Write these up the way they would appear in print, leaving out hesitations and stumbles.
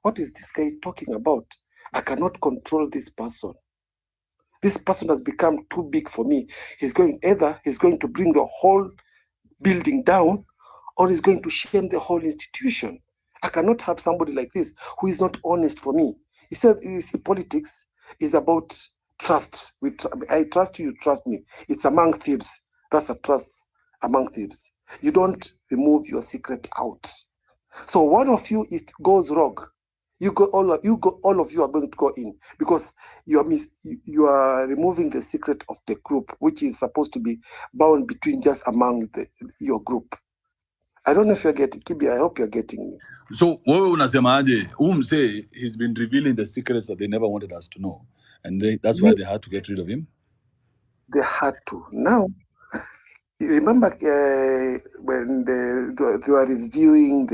What is this guy talking about? I cannot control this person. This person has become too big for me. Either he's going to bring the whole building down, or he's going to shame the whole institution. I cannot have somebody like this who is not honest for me. He said, you see, politics is about trust. I trust you, you trust me. It's among thieves. That's a trust among thieves. You don't remove your secret out. So one of you, if it goes wrong, all of you are going to go in, because you are removing the secret of the group, which is supposed to be bound between just among your group. I don't know if you're getting, Kibe, I hope you're getting me. So, wewe unasemaje? Say he's been revealing the secrets that they never wanted us to know. And that's why they had to get rid of him? They had to. Now, you remember when they were reviewing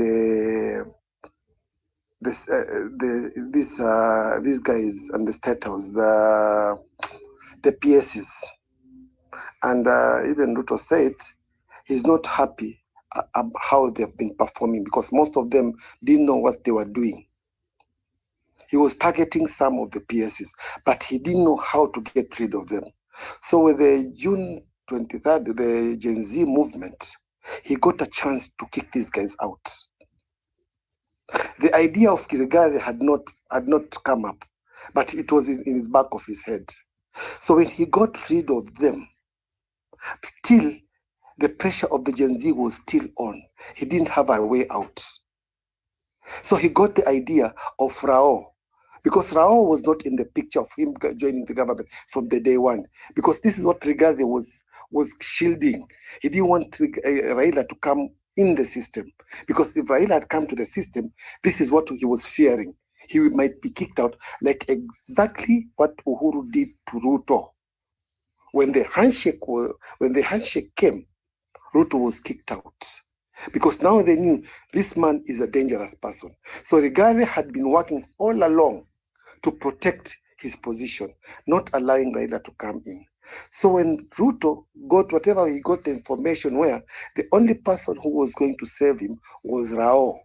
these guys and the status, the PSs, and even Ruto said he's not happy how they've been performing, because most of them didn't know what they were doing. He was targeting some of the PSs, but he didn't know how to get rid of them. So with the June 23rd, the Gen Z movement, he got a chance to kick these guys out. The idea of Kirigathi had not come up, but it was in his back of his head. So when he got rid of them, still the pressure of the Gen Z was still on. He didn't have a way out. So he got the idea of Rao, because Rao was not in the picture of him joining the government from the day one, because this is what Rigathi was shielding. He didn't want Raila to come in the system, because if Raila had come to the system, this is what he was fearing. He might be kicked out, like exactly what Uhuru did to Ruto. When the handshake came, Ruto was kicked out, because now they knew this man is a dangerous person. So Rigathi had been working all along to protect his position, not allowing Raila to come in. So when Ruto got whatever he got the information where, the only person who was going to save him was Rao.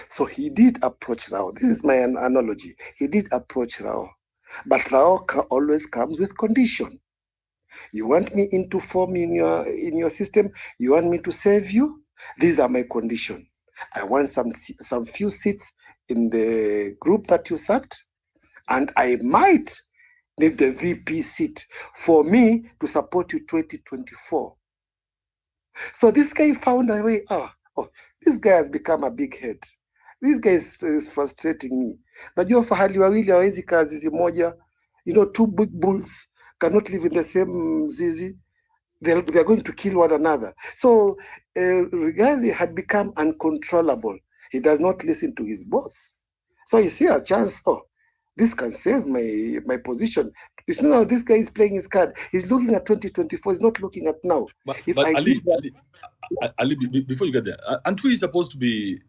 So he did approach Rao. This is my analogy. He did approach Rao. But Rao always comes with condition. You want me into form in your system? You want me to save you? These are my condition. I want some few seats in the group that you sacked, and I might need the VP seat for me to support you 2024. So this guy found a way. This guy has become a big head. This guy is frustrating me. Najua fahali wawili hawezi kaa zizi moja. Two big bulls cannot live in the same zizi. They're going to kill one another. So Rigathi had become uncontrollable. He does not listen to his boss. So you see a chance, this can save my position. You know how this guy is playing his card. He's looking at 2024. He's not looking at now. But Ali, before you get there, aren't we supposed to be,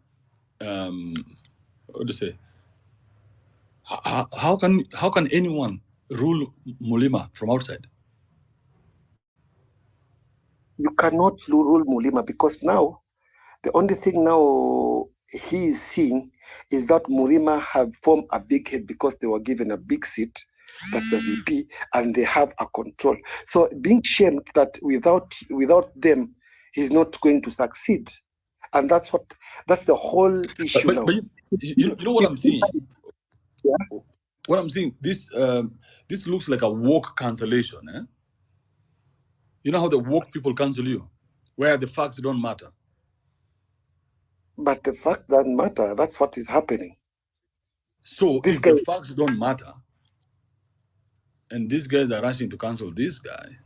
what to say? How can anyone rule Mulima from outside? You cannot rule Mulima, because now the only thing now he is seeing is that Mulima have formed a big head because they were given a big seat, that's the VP, and they have a control. So being shamed that without them, he's not going to succeed. And that's the whole issue now. But you know what I'm seeing? Yeah. What I'm seeing, this looks like a woke cancellation. You know how the woke people cancel you, where the facts don't matter. But the fact doesn't matter. That's what is happening. So if the facts don't matter, and these guys are rushing to cancel this guy,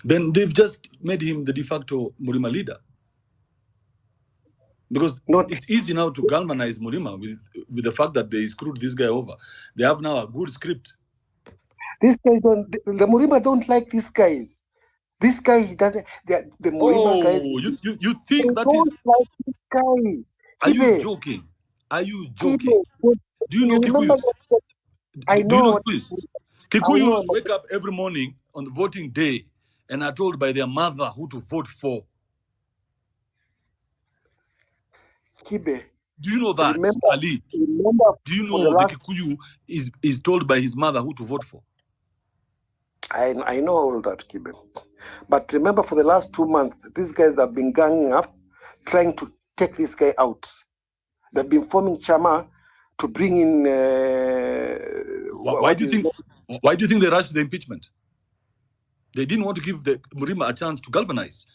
then they've just made him the de facto Mulima leader. Because it's easy now to galvanize Mulima with the fact that they screwed this guy over. They have now a good script. These guys the Mulima don't like these guys. This guy, he doesn't. The Mulima guys. You think that don't is? Like this guy. Are you joking? Are you joking? Do you know Kikuyus? I know. Do you know Kikuyus? Kikuyus wake up every morning on the voting day and are told by their mother who to vote for. Kibe, Do you know that, Remember, Ali? remember Do you for the know the last. Kikuyu is told by his mother who to vote for? I know all that, Kibe. But remember, for the last 2 months, these guys have been ganging up, trying to take this guy out. They've been forming chama to bring in Why what do you is think? Why do you think they rushed the impeachment? They didn't want to give the Murima a chance to galvanize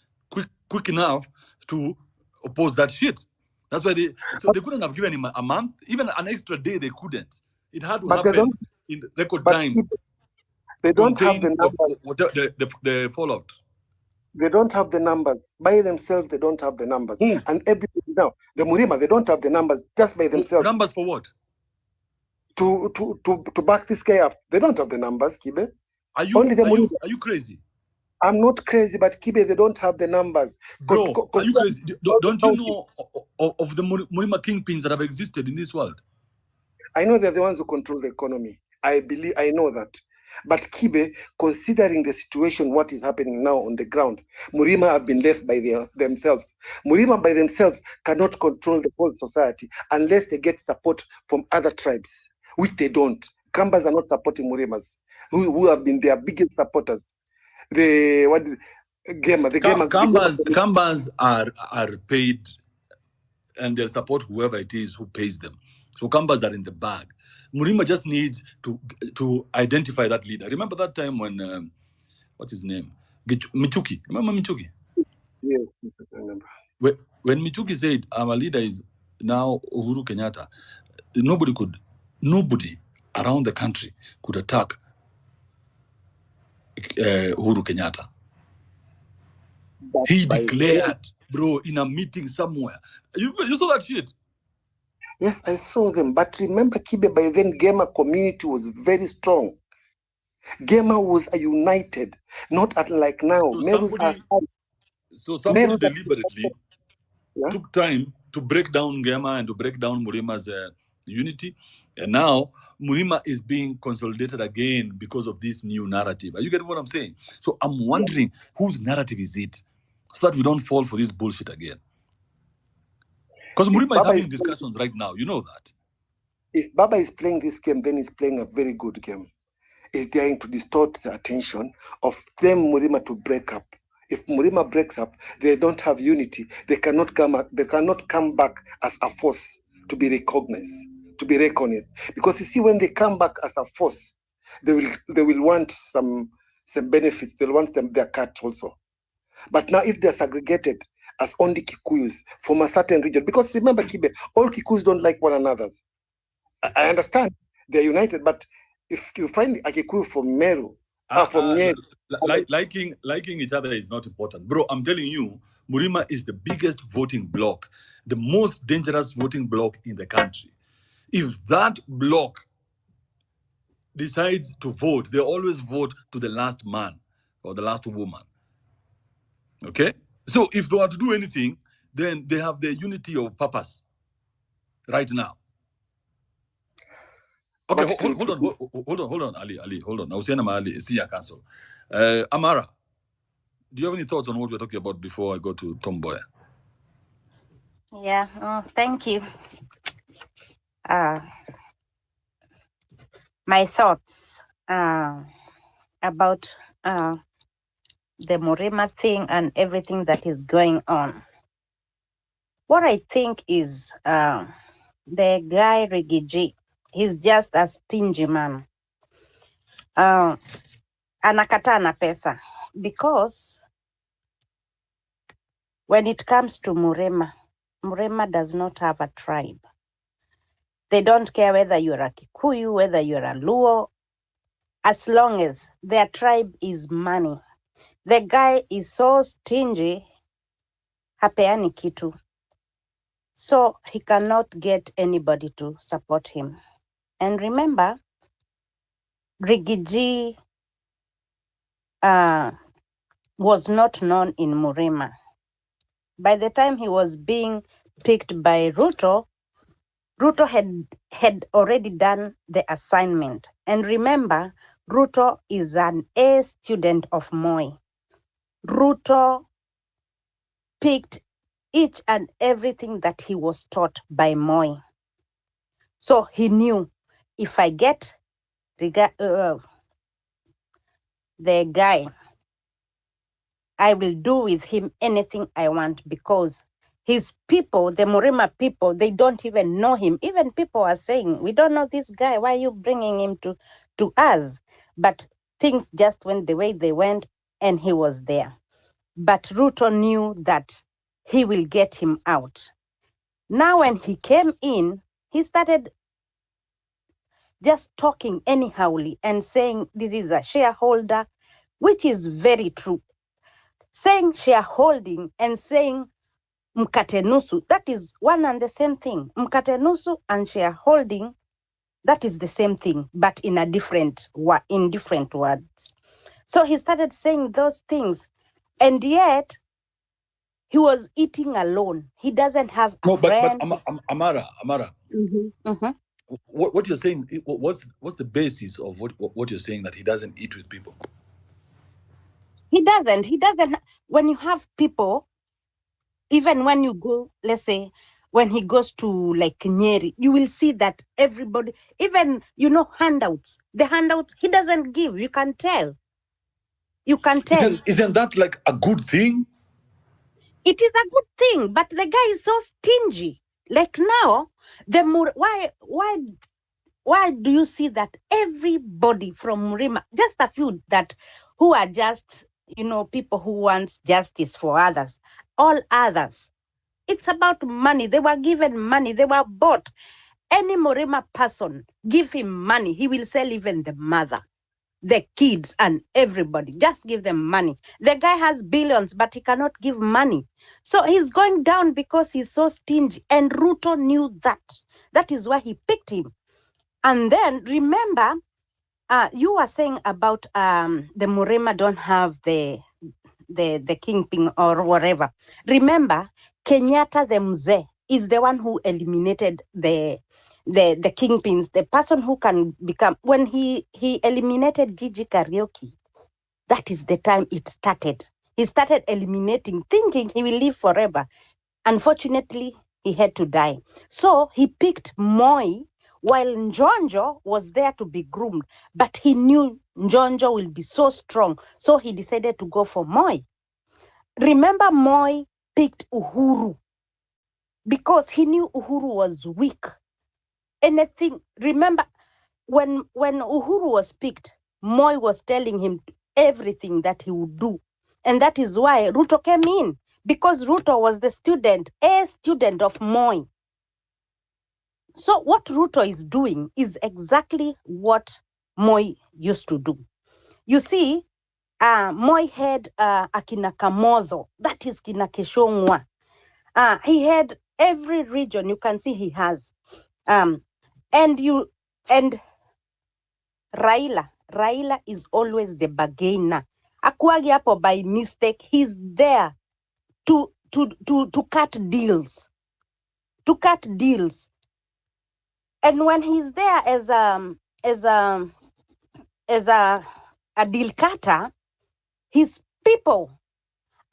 quick enough to oppose that shit. That's why they couldn't have given him a month, even an extra day. They couldn't. It had to but they happen don't. in record But time they to don't have the contain numbers. the fallout. They don't have the numbers by themselves. They don't have the numbers, Who? and everybody now the Murima, they don't have the numbers just by themselves Numbers for what? to back this guy up. They don't have the numbers, Kibe. Are Only you the are you Murima. are you crazy, I'm not crazy, but Kibe, they don't have the numbers. bro? Are you crazy? All the Don't you counties. know of the Murima kingpins that have existed in this world? I know they're the ones who control the economy. I know that. But Kibe, considering the situation, what is happening now on the ground, Murima have been left by themselves. Murima by themselves cannot control the whole society unless they get support from other tribes, which they don't. Kambas are not supporting Murimas, who have been their biggest supporters. The what Gema, the Gema, the Kambas are paid and they'll support whoever it is who pays them. So Kambas are in the bag. Murima just needs to identify that leader. Remember that time when what's his name? Michuki. Remember Michuki? yes, I remember. When Michuki said our leader is now Uhuru Kenyatta, nobody around the country could attack Uhuru Kenyatta. But He by then, declared, bro, in a meeting somewhere. You saw that shit? yes, I saw them. But remember, Kibe, by then, Gema community was very strong. Gema was a united, not unlike now. So Merus are somebody, so somebody Merus deliberately yeah? took time to break down Gema and to break down Murima's unity. And now Murima is being consolidated again because of this new narrative. Are you getting what I'm saying? So I'm wondering whose narrative is it, so that we don't fall for this bullshit again. Because If Murima is Baba is having discussions right now. You know that. if Baba is playing this game, then he's playing a very good game. He's trying to distort the attention of them Murima to break up. If Murima breaks up, they don't have unity. They cannot come back as a force to be recognized, to be reckoned with. Because you see, when they come back as a force, they will want some benefits. They'll want their cut also. But now, if they're segregated as only Kikuyus from a certain region, because remember, Kibe, all Kikuyus don't like one another. I understand they're united, but if you find a Kikuyu from Meru, from Nyeri, Liking each other is not important, bro. I'm telling you, Murima is the biggest voting bloc, the most dangerous voting bloc in the country. If that bloc decides to vote, they always vote to the last man or the last woman. Okay? So if they want to do anything, then they have the unity of purpose right now. Okay, but hold on, Ali, hold on. I was saying, Ali, see your council. Amara, do you have any thoughts on what we're talking about before I go to Tomboy? Yeah, thank you. My thoughts about the Murima thing and everything that is going on. What I think is the guy Rigiji, he's just a stingy man. Anakata na pesa. Because when it comes to Murima, Murima does not have a tribe. They don't care whether you're a Kikuyu, whether you're a Luo, as long as their tribe is money. The guy is so stingy, hapeani kitu. So he cannot get anybody to support him. And remember, Rigiji was not known in Murima. By the time he was being picked by Ruto, Ruto had already done the assignment. And remember, Ruto is an A student of Moi. Ruto picked each and everything that he was taught by Moi. So he knew, if I get the guy, I will do with him anything I want, because his people, the Murima people, they don't even know him. Even people are saying, we don't know this guy. Why are you bringing him to us? But things just went the way they went, and he was there. But Ruto knew that he will get him out. Now, when he came in, he started just talking anyhowly and saying this is a shareholder, which is very true. Saying shareholding and saying mkate nusu, that is one and the same thing. Mkate nusu and shareholding, that is the same thing, but in different words. So he started saying those things, and yet he was eating alone. He doesn't have a No, but friend. Amara, Mm-hmm. what you're saying, what's the basis of what you're saying, that he doesn't eat with people? He doesn't. When you have people, even when you go, let's say, when he goes to like Nyeri, you will see that everybody, even, handouts, the handouts he doesn't give. You can tell. Isn't that like a good thing? It is a good thing, but the guy is so stingy. Like now, why do you see that everybody from Murima, just a few that who are just, people who want justice for others, all others, it's about money. They were given money. They were bought. Any Murima person, give him money. He will sell even the mother, the kids, and everybody. Just give them money. The guy has billions, but he cannot give money. So he's going down because he's so stingy. And Ruto knew that. That is why he picked him. And then remember, you were saying about the Murima don't have the kingpin or whatever. Remember, Kenyatta the Mzee is the one who eliminated the kingpins, the person who can become, when he eliminated Gigi Karaoke, that is the time it started. He started eliminating, thinking he will live forever. Unfortunately, he had to die. So he picked Moi, while Njonjo was there to be groomed, but he knew Njonjo will be so strong. So he decided to go for Moi. Remember, Moi picked Uhuru because he knew Uhuru was weak. Anything, remember, when Uhuru was picked, Moi was telling him everything that he would do. And that is why Ruto came in, because Ruto was a student of Moi. So what Ruto is doing is exactly what Moi used to do. You see, Moi had Akina Kamodho, that is Kina Keshongwa. He had every region you can see he has. And Raila is always the bargainer. Akuagi hapo by mistake. He's there to cut deals. To cut deals. And when he's there as a deal cutter, his people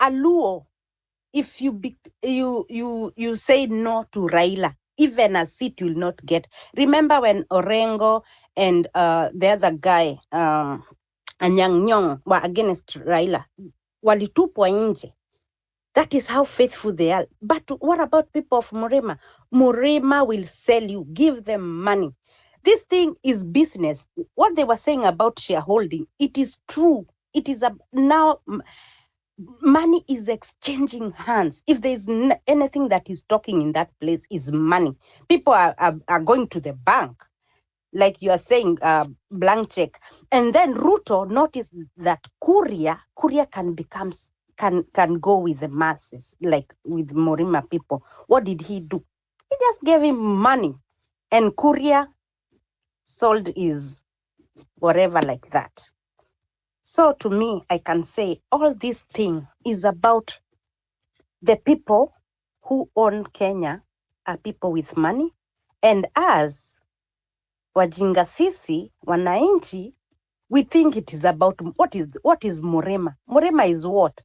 are Luo. If you say no to Raila, even a seat you will not get. Remember when Orengo and the other guy, Anyang' Nyong'o, were against Raila, walitupwa nje. That is how faithful they are. But what about people of Murima? Murima will sell you, give them money. This thing is business. What they were saying about shareholding, it is true. It is now money is exchanging hands. If there is anything that is talking in that place, is money. People are going to the bank, like you are saying, blank check. And then Ruto noticed that Kuria can go with the masses, like with Morima people. What did he do? He just gave him money, and Kuria sold his whatever like that. So to me, I can say all this thing is about the people who own Kenya are people with money, and us wajinga sisi wananchi, we think it is about what is Murema. Murema is what?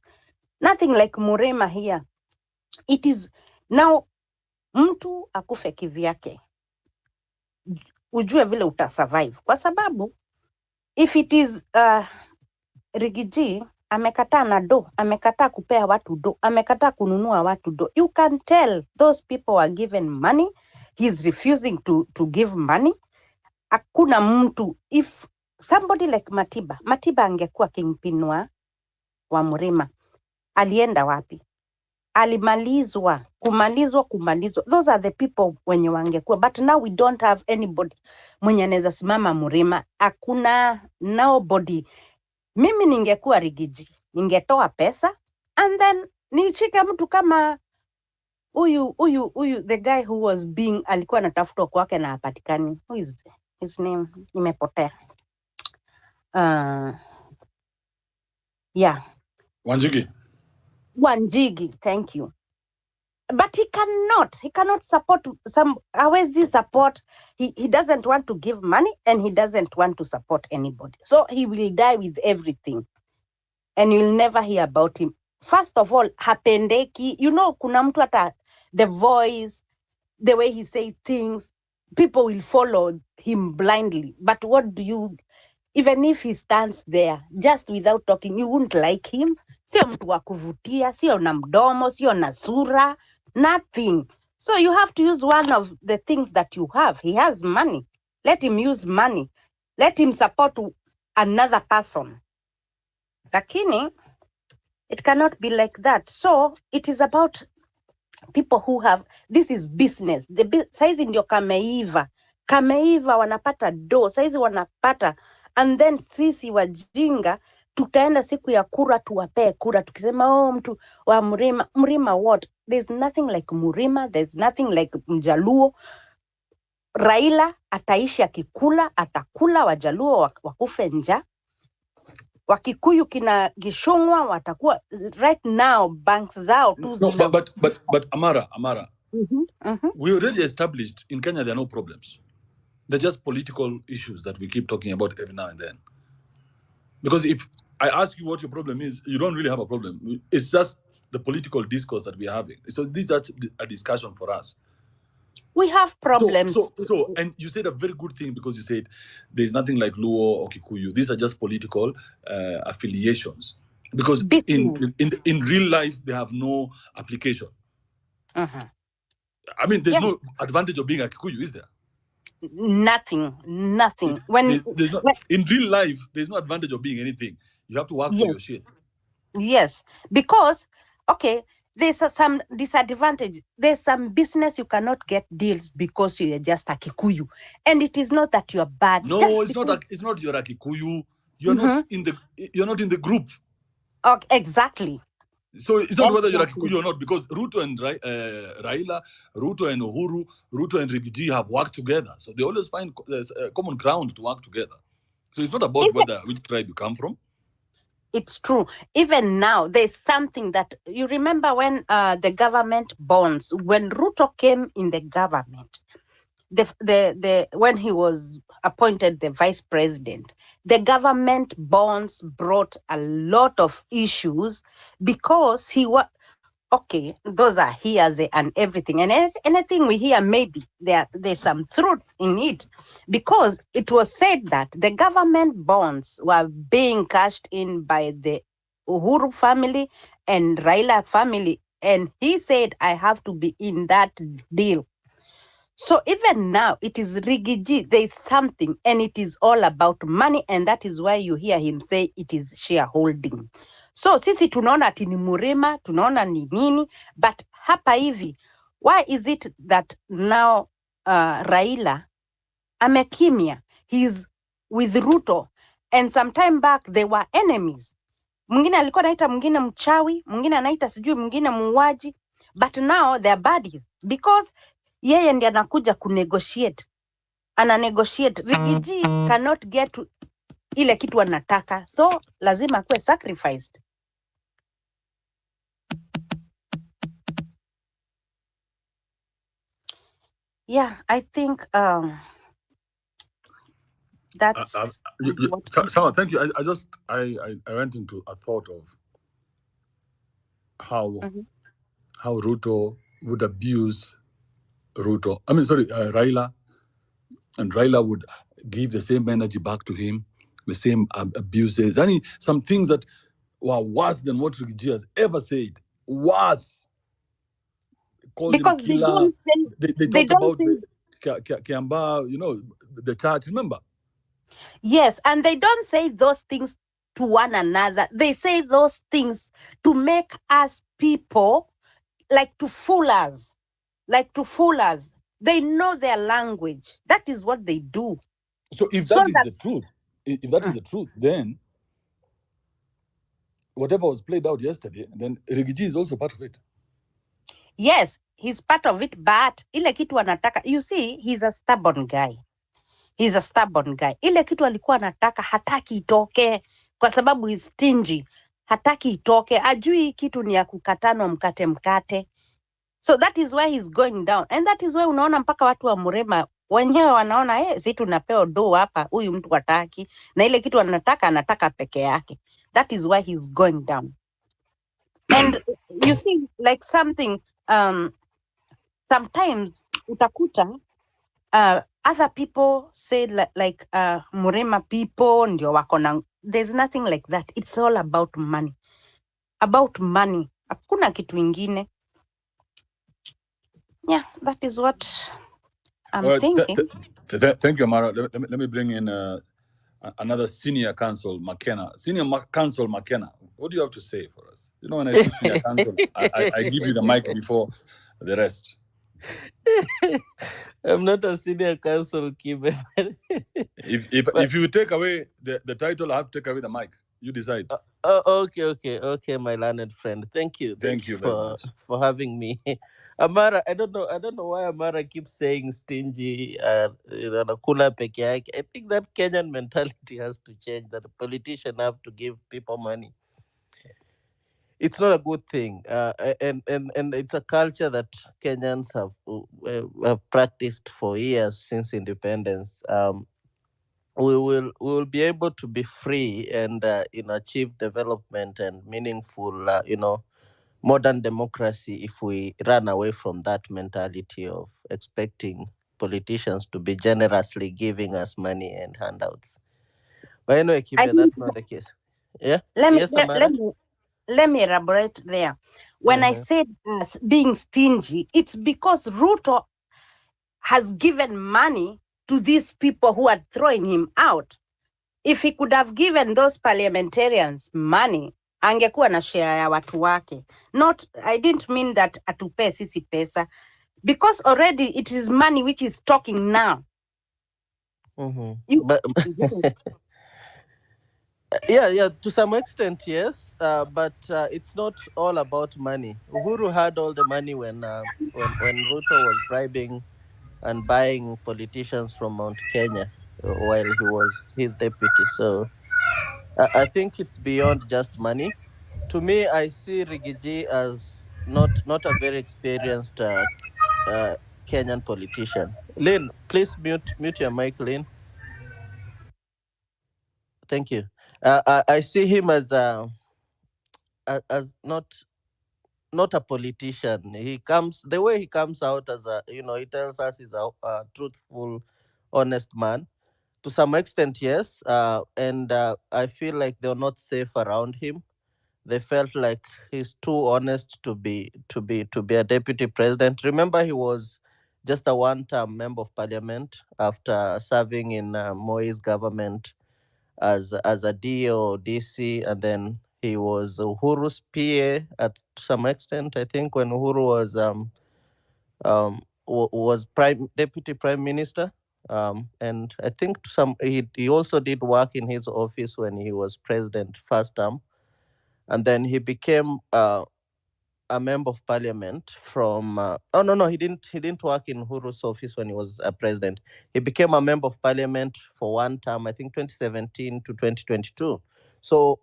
Nothing like Murema here. It is now, mtu akufe kivyake, ujue vile utasurvive, kwa sababu if it is Rigiji amekataa na do, amekataa kupea watu do, amekataa kununua watu do, you can tell those people are given money, he's refusing to give money. Hakuna mtu, if somebody like Matiba angekuwa kingpin wa Mrima, alienda wapi? Alimalizwa, kumalizwa. Those are the people wenye wangekuwa, but now we don't have anybody mwenye anaweza simama Mrima. Hakuna nobody. Mimi ningekuwa Rigiji, ningetoa pesa and then nichike mtu kama huyu the guy who was alikuwa anatafutwa kwake na hapatikani. Who is his name? Nimepotea. Yeah. Wanjigi, thank you. But he cannot support hawezi support, he doesn't want to give money and he doesn't want to support anybody. So he will die with everything and you'll never hear about him. First of all, hapendeki. Kuna mtu hata the voice, the way he say things, people will follow him blindly. But what do you, even if he stands there just without talking, you wouldn't like him. Sio mtu wa kuvutia, sio na mdomo, sio na sura, nothing. So you have to use one of the things that you have. He has money. Let him use money. Let him support another person. Lakini, it cannot be like that. So it is about people who have, this is business. Saizi ndio kameiva wanapata do, saizi wanapata, and then sisi wajinga tutaenda siku ya kura tuwapee kura tukisema mtu wa Mrima what? There's nothing like Mrima, there's nothing like Mjaluo. Raila ataishi atakula, Wajaluo wakufe njaa. Wakikuyu kina Gishungwa watakuwa right now banks zao tu no, but Amara, we already established in Kenya there are no problems. They're just political issues that we keep talking about every now and then. Because if I ask you what your problem is, you don't really have a problem. It's just the political discourse that we're having. So this is a discussion for us. We have problems. So, and you said a very good thing because you said there's nothing like Luo or Kikuyu. These are just political affiliations. Because in real life, they have no application. I mean, there's no advantage of being a Kikuyu, is there? Nothing. In real life, there's no advantage of being anything. You have to work for your shit. Yes, because, okay, there's some disadvantage. There's some business you cannot get deals because you're just a Kikuyu. And it is not that you're bad. No, it's not you're a Kikuyu. You're not in the group. Okay, exactly. So it's not whether you're a Kikuyu or not, because Ruto and Raila, Ruto and Uhuru, Ruto and Rigiji have worked together. So they always find common ground to work together. So it's not about which tribe you come from. It's true. Even now, there's something that you remember when the government bonds, when Ruto came in the government, when he was appointed the vice president, the government bonds brought a lot of issues because he was, okay, those are hearsay and everything. And anything we hear, maybe there's some truth in it, because it was said that the government bonds were being cashed in by the Uhuru family and Raila family. And he said, I have to be in that deal. So even now, it is Rigiji. There is something, and it is all about money, and that is why you hear him say it is shareholding. So sisi tunaona ati ni Mrima, tunaona ni nini, but hapa hivi, why is it that now Raila amekimya? He's with Ruto, and some time back they were enemies. Mwingine alikuwa anaita mwingine mchawi, mwingine anaita sijui mwingine muuaji, but now they're buddies because yeye ndiye anakuja kunegotiate, ana negotiate. Rigiji cannot get to ile kitu anataka, so lazima kuwe sacrificed. Yeah, I think that's Sama, thank you. I went into a thought of how how Ruto would abuse Raila, and Raila would give the same energy back to him, the same abuses. Some things that were worse than what Rigiji has ever said. Worse. Called him Because they killer. don't say They they talked don't about say the Kiamba, the church, remember? yes, and they don't say those things to one another. They say those things to make us people, like to fool us, like to fool us. They know their language. That is what they do. So if So that is that the truth, if that is the truth, then whatever was played out yesterday, then Rigiji is also part of it. yes, he's part of it, but ile kitu anataka, you see, he's a stubborn guy. He's a stubborn guy. Ile kitu alikuwa anataka hataki itoke kwa sababu he's stingy. Hataki itoke. Ajui kitu ni ya kukatanwa mkate mkate. So that is why he's going down. And that is why unaona mpaka watu wa Murema wenyewe wanaona si tunapewa do hapa, huyu mtu hataki. Na ile kitu anataka peke yake. That is why he's going down. And you see, like something, sometimes utakuta other people say like Murema people ndio wako na, there's nothing like that. It's all about money. About money. Hakuna kitu ingine. Yeah, that is what I'm thinking. Thank you, Amara. Let me bring in another senior counsel, McKenna. Counsel McKenna, what do you have to say for us? When I see senior counsel, I give you the mic before the rest. I'm not a senior counsel, Kibe. If you take away the title, I have to take away the mic. You decide. Okay, my learned friend. Thank you Very much for having me. Amara, I don't know why Amara keeps saying stingy, nakula peke yake. I think that Kenyan mentality has to change. That a politician have to give people money. It's not a good thing, and it's a culture that Kenyans have practiced for years since independence. We will be able to be free and achieve development and meaningful modern democracy if we run away from that mentality of expecting politicians to be generously giving us money and handouts. But anyway, I Kibe, think that's not the case. Yeah. let me Yes, let, let Amara. me let me elaborate there. When I Uh-huh. said being stingy, it's because Ruto has given money to these people who are throwing him out. If he could have given those parliamentarians money, angekuwa na share ya watu wake. Not, I didn't mean that atupe sisi pesa, because already it is money which is talking now. Mm-hmm. You, But yes. yeah, to some extent, yes. But it's not all about money. Uhuru had all the money when Ruto was bribing and buying politicians from Mount Kenya while he was his deputy. So I think it's beyond just money. To me, I see Rigiji as not a very experienced uh, Kenyan politician. Lynn, please mute your mic, Lynn. Thank you. I see him as as not a politician. He comes the way he comes out as he tells us he's a truthful, honest man. To some extent, yes. And I feel like they're not safe around him. They felt like he's too honest to be a deputy president. Remember, he was just a one-term member of parliament after serving in Moi's government as a DO, DC, and then he was Uhuru's PA at some extent. I think when Uhuru was prime deputy prime minister. And I think he also did work in his office when he was president first term, and then he became a member of parliament from. Oh no, he didn't work in Huru's office when he was a president. He became a member of parliament for one term, I think 2017 to 2022. So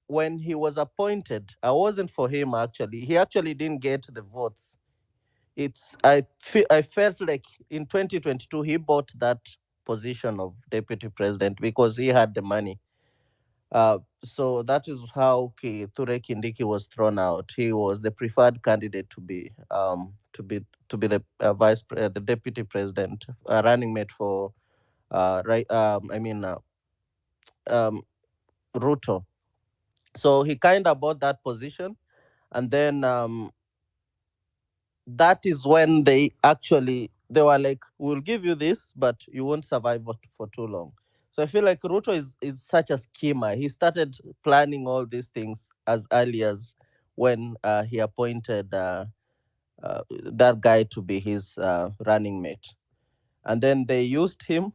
when he was appointed, I wasn't for him actually. He actually didn't get the votes. I felt like in 2022 he bought that position of deputy president because he had the money. So that is how Kithure Kindiki was thrown out. He was the preferred candidate to be the deputy president, running mate for right. I mean um, Ruto. So he kind of bought that position, and then that is when they were like, "We'll give you this, but you won't survive for too long." So I feel like Ruto is such a schemer. He started planning all these things as early as when he appointed that guy to be his running mate, and then they used him.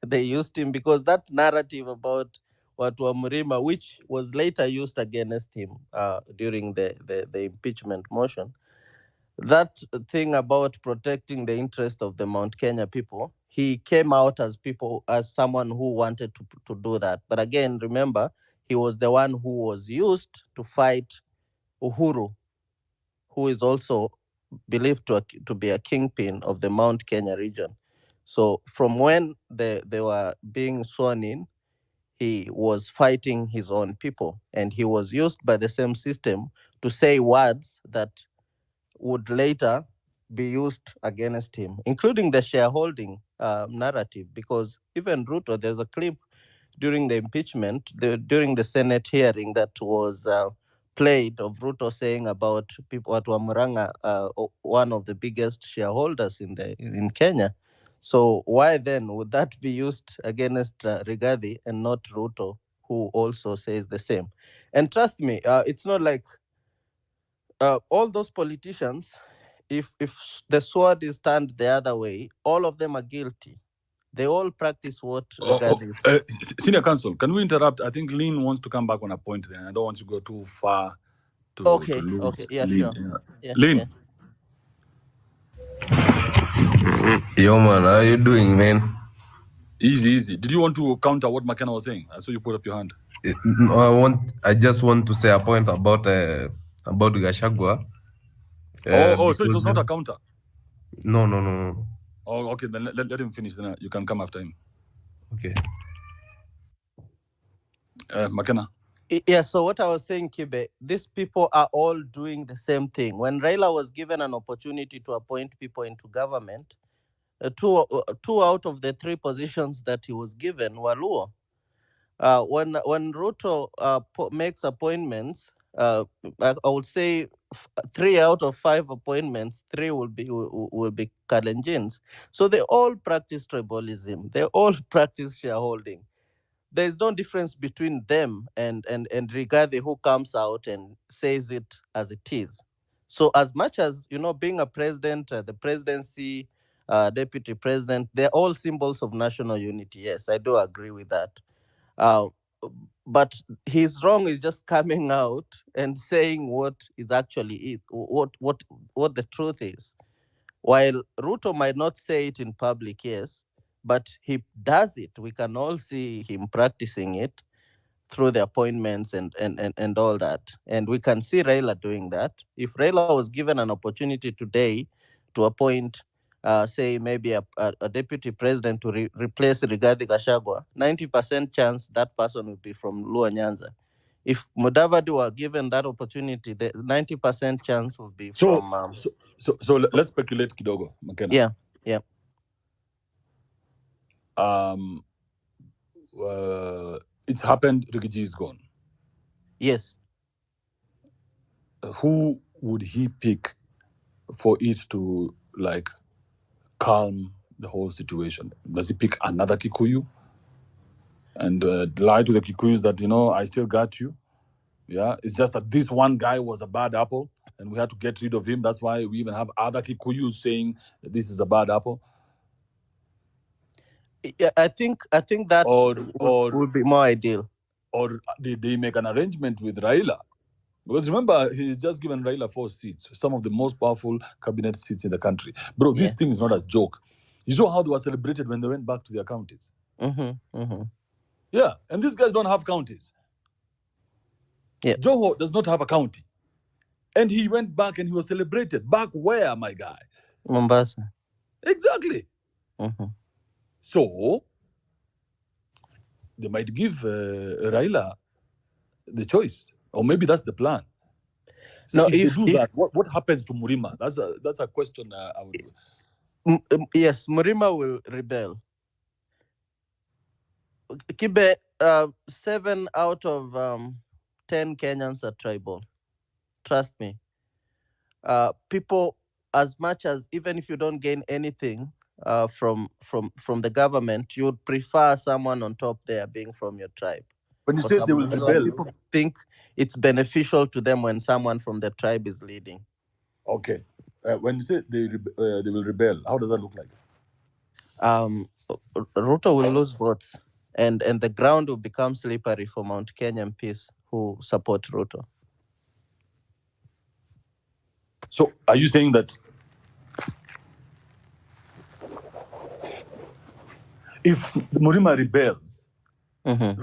They used him because that narrative about Watu wa Mrima, which was later used against him during the impeachment motion, that thing about protecting the interest of the Mount Kenya people, he came out as someone who wanted to do that. But again, remember, he was the one who was used to fight Uhuru, who is also believed to be a kingpin of the Mount Kenya region. So from when they were being sworn in, he was fighting his own people, and he was used by the same system to say words that would later be used against him, including the shareholding narrative. Because even Ruto, there's a clip during the impeachment, during the Senate hearing that was played of Ruto saying about people at Wamuranga, one of the biggest shareholders in Kenya. So why then would that be used against Rigathi and not Ruto, who also says the same? And trust me, it's not like all those politicians, if the sword is turned the other way, all of them are guilty. They all practice what Rigathi is. Senior counsel, can we interrupt? I think Lynn wants to come back on a point there. I don't want to go too far to Okay, okay, lose yeah, Lynn. sure. Yeah. Yeah, Lynn, yeah. Yo, man, how you doing, man? easy. Did you want to counter what McKenna was saying? I saw you put up your hand. No, I just want to say a point about Gashagwa. So it Because was not a counter. no. Oh, okay. Then let him finish. Then you can come after him. Okay. McKenna. Yeah, so what I was saying, Kibe, these people are all doing the same thing. When Raila was given an opportunity to appoint people into government, two out of the three positions that he was given were Luo. When Ruto makes appointments, I would say 3 out of 5 appointments, three will be Kalenjins. So they all practice tribalism. They all practice shareholding. There's no difference between them and Rigathi, who comes out and says it as it is. So as much as being a president, the presidency, deputy president, they're all symbols of national unity. Yes, I do agree with that. Uh, but his wrong is just coming out and saying what is actually it, what the truth is. While Ruto might not say it in public, yes, but he does it. We can all see him practicing it through the appointments and all that. And we can see Raila doing that. If Raila was given an opportunity today to appoint, say, maybe a deputy president to replace Rigathi Gachagua, 90% chance that person will be from Luo Nyanza. If Mudavadi were given that opportunity, the 90% chance will be So from. let's speculate, Kidogo, McKenna. Yeah. Um, it's happened. Rigiji is gone. Yes. Who would he pick for it to calm the whole situation? Does he pick another Kikuyu and lie to the Kikuyus that I still got you? Yeah, it's just that this one guy was a bad apple, and we had to get rid of him. That's why we even have other Kikuyus saying that this is a bad apple. Yeah, I think that Or would be more ideal. or did they make an arrangement with Raila? Because remember, he's just given Raila 4 seats, some of the most powerful cabinet seats in the country. Bro, this Yeah. thing is not a joke. You saw how they were celebrated when they went back to their counties. Mm-hmm. Yeah, and these guys don't have counties. Yeah. Joho does not have a county. And he went back and he was celebrated. Back where, my guy? Mombasa. Exactly. Mm-hmm. So, they might give Raila the choice, or maybe that's the plan. So No, if they do that, what happens to Murima? That's a question I would. Yes, Murima will rebel. Kibe, 7 out of 10 Kenyans are tribal. Trust me. People, as much as even if you don't gain anything from the government, you would prefer someone on top there being from your tribe. When you For say they some will reason, rebel, people think it's beneficial to them when someone from the tribe is leading. okay. When you say they will rebel, how does that look like? Ruto will lose votes, and the ground will become slippery for Mount Kenya MPs who support Ruto. So are you saying that if Murima rebels, Mm-hmm.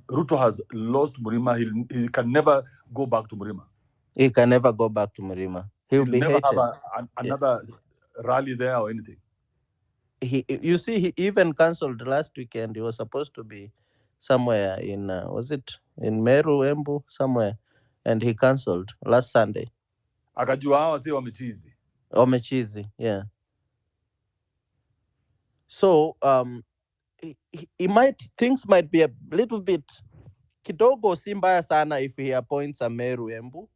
Ruto has lost Murima, he can never go back to Murima. He can never go back to Murima. He'll He'll be never have hated. Yeah. another rally there or anything. You see, he even cancelled last weekend. He was supposed to be somewhere in was it in Meru, Embu, somewhere, and he cancelled last Sunday. Akajua hawa si wamechizi. Omechizi, yeah. So he might, things might be a little bit kidogo si mbaya sana if he appoints a Meru, Embu.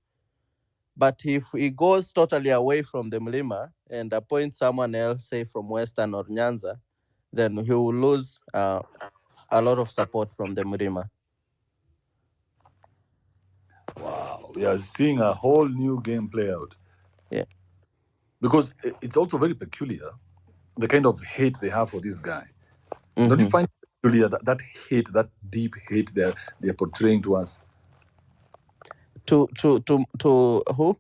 But if he goes totally away from the Mlima and appoints someone else, say from Western or Nyanza, then he will lose a lot of support from the Mlima. Wow, we are seeing a whole new game play out. Yeah. Because it's also very peculiar, the kind of hate they have for this guy. Mm-hmm. Don't you find it peculiar that hate, that deep hate they're portraying to us? To who?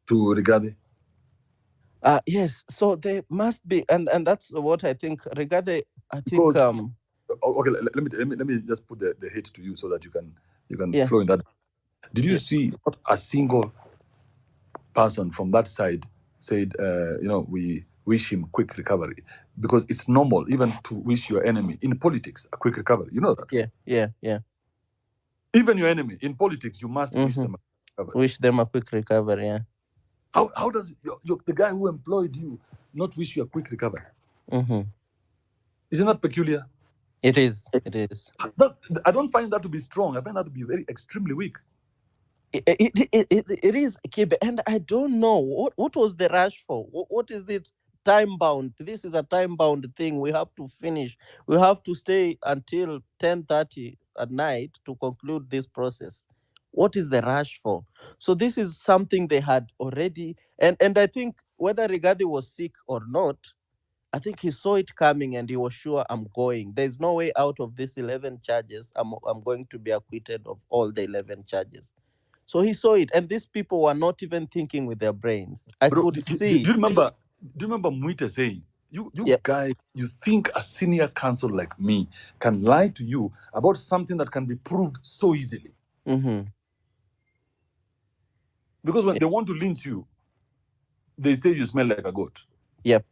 To Rigathi. Yes. So they must be, and that's what I think. Regarding, I think Because okay, let me just put the hate to you so that you can yeah. flow in that. Did you Yeah. see not a single person from that side said, we wish him quick recovery? Because it's normal even to wish your enemy in politics a quick recovery. You know that. Yeah. Even your enemy in politics, you must wish Mm-hmm. them a quick recovery. Wish them a quick recovery. Yeah. How does the guy who employed you not wish you a quick recovery? Mm-hmm. Isn't that peculiar? It is. It is. I don't find that to be strong. I find that to be very extremely weak. It is, Kibe, and I don't know what was the rush for. What is it? Time bound. This is a time bound thing. We have to finish. We have to stay until 10:30 at night to conclude this process. What is the rush for? So this is something they had already, and I think whether Rigathi was sick or not, I think he saw it coming and he was sure, I'm going. There's no way out of these 11 charges. I'm going to be acquitted of all the 11 charges. So he saw it, and these people were not even thinking with their brains. I Bro, could do you see. remember? Do you remember Muite saying, "You Yeah. guys, you think a senior counsel like me can lie to you about something that can be proved so easily?" Mm-hmm. Because when Yeah. they want to lynch you, they say you smell like a goat. Yep.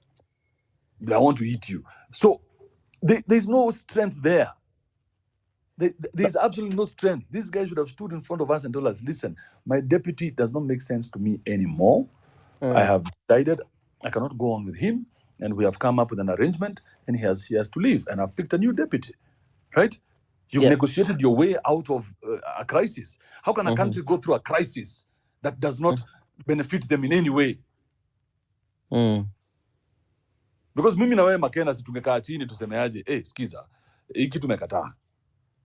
They want to eat you. So there's no strength there. There's absolutely no strength. This guy should have stood in front of us and told us, "Listen, my deputy does not make sense to me anymore. I have decided I cannot go on with him, and we have come up with an arrangement, and he has to leave, and I've picked a new deputy." Right? You've Yep. negotiated your way out of a crisis. How can a Mm-hmm. country go through a crisis that does not benefit them in any way? Mm. Because mimi na wewe Makena, si tungekaa chini tusemeaje, skiza, hiki tumekataa.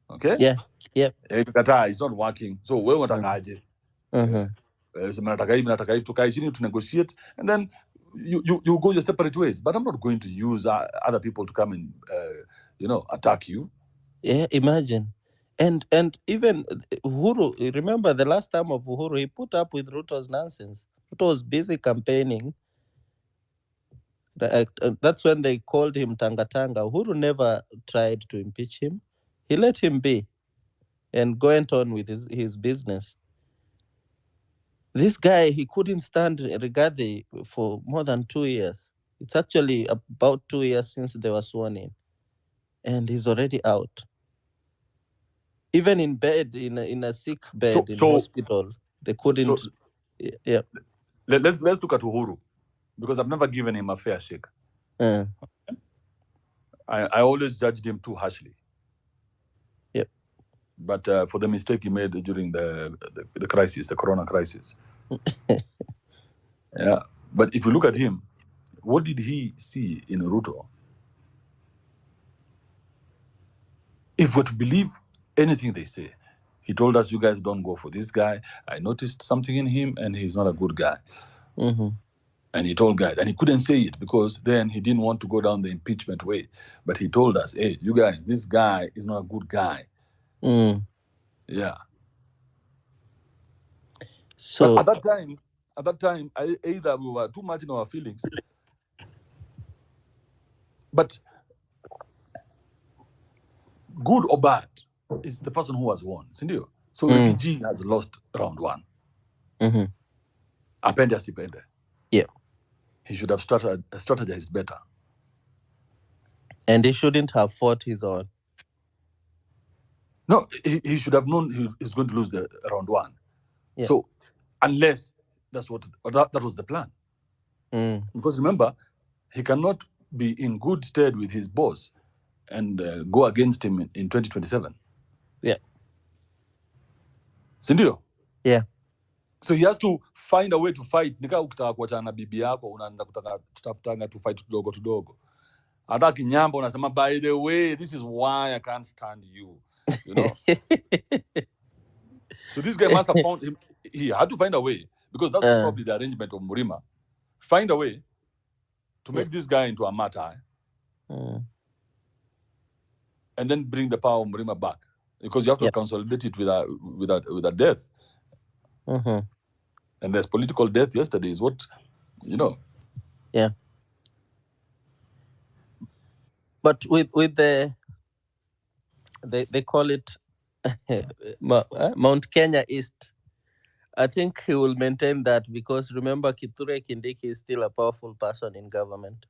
Okay? Yeah. Yep. Kataa, it's not working. So wewe unatakaje? Mm-hmm. Nataka hivi, tukae chini to negotiate, and then you go your separate ways. But I'm not going to use other people to come and attack you. Yeah. Imagine. And even Uhuru, remember the last time of Uhuru, he put up with Ruto's nonsense. Ruto was busy campaigning. That's when they called him Tanga Tanga. Uhuru never tried to impeach him. He let him be and went on with his business. This guy, he couldn't stand Rigathi for more than 2 years. It's actually about 2 years since they were sworn in. And he's already out. Even in bed, in a sick bed in hospital, they couldn't. Yeah. Let's look at Uhuru, because I've never given him a fair shake. I always judged him too harshly. Yep. But for the mistake he made during the crisis, the corona crisis. Yeah. But if you look at him, what did he see in Ruto? If we're to believe anything they say, he told us, you guys don't go for this guy. I noticed something in him and he's not a good guy. Mm-hmm. And he told guys, and he couldn't say it because then he didn't want to go down the impeachment way. But he told us, hey, you guys, this guy is not a good guy. Yeah. So but at that time, either we were too much in our feelings, but good or bad is the person who has won. So Ricky G has lost round one. Mm-hmm. Apende asipende. Yeah. He should have strategized better. And he shouldn't have fought his own. No, he should have known he's going to lose the round one. Yeah. So unless that was the plan. Because remember, he cannot be in good stead with his boss and go against him in 2027. Yeah. Sindio? Yeah. So he has to find a way to fight. Nika ukitaka kuachana na bibi yako unaanza tutafutanga to fight tudogo. Hata kinyambo unasema, by the way, this is why I can't stand you. You know? So this guy must have found him. He had to find a way, because that's probably the arrangement of Murima. Find a way to make this guy into a martyr, and then bring the power of Murima back, because you have to consolidate it with a death. And there's political death yesterday is what, you know. Yeah. But with the they call it Mount Kenya East, I think he will maintain that, because remember, Kithure Kindiki is still a powerful person in government.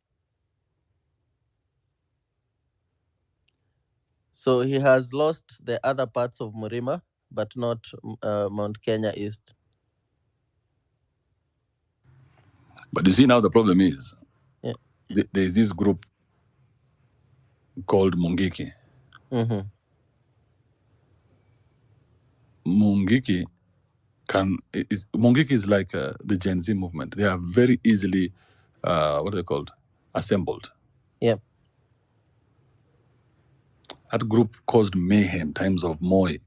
So he has lost the other parts of Murima, but not Mount Kenya East. But you see, now the problem is, there's this group called Mungiki. Mungiki is like the Gen Z movement. They are very easily, what are they called? Assembled. Yep. That group caused mayhem times of Moi.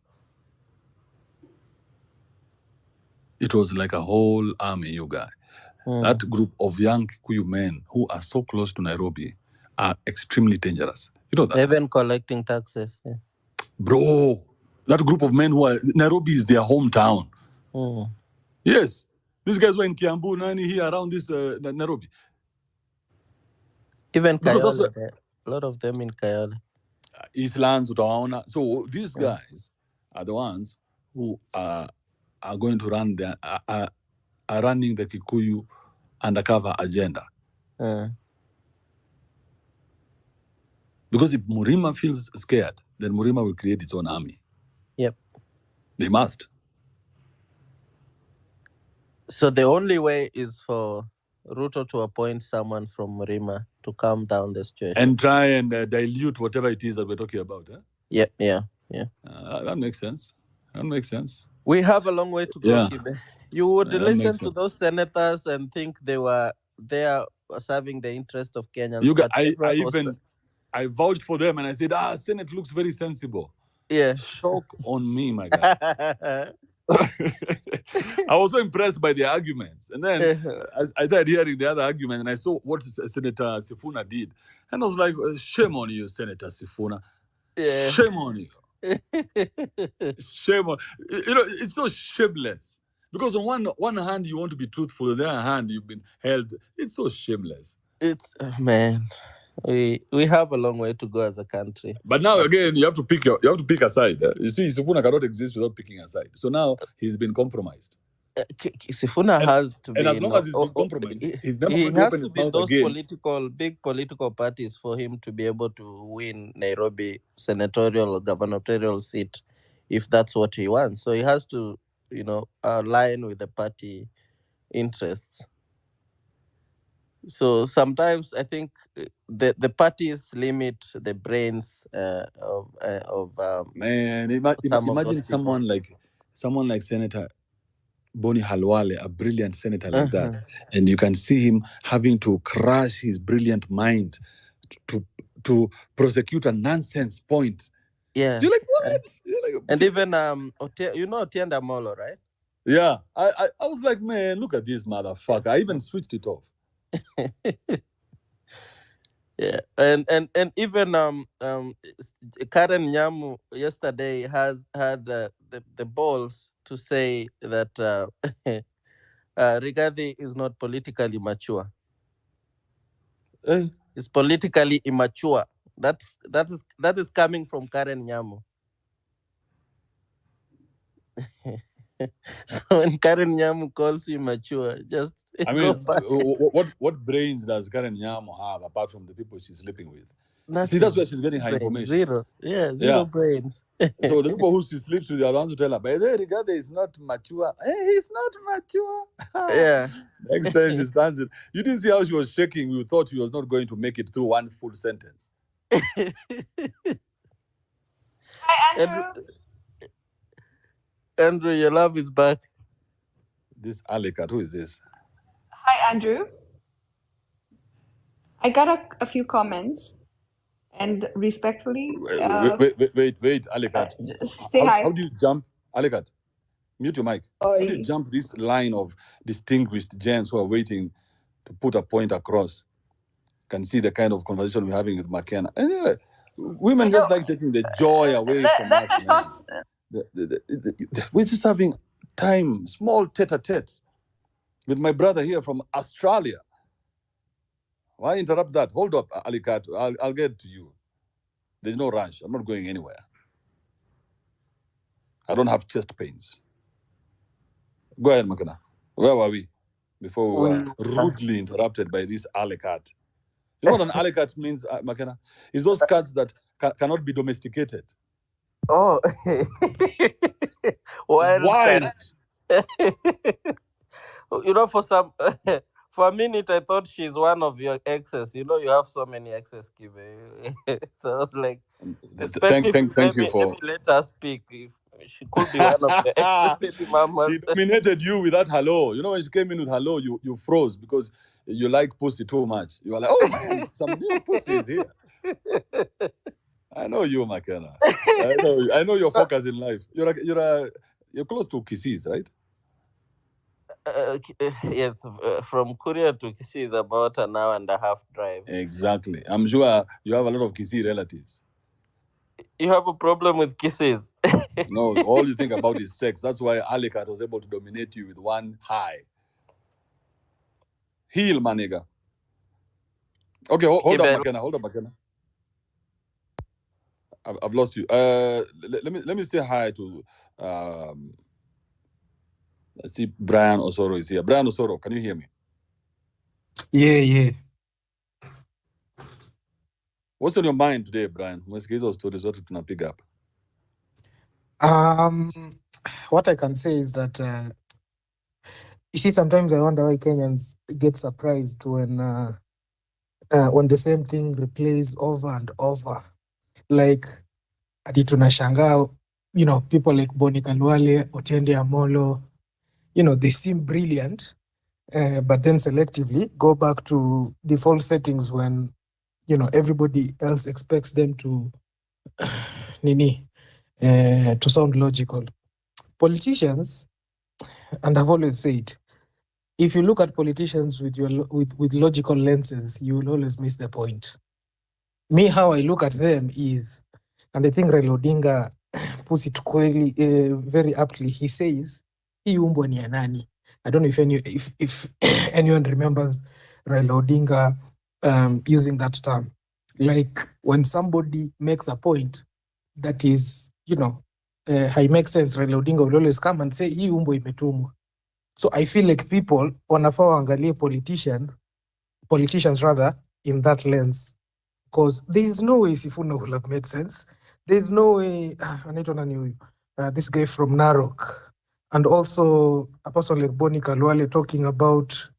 It was like a whole army, you guys. That group of young Kikuyu men who are so close to Nairobi are extremely dangerous. You know that? Even collecting taxes. Yeah. Bro, that group of men Nairobi is their hometown. Yes. These guys were in Kiambu, Nani, here around this Nairobi. Even Kayole, a lot of them in Kayole. Eastlands, Utaona. So these guys are the ones who are going to run are running the Kikuyu undercover agenda. Because if Murima feels scared, then Murima will create its own army. Yep. They must. So the only way is for Ruto to appoint someone from Murima to calm down the situation. And try and dilute whatever it is that we're talking about. Yeah. That makes sense. We have a long way to go, Kibe. You would listen to those senators and think they are serving the interest of Kenyans. I vouched for them and I said, Senate looks very sensible. Yeah. Shock on me, my guy. I was so impressed by the arguments. And then I started hearing the other argument and I saw what Senator Sifuna did. And I was like, shame on you, Senator Sifuna. Yeah. Shame on you. Shame on you. You know, it's so shameless. Because on one hand, you want to be truthful. On the other hand, you've been held. It's so shameless. It's, man, we have a long way to go as a country. But now again, you have to pick a side. You see, Sifuna cannot exist without picking a side. So now he's been compromised. Sifuna has to be, and as long as he's been compromised, he's never going to open his mouth again. Those big political parties for him to be able to win Nairobi senatorial or gubernatorial seat if that's what he wants. So he has to, align with the party interests. So sometimes I think the parties limit the brains of Man, some of imagine those people. someone like Senator Boni Halwale, a brilliant senator like that, Uh-huh. and you can see him having to crush his brilliant mind to to prosecute a nonsense point. Yeah. You're like, what? You're And like, even Otienda Molo, right? yeah. I was like, man, look at this motherfucker. I even switched it off. Yeah, and even Karen Nyamu yesterday has had the balls to say that Rigathi is not politically mature. Eh, It's politically immature. That is coming from Karen Nyamu. So when Karen Nyamu calls you mature, just I go mean, back. what brains does Karen Nyamo have apart from the people she's sleeping with? See, that's Nothing. where she's getting her Brain information. zero. Yeah, Yeah. zero brains. So the people who she sleeps with are the ones who tell her, by the way, Rigathi is not mature. Hey, he's not mature. Yeah. Next time she stands it. You didn't see how she was shaking. We thought she was not going to make it through one full sentence. Hi, Andrew, Andrew. Andrew, your love is back. This Alicat, who is this? Hi, Andrew. I got a few comments, and respectfully, Wait, Alicat. say hi. How do you jump? Alicat, mute your mic. How do you Sorry. jump this line of distinguished gents who are waiting to put a point across? Can see the kind of conversation we're having with McKenna. Anyway, women just like taking the joy away from us. That's Man. We're just having time, small tete-a-tete with my brother here from Australia. Why interrupt that? Hold up, Alicat. I'll get to you. There's no rush. I'm not going anywhere. I don't have chest pains. Go ahead, McKenna. Where were we before we were rudely interrupted by this Alicat? You know what an Alicat means, McKenna? It's those cats that cannot be domesticated. Oh, Wild. For some, for a minute, I thought she's one of your exes. You have so many exes, Kibe. So I was like, Thank maybe, you for. maybe let her speak. If she could be one of the ex-baby mamas. She dominated you with that hello. You know, when she came in with hello, you froze because you like pussy too much. You were like, oh man, some new pussy is here. I know you, McKenna. I know your focus in life. You're close to Kisses, right? Yes, from Korea to Kisii is about an hour and a half drive. Exactly. I'm sure you have a lot of Kissi relatives. You have a problem with kisses? No, all you think about is sex. That's why Alicat was able to dominate you with one high. Heal, my nigga. Okay, hold up, McKenna. I've lost you. Let me say hi to. Let's see, Brian Osoro is here. Brian Osoro, can you hear me? Yeah. What's on your mind today, Brian? Umesikiza stories zote tunapiga hapa. What I can say is that you see, sometimes I wonder why Kenyans get surprised when the same thing replays over and over. Like ati tunashangaa, people like Boni Kalwale, Otiende Amolo, they seem brilliant, but then selectively go back to default settings when everybody else expects them to to sound logical. Politicians, and I've always said, if you look at politicians with with logical lenses, you will always miss the point. Me, how I look at them is, and I think Raila Odinga puts it very aptly. He says, "Hii umbo ni ya nani?" I don't know if anyone remembers Raila Odinga using that term. Like when somebody makes a point that is, it makes sense. Raila Odinga will always come and say, "Hii umbo imetumwa." So I feel like people wanafaa waangalie politicians rather in that lens, because there is no way Sifuna will have made sense. There is no way anaitwa nani huyu this guy from Narok, and also a person like Bonnie Kalwale talking about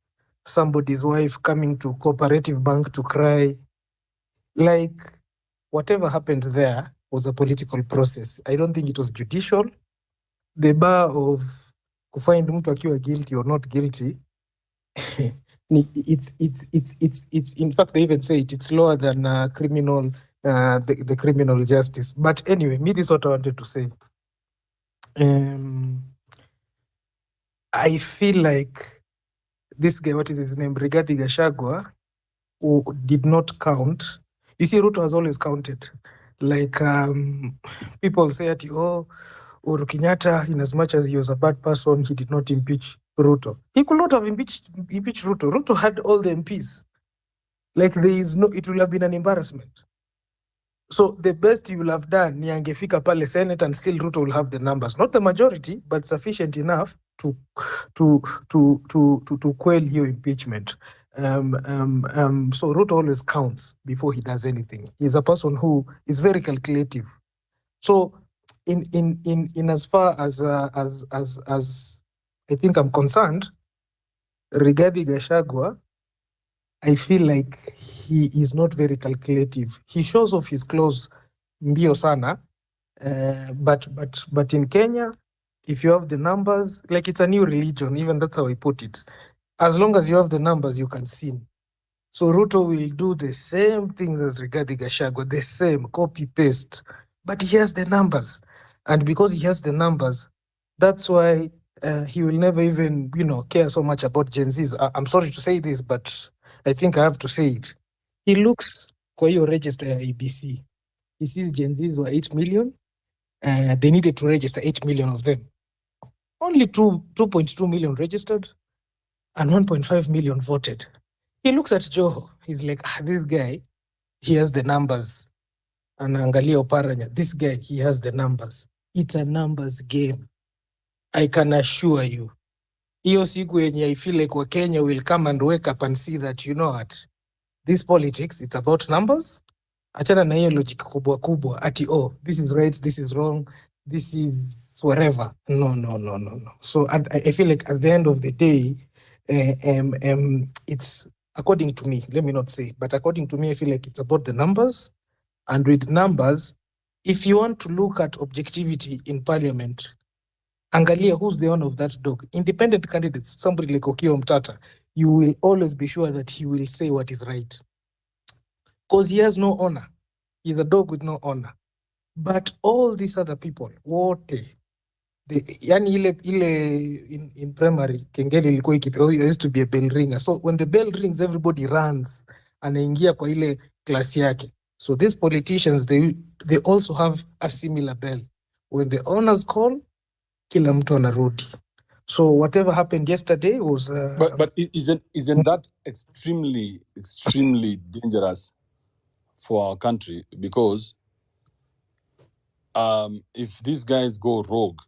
somebody's wife coming to Cooperative Bank to cry. Like, whatever happened there was a political process. I don't think it was judicial. The bar of kufind mtu akiwa guilty or not guilty, it's in fact they even say it's lower than criminal the criminal justice. But anyway, this is what I wanted to say. I feel like this guy, what is his name, Rigathi Gachagua, who did not count. You see, Ruto has always counted. Like people say that, oh, Uhuru Kenyatta, in as much as he was a bad person, he did not impeach Ruto. He could not have impeached Ruto. Ruto had all the MPs. Like there is no, it will have been an embarrassment. So the best you will have done ni angefika pale Senate and still Ruto will have the numbers, not the majority, but sufficient enough to quell your impeachment. So Ruto always counts before he does anything. He's a person who is very calculative. So in as far as I think I'm concerned, Rigathi Gachagua, I feel like he is not very calculative. He shows off his clothes mbio sana, but in Kenya, if you have the numbers, like it's a new religion, even that's how I put it. As long as you have the numbers, you can sin. So Ruto will do the same things as Rigathi Gachagua, the same, copy, paste. But he has the numbers. And because he has the numbers, that's why he will never even, care so much about Gen Zs. I'm sorry to say this, but I think I have to say it. He looks kwa hiyo register ya ABC. He sees Gen Zs were 8 million. They needed to register 8 million of them. Only 2.2 million registered and 1.5 million voted. He looks at Joho. He's like, this guy, he has the numbers. And Angalia Oparanya, this guy, he has the numbers. It's a numbers game. I can assure you. Hiyo siku yenye I feel like Wakenya will come and wake up and see that, you know what, this politics, it's about numbers. Achana na hiyo logic kubwa kubwa, ati, oh, this is right, this is wrong, this is whatever. No. So I feel like at the end of the day, it's, according to me, let me not say, but according to me, I feel like it's about the numbers. And with numbers, if you want to look at objectivity in parliament, angalia who's the owner of that dog. Independent candidates, somebody like Okiya Mtata, you will always be sure that he will say what is right. Because he has no honor. He's a dog with no honor. But all these other people, wote, yani ile in primary, kengele ilikuwa ikipiga, I used to be a bell ringer. So when the bell rings, everybody runs. Anaingia kwa ile class yake. So these politicians, they also have a similar bell. When the owners call, kila mtu anarudi. So whatever happened yesterday was... But isn't that extremely dangerous for our country? Because if these guys go rogue,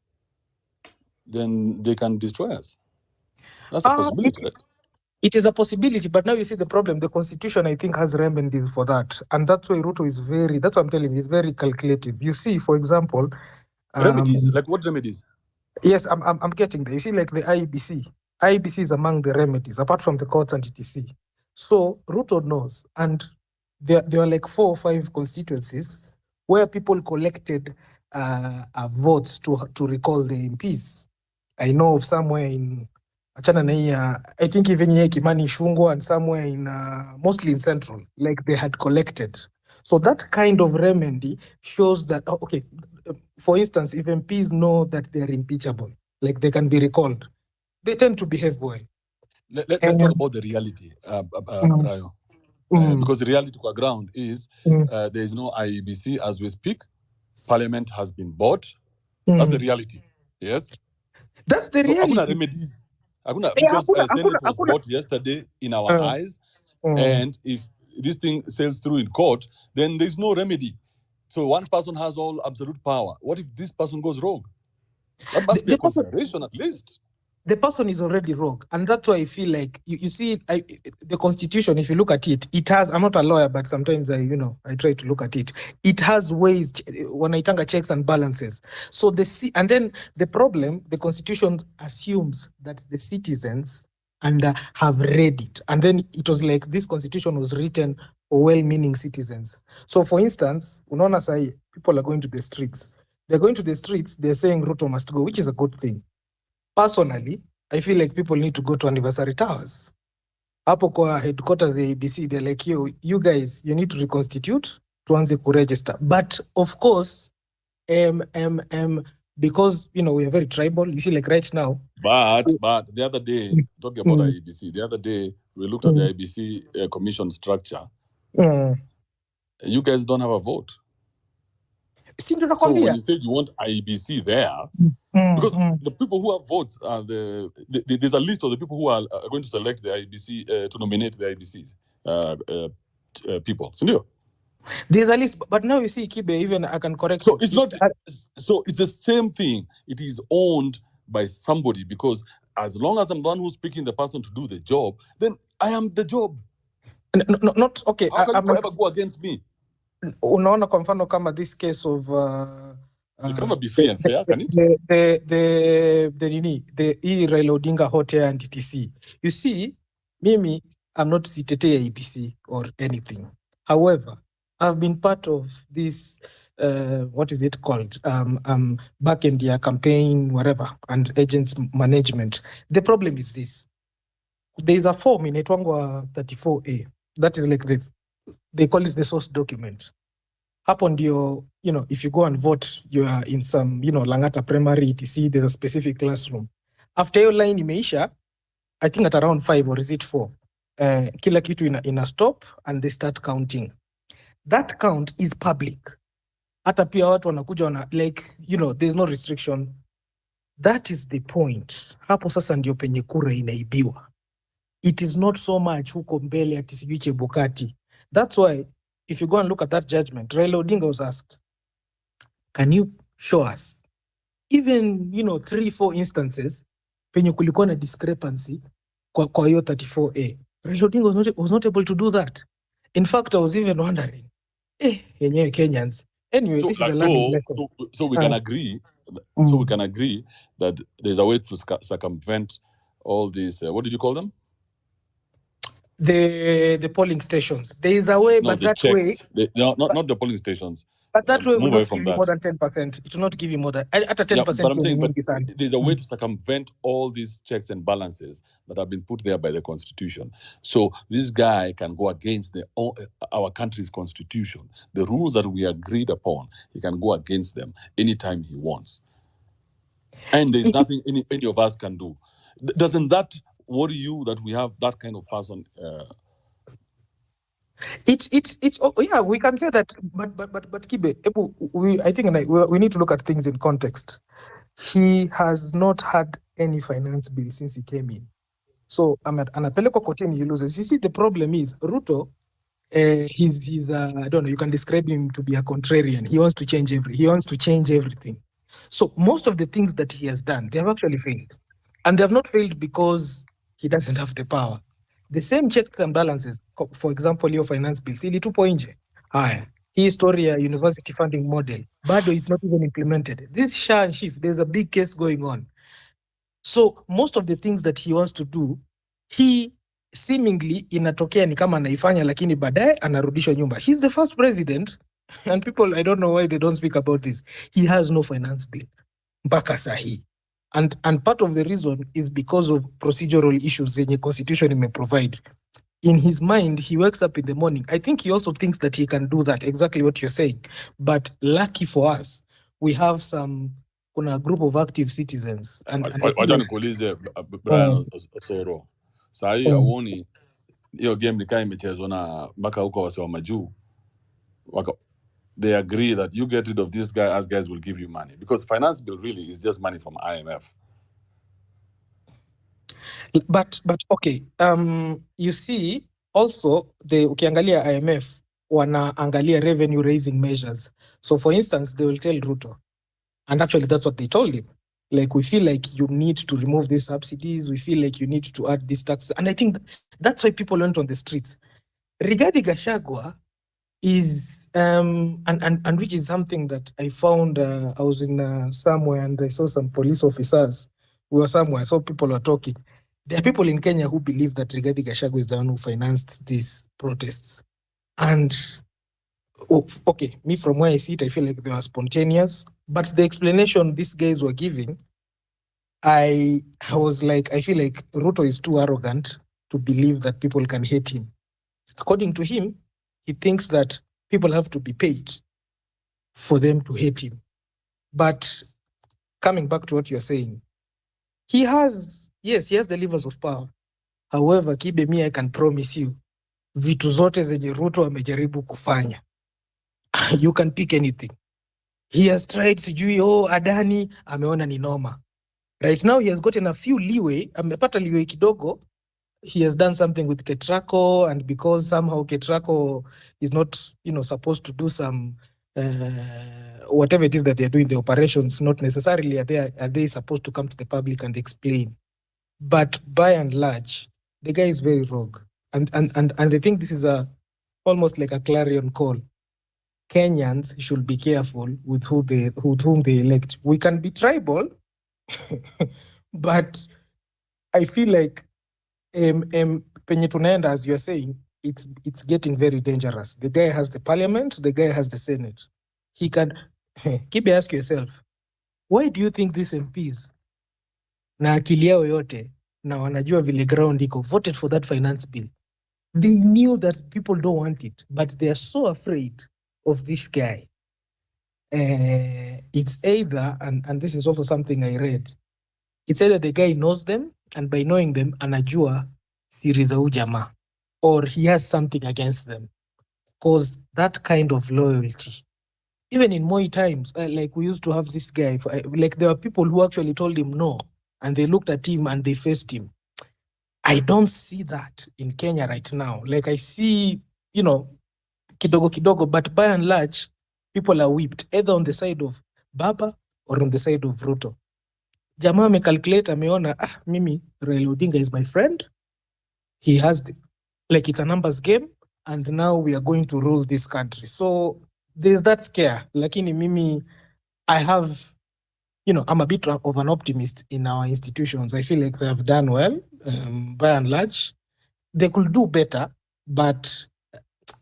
then they can destroy us. That's a possibility, right? It is a possibility, but now you see the problem. The constitution, I think, has remedies for that. And that's why Ruto is that's what I'm telling you, he's very calculative. You see, for example... remedies? Like what remedies? Yes, I'm getting there. You see, like the IEBC. IEBC is among the remedies, apart from the courts and etc. So Ruto knows, and there are like 4 or 5 constituencies where people collected votes to recall the MPs. I know of somewhere in achana na hii, I think even here Kimani Ichung'wah and somewhere in mostly in Central, like they had collected. So that kind of remedy shows that, okay, for instance, if MPs know that they're impeachable, like they can be recalled, they tend to behave well. Let's talk about the reality, Rayo. Because the reality to our ground is there is no IEBC as we speak. Parliament has been bought. That's the reality. Yes? That's the reality. Hakuna remedies. Because Senate was bought yesterday in our eyes. And if this thing sails through in court, then there's no remedy. So one person has all absolute power. What if this person goes rogue? That must be a consideration at least. the person is already rogue, and that's why I feel like you see the constitution. If you look at it, it has. I'm not a lawyer, but sometimes I try to look at it. It has ways when I tanga checks and balances. So and then the problem, the constitution assumes that the citizens have read it, and then it was like this constitution was written for well-meaning citizens. So, for instance, unaona sai people are going to the streets. They're going to the streets. They're saying Ruto must go, which is a good thing. Personally, I feel like people need to go to anniversary towers. Hapo kwa headquarters ya ABC, they're like, you guys, you need to reconstitute, tuanze kuregister. But of course, because we are very tribal, you see, like right now. But the other day, talking about IEBC, the other day we looked at the IEBC commission structure. You guys don't have a vote. So when you say you want IEBC there, because the people who have votes are there's a list of the people who are going to select the IEBC to nominate the IEBC's people. There's a list, but now you see, Kibe, even I can correct. So it's not. So it's the same thing. It is owned by somebody, because as long as I'm the one who's picking the person to do the job, then I am the job. No, not okay. How can you ever go against me? Unaona kwa mfano kama this case of it can never be free and fair, can it? The Raila Odinga hotel and TTC. You see, mimi, I'm not sitete IEBC or anything. However, I've been part of this what is it called? Back in their campaign, whatever, and agents management. The problem is this. There is a form in Etwangwa 34A. That is like they call it the source document. Hapo ndio, if you go and vote, you are in some, Langata primary ETC, there's a specific classroom. After your line imeisha, I think at around 5 or is it 4, kila kitu in a stop and they start counting. That count is public. Hata pia watu wanakuja like, there's no restriction. That is the point. Hapo sasa ndio penye kura inaibiwa. It is not so much huko mbele ati sijui Chebukati. That's why, if you go and look at that judgment, Raila Odinga was asked, can you show us even 3-4 instances penye kulikuwa na discrepancy kwa hiyo 34A? Raila Odinga was not able to do that. In fact, I was even wondering, yenyewe Kenyans. Anyway, this is a learning lesson. So we can agree. So we can agree that there's a way to circumvent all these. What did you call them? The polling stations. There is a way, no, but the that checks. way, not the polling stations. But that way will not give you that. more than 10%. It will not give you more than at a 10%. But I'm saying, but there's a way to circumvent all these checks and balances that have been put there by the Constitution. So this guy can go against our country's Constitution, the rules that we agreed upon. He can go against them anytime he wants, and there's nothing any of us can do. Doesn't that worry you that we have that kind of person? Yeah, we can say that, but Kibe, I think we need to look at things in context. He has not had any finance bill since he came in. So anapelekwa kotini, he loses. You see, the problem is Ruto. He's I don't know. You can describe him to be a contrarian. He wants to change everything. So most of the things that he has done, they have actually failed, and they have not failed because he doesn't have the power. The same checks and balances, for example, your finance bill, ilitupwa nje. Haya, hii story ya university funding model, bado is not even implemented. This SHA and SHIF, there's a big case going on. So most of the things that he wants to do, he seemingly inatokea ni kama anaifanya, lakini baadaye anarudishwa nyumba. He's the first president, and people, I don't know why they don't speak about this. He has no finance bill mpaka sahi. And part of the reason is because of procedural issues zenye constitution may provide. In his mind, he wakes up in the morning. I think he also thinks that he can do that, exactly what you're saying. But lucky for us, we have kuna group of active citizens. Wacha nikuulize Brian Osoro. Saa hii hauoni hiyo game nikaa imechezwa na mpaka huko wase wa majuu. They agree that you get rid of this guy, as guys will give you money. Because finance bill really is just money from IMF. But okay, you see, also, ukiangalia IMF, wanaangalia revenue raising measures. So for instance, they will tell Ruto, and actually that's what they told him. Like, we feel like you need to remove these subsidies. We feel like you need to add this tax. And I think that's why people went on the streets. Rigathi Gachagua is, and which is something that I found, I was in somewhere and I saw some police officers. We were somewhere, I saw people were talking. There are people in Kenya who believe that Rigathi Gachagua is the one who financed these protests. And okay, me from where I see it, I feel like they were spontaneous. But the explanation these guys were giving, I was like, I feel like Ruto is too arrogant to believe that people can hate him. According to him, he thinks that people have to be paid for them to hate him. But coming back to what you're saying, he has the levers of power. However, Kibe, me, I can promise you, vitu zote zenye Ruto amejaribu kufanya, you can pick anything. He has tried sijui, Adani, ameona ni noma. Right now, he has gotten a few leeway, amepata leeway kidogo. He has done something with Ketraco, and because somehow Ketraco is not, supposed to do some whatever it is that they're doing, the operations, not necessarily are they supposed to come to the public and explain. But by and large, the guy is very rogue, and I think this is almost like a clarion call. Kenyans should be careful with whom they elect. We can be tribal, but I feel like penye tunaenda, as you're saying, it's getting very dangerous. The guy has the parliament, the guy has the Senate. He can Kibe, ask yourself, why do you think these MPs na akili yao yote na wanajua vile ground iko voted for that finance bill? They knew that people don't want it, but they are so afraid of this guy. It's either, and this is also something I read, it's either the guy knows them, and by knowing them, anajua siri za ujamaa, or he has something against them. Because that kind of loyalty, even in Moi times, like we used to have this guy, like there were people who actually told him no, and they looked at him and they faced him. I don't see that in Kenya right now. Like I see, kidogo kidogo, but by and large, people are whipped either on the side of Baba or on the side of Ruto. Jamaa amecalculate, ameona, mimi Raila Odinga is my friend. He has, it's a numbers game, and now we are going to rule this country. So there's that scare. Lakini mimi, I have, I'm a bit of an optimist in our institutions. I feel like they have done well, by and large. They could do better, but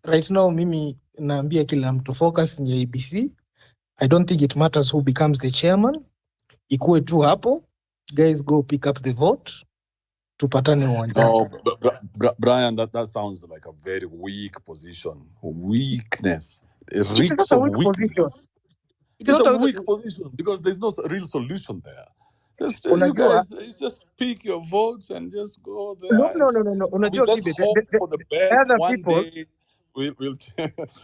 right now, mimi naambia kila mtu focus ni ABC. I don't think it matters who becomes the chairman. Ikue tu hapo, guys go pick up the vote. Tupatane uwanjani. No, Brian, that sounds like a very weak position. Weakness. It is not a weak position. It's a weak position because there's no real solution there. Just you guys, just pick your votes and just go there. No. Unajua, let's Kibe, hope for the best. Other One people, day we'll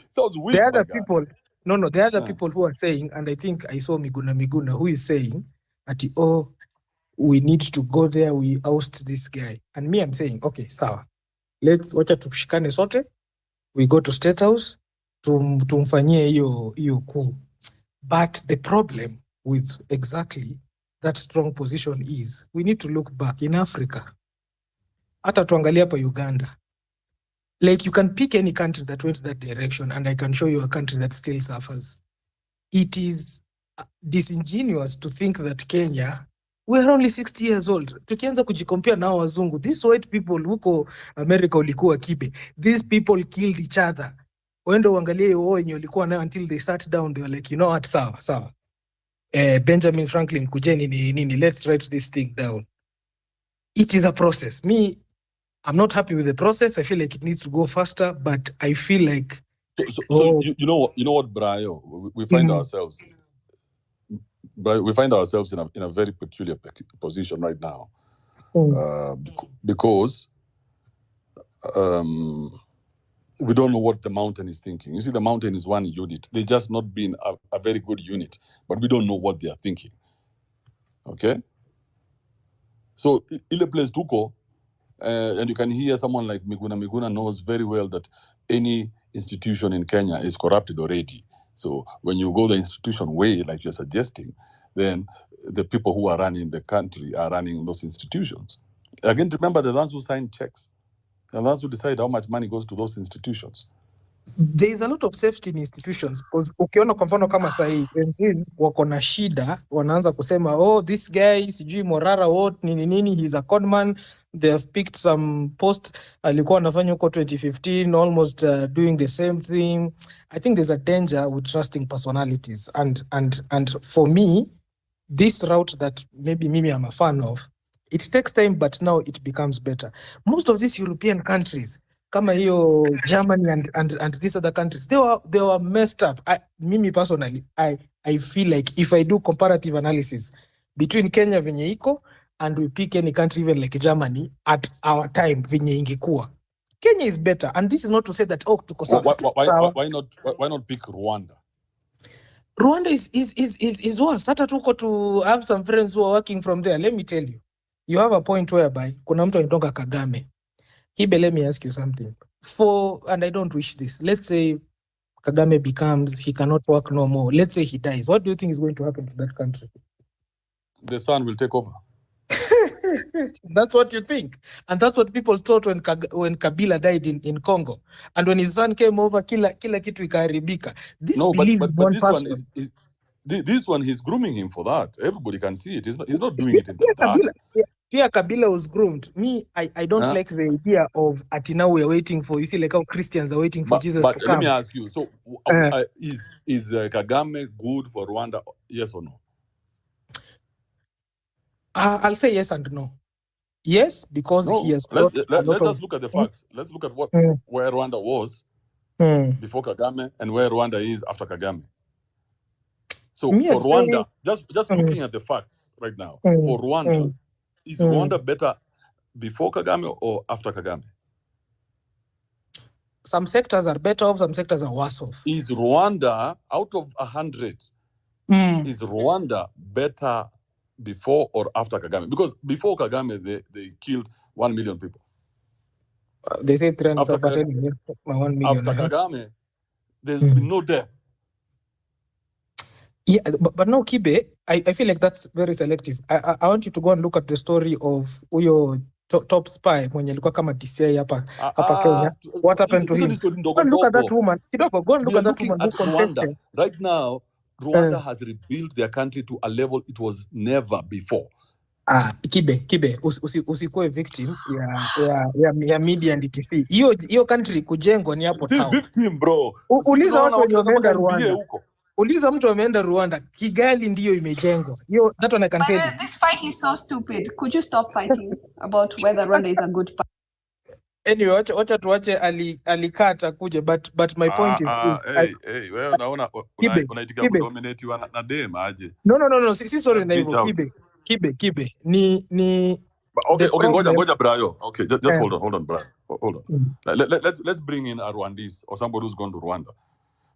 sounds weak. The other people, the other people who are saying, and I think I saw Miguna who is saying that, we need to go there, we oust this guy. And me, I'm saying, okay, sawa. Let's wacha tushikane sote. We go to State House, tumfanyie hiyo coup. But the problem with exactly that strong position is, we need to look back in Africa. Hata tuangalia hapa Uganda. Like, you can pick any country that went that direction, and I can show you a country that still suffers. It is disingenuous to think that Kenya, we're only 60 years old. Tukianza kujikompare na wazungu, these white people huko America ulikuwa Kibe, these people killed each other. Wende uangalie wenye ulikuwa nayo until they sat down, they were like, you know what, sawa. Benjamin Franklin, kujeni nini, let's write this thing down. It is a process. Me, I'm not happy with the process. I feel like it needs to go faster, but I feel like... So you know what, Brayo? We find ourselves... But we find ourselves in a very peculiar position right now, because we don't know what the mountain is thinking. You see, the mountain is one unit. They've just not been a very good unit, but we don't know what they are thinking. Okay? So, ile place tuko, and you can hear someone like Miguna knows very well that any institution in Kenya is corrupted already. So when you go the institution way, like you're suggesting, then the people who are running the country are running those institutions. Again, remember the ones who sign checks, the ones who decide how much money goes to those institutions. There is a lot of safety in institutions, because ukiona kwa mfano kama sahi Gen-Zs wako na shida, wanaanza kusema oh, this guy sijui Morara what nini he's a conman. They have picked some post alikuwa anafanya huko 2015 almost doing the same thing. I think there's a danger with trusting personalities, and for me this route that maybe Mimi I'm a fan of, it takes time but now it becomes better. Most of these European countries kama hiyo Germany and these other countries, they were messed up. Mimi personally, I feel like if I do comparative analysis between Kenya venye iko and we pick any country even like Germany at our time venye ingekuwa, Kenya is better. And this is not to say that tuko sawa. Why not pick Rwanda? Rwanda is worse. Hata tuko to have some friends who are working from there. Let me tell you, you have a point whereby kuna mtu anaitwa Kagame. Kibe, let me ask you something. And I don't wish this. Let's say Kagame he cannot work no more. Let's say he dies. What do you think is going to happen to that country? The son will take over. That's what you think. And that's what people thought when Kabila died in Congo. And when his son came over, kila kitu ikaharibika. This one, he's grooming him for that. Everybody can see it. He's not doing it in the dark. Kabila was groomed. Me, I don't like the idea of now we are waiting for, you see, like how Christians are waiting for Jesus to come. Let me ask you, so is Kagame good for Rwanda, yes or no? I'll say yes and no. Yes, because he has let's just look at the facts. Let's look at where Rwanda was before Kagame and where Rwanda is after Kagame. So for Rwanda, just looking at the facts right now, for Rwanda, is Rwanda better before Kagame or after Kagame? Some sectors are better off, some sectors are worse off. Is Rwanda, out of 100, is Rwanda better before or after Kagame? Because before Kagame, they killed 1 million people. They say 300, but anyway, 1 million. After Kagame, there's been no death. Yeah, but now Kibe, I feel like that's very selective. I want you to go and look at the story of Uyo top spy mwenye alikuwa kama DCI hapa Kenya. What happened to him? Go and look at that woman. Go and look at that woman who contested. Right now, Rwanda has rebuilt their country to a level it was never before. Kibe, usikuwe victim ya media and etc. Hiyo country kujengwa ni hapo town. Si victim bro. Uliza watu wenye wameenda Rwanda. Uliza mtu ameenda Rwanda, Kigali ndiyo imejengwa. That one I can tell you. This fight is so stupid. Could you stop fighting about whether Rwanda is a good fight? Anyway, wacha tuache alikata kuje, but my point is wewe unaona unaitika kudominate na dem aje. No, si sorry na hivyo Kibe. Ni Okay, ngoja Brayo. Okay, just hold on, Brayo. Hold on. Let's bring in a Rwandese or somebody who's gone to Rwanda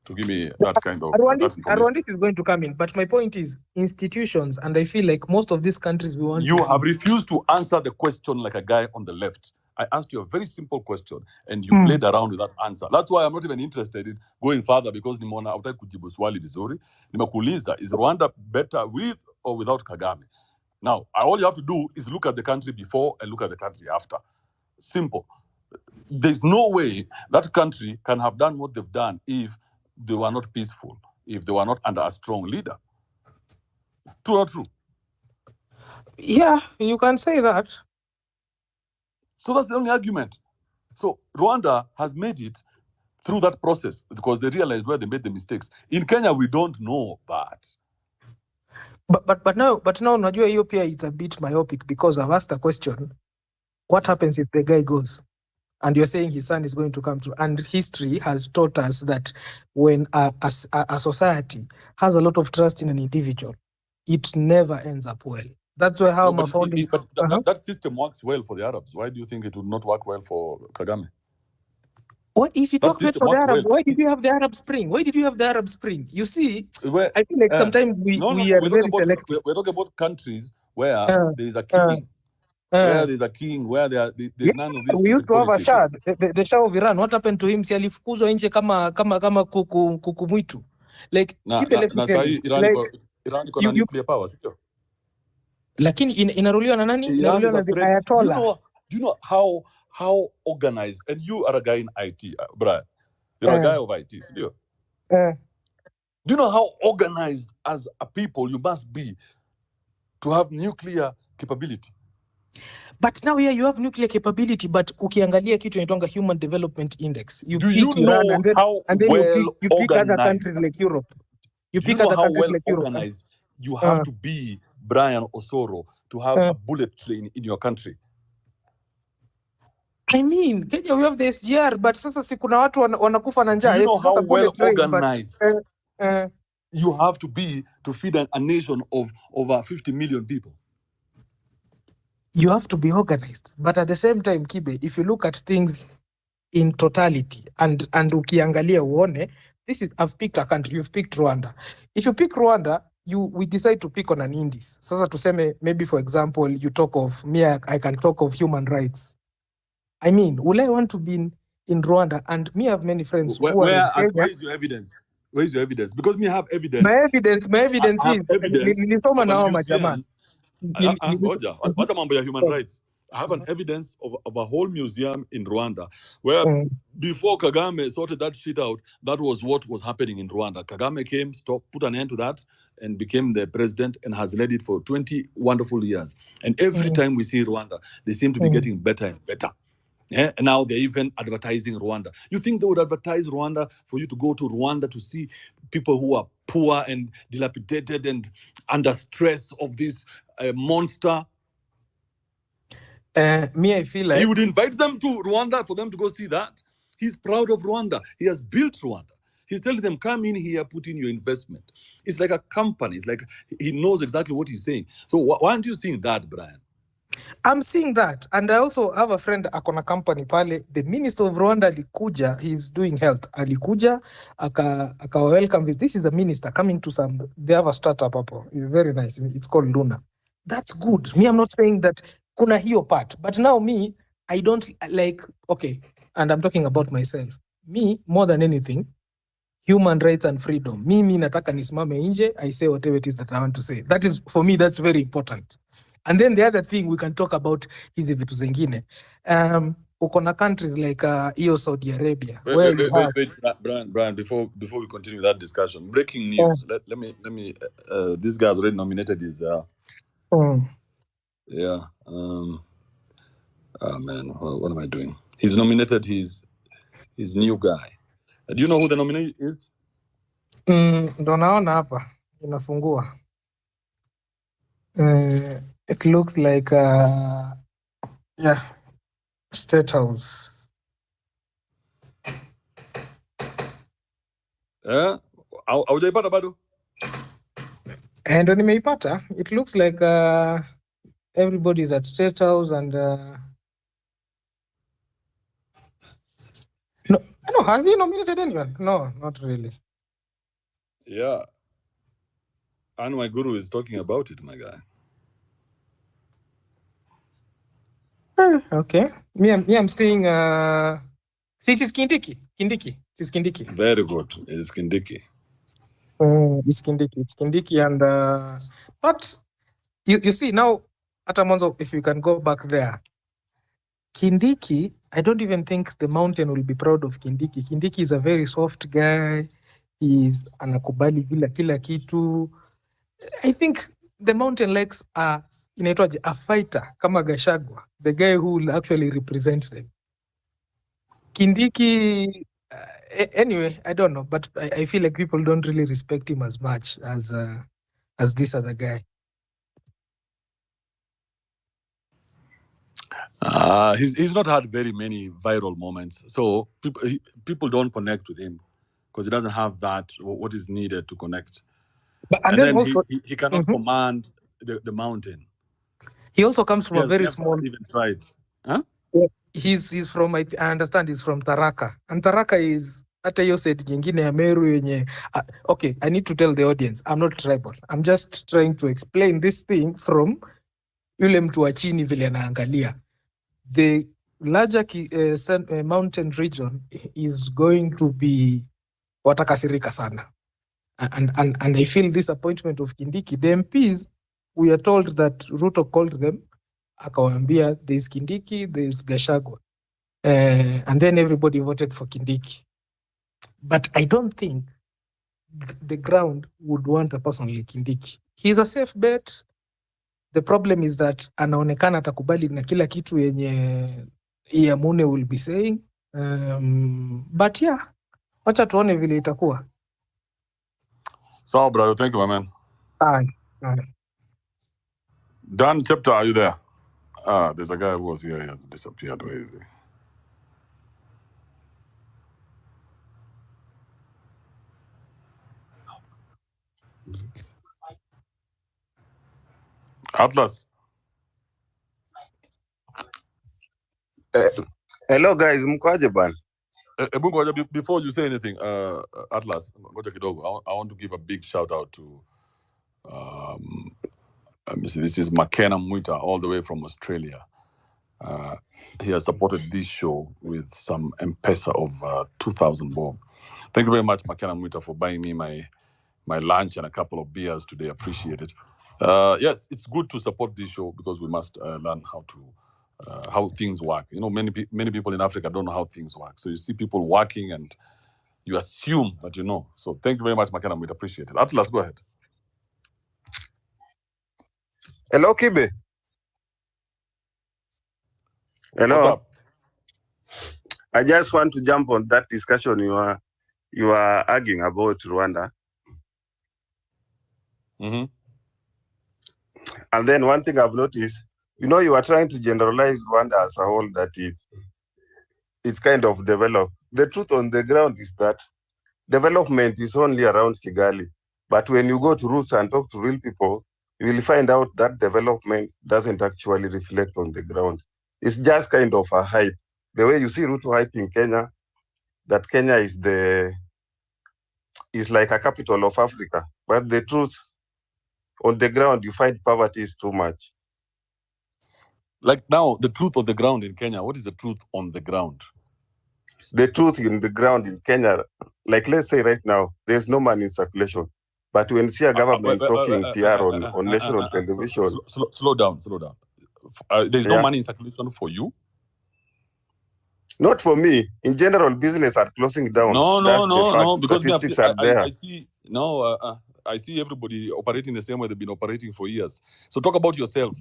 to give me that kind of Rwandese is going to come in, but my point is institutions, and I feel like most of these countries we want. You have refused to answer the question like a guy on the left. I asked you a very simple question, and you played around with that answer. That's why I'm not even interested in going further, because nimeona hutaki kujibu swali vizuri. Nimekuuliza, is Rwanda better with or without Kagame? Now, all you have to do is look at the country before and look at the country after. Simple. There's no way that country can have done what they've done if they were not peaceful, if they were not under a strong leader. True or not true? Yeah, you can say that. So that's the only argument. So Rwanda has made it through that process because they realized where they made the mistakes. In Kenya, we don't know that. But now, unajua hiyo pia it's a bit myopic, because I've asked a question: what happens if the guy goes? And you're saying his son is going to come through. And history has taught us that when a society has a lot of trust in an individual, it never ends up well. That's why that system works well for the Arabs. Why do you think it would not work well for Kagame? What if it works well for the Arabs? Why did you have the Arab Spring? You see, I feel like sometimes we are very selective. We're talking about countries where there is a king. Where there's a king, where there's none of this. We used to have a Shah, the Shah of Iran. What happened to him? Si alifukuzwa nje kama kuku mwitu. Like, Iran iko na nuclear power, sio? Lakini inaruliwa na nani? Iran Inaruliwa is a na the threat. Ayatollah. Do you know how organized? And you are a guy in IT, Brian. You're a guy of IT, sio? Do you know how organized as a people you must be to have nuclear capability? But now here you have nuclear capability, but ukiangalia kitu inaitwa Human Development Index. You Do pick you know Iran and then you pick other countries like Europe. You pick other countries like Europe. Organized you have to be, Brian Osoro, to have a bullet train in your country? I mean, Kenya, we have the SGR, but sasa si kuna watu wanakufa na njaa. Do you know how well organized you have to be to feed a nation of over 50 million people? You have to be organized. But at the same time, Kibe, if you look at things in totality and ukiangalia uone, I've picked a country, you've picked Rwanda. If you pick Rwanda, we decide to pick on an indice. Sasa tuseme, maybe for example, you talk of, I can talk of human rights. I mean, will I want to be in Rwanda? And me have many friends who are in Kenya. Where is your evidence? Where is your evidence? Because me have evidence. My evidence is nilisoma na hao majamaa. What about human rights? I have an evidence of a whole museum in Rwanda where before Kagame sorted that shit out, that was what was happening in Rwanda. Kagame came, put an end to that, and became the president and has led it for 20 wonderful years. And every time we see Rwanda, they seem to be getting better and better. Yeah? And now they're even advertising Rwanda. You think they would advertise Rwanda for you to go to Rwanda to see people who are poor and dilapidated and under stress of this monster? I feel like he would invite them to Rwanda for them to go see that. He's proud of Rwanda. He has built Rwanda. He's telling them, come in here, put in your investment. It's like a company. It's like he knows exactly what he's saying. So why aren't you seeing that, Brian? I'm seeing that. And I also have a friend akona company pale. The minister of Rwanda alikuja, he's doing health. Alikuja, aka welcome. This is a minister coming to they have a startup hapo. Very nice. It's called Luna. That's good. Me, I'm not saying that kuna hiyo part. But now me, I don't like, okay, and I'm talking about myself. Me, more than anything, human rights and freedom. Me nataka nisimame nje, I say whatever it is that I want to say. That is, for me, that's very important. And then the other thing we can talk about hizi vitu zingine. Uko na countries like hiyo Saudi Arabia. Wait, Brian, before we continue that discussion, breaking news. Let me this guy's already nominated his man, what am I doing? He's nominated his new guy. Do you know who the nominee is? Ndo naona hapa inafungua. It looks like State House. Haujaipata bado? Ndo nimeipata. It looks like everybody's at State House and no, has he nominated anyone? No, not really. Yeah. And my guru is talking about it, my guy. Okay. Me, I'm saying it is Kindiki. It is Kindiki. Very good. It's Kindiki. It's Kindiki. And but you see now, Atamonzo, if you can go back there, Kindiki, I don't even think the mountain will be proud of Kindiki. Kindiki is a very soft guy. He's anakubali vila kila kitu. I think the mountain likes a fighter kama Gachagua, the guy who will actually represent them. Kindiki, anyway, I don't know, but I feel like people don't really respect him as much as this other guy. He's not had very many viral moments, so people don't connect with him because he doesn't have that what is needed to connect. And then also, he cannot command the mountain. He also comes from a very small. Even tried, huh? He's from, I understand, he's from Tharaka, and Tharaka is hata hiyo said nyingine ya Meru yenye. Okay, I need to tell the audience, I'm not tribal. I'm just trying to explain this thing from yule mtu wa chini vile anaangalia. The larger mountain region is going to be watakasirika sana. And I feel this appointment of Kindiki, the MPs, we are told that Ruto called them, akawaambia there's Kindiki, there's Gachagua. And then everybody voted for Kindiki. But I don't think the ground would want a person like Kindiki. He's a safe bet. The problem is that anaonekana atakubali na kila kitu yenye Iyamune will be saying. But yeah, wacha tuone vile itakuwa. So, brother, thank you, my man. Aye. Dan Chapter, are you there? There's a guy who was here. He has disappeared. Where is he? Atlas. Hello guys, mkoaje bana? Before you say anything, Atlas, ngoja kidogo. I want to give a big shout out to this is Makena Mwita, all the way from Australia. He has supported this show with some M-Pesa of 2,000 bob. Thank you very much, Makena Mwita, for buying me my lunch and a couple of beers today. Appreciate it. Yes, it's good to support this show because we must learn how things work. You know, many people in Africa don't know how things work. So you see people working and you assume that you know. So thank you very much, Makena. We'd appreciate it. Atlas, go ahead. Hello, Kibe. Hello. What's up? I just want to jump on that discussion you are arguing about Rwanda. Mm-hmm. And then one thing I've noticed, you know, you are trying to generalize Rwanda as a whole, that it's kind of developed. The truth on the ground is that development is only around Kigali. But when you go to roots and talk to real people, you will find out that development doesn't actually reflect on the ground. It's just kind of a hype. The way you see Ruto hype in Kenya, that Kenya is like a capital of Africa. But the truth on the ground, you find poverty is too much. Like now, the truth on the ground in Kenya, what is the truth on the ground? The truth in the ground in Kenya, like let's say right now, there's no money in circulation. But when you see a government talking PR on national television... Slow down. There's no money in circulation for you? Not for me. In general, business are closing down. No. Because statistics are there. I see everybody operating the same way they've been operating for years. So talk about yourself.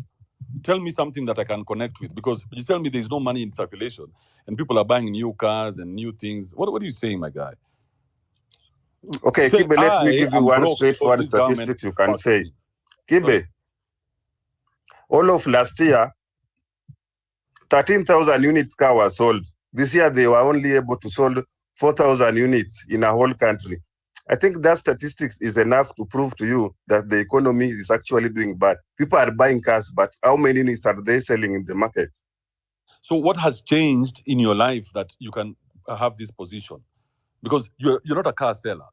Tell me something that I can connect with, because you tell me there's no money in circulation and people are buying new cars and new things. What are you saying, my guy? Okay, Kibe, let me give you one straightforward statistics you can say. Kibe, all of last year, 13,000 units car were sold. This year, they were only able to sold 4,000 units in a whole country. I think that statistics is enough to prove to you that the economy is actually doing bad. People are buying cars, but how many units are they selling in the market? So what has changed in your life that you can have this position? Because you're not a car seller.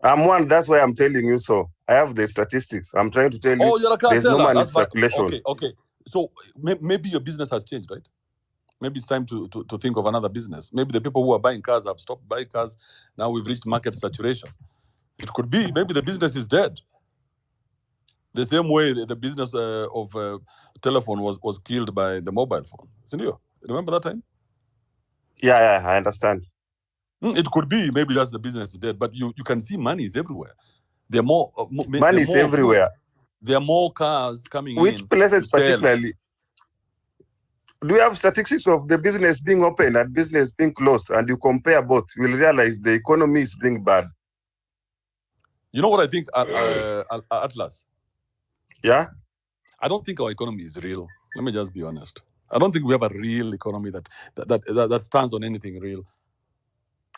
I'm one, that's why I'm telling you so. I have the statistics. I'm trying to tell you you're a car there's seller. no money in circulation. Okay. So maybe your business has changed, right? Maybe it's time to think of another business. Maybe the people who are buying cars have stopped buying cars. Now we've reached market saturation. It could be, maybe the business is dead. The same way the business of telephone was killed by the mobile phone. Remember that time? Yeah, I understand. It could be, maybe just the business is dead, but you can see money is everywhere. There are more money is everywhere. There are more cars coming Which in. Places particularly? Do you have statistics of the business being open and business being closed, and you compare both, you will realize the economy is being bad. You know what I think, Atlas? Yeah? I don't think our economy is real. Let me just be honest. I don't think we have a real economy that stands on anything real.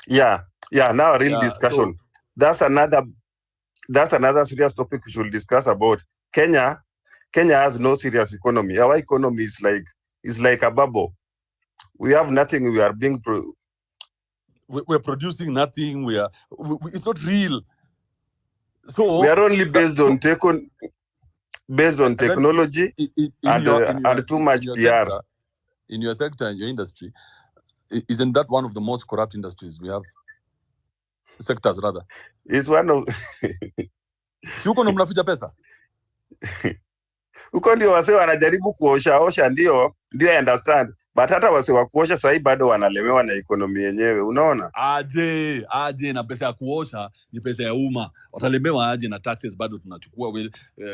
Yeah. Now a real discussion. So, that's another serious topic we should discuss about. Kenya has no serious economy. Our economy is like a bubble. We have nothing. We are being we're producing nothing. It's not real. So we are only based on technology and too much PR. In your sector, in your industry, Isn't that one of the most corrupt industries we have? Sectors rather. It's one of Si huko ndo mnaficha pesa? huko ndio wase wanajaribu kuosha, ndio I understand, but hata wase wa kuosha sasa bado wanalemewa na ekonomi yenyewe, unaona? Aje na pesa ya kuosha ni pesa ya umma. Watalemewa aje na taxes bado tunachukua,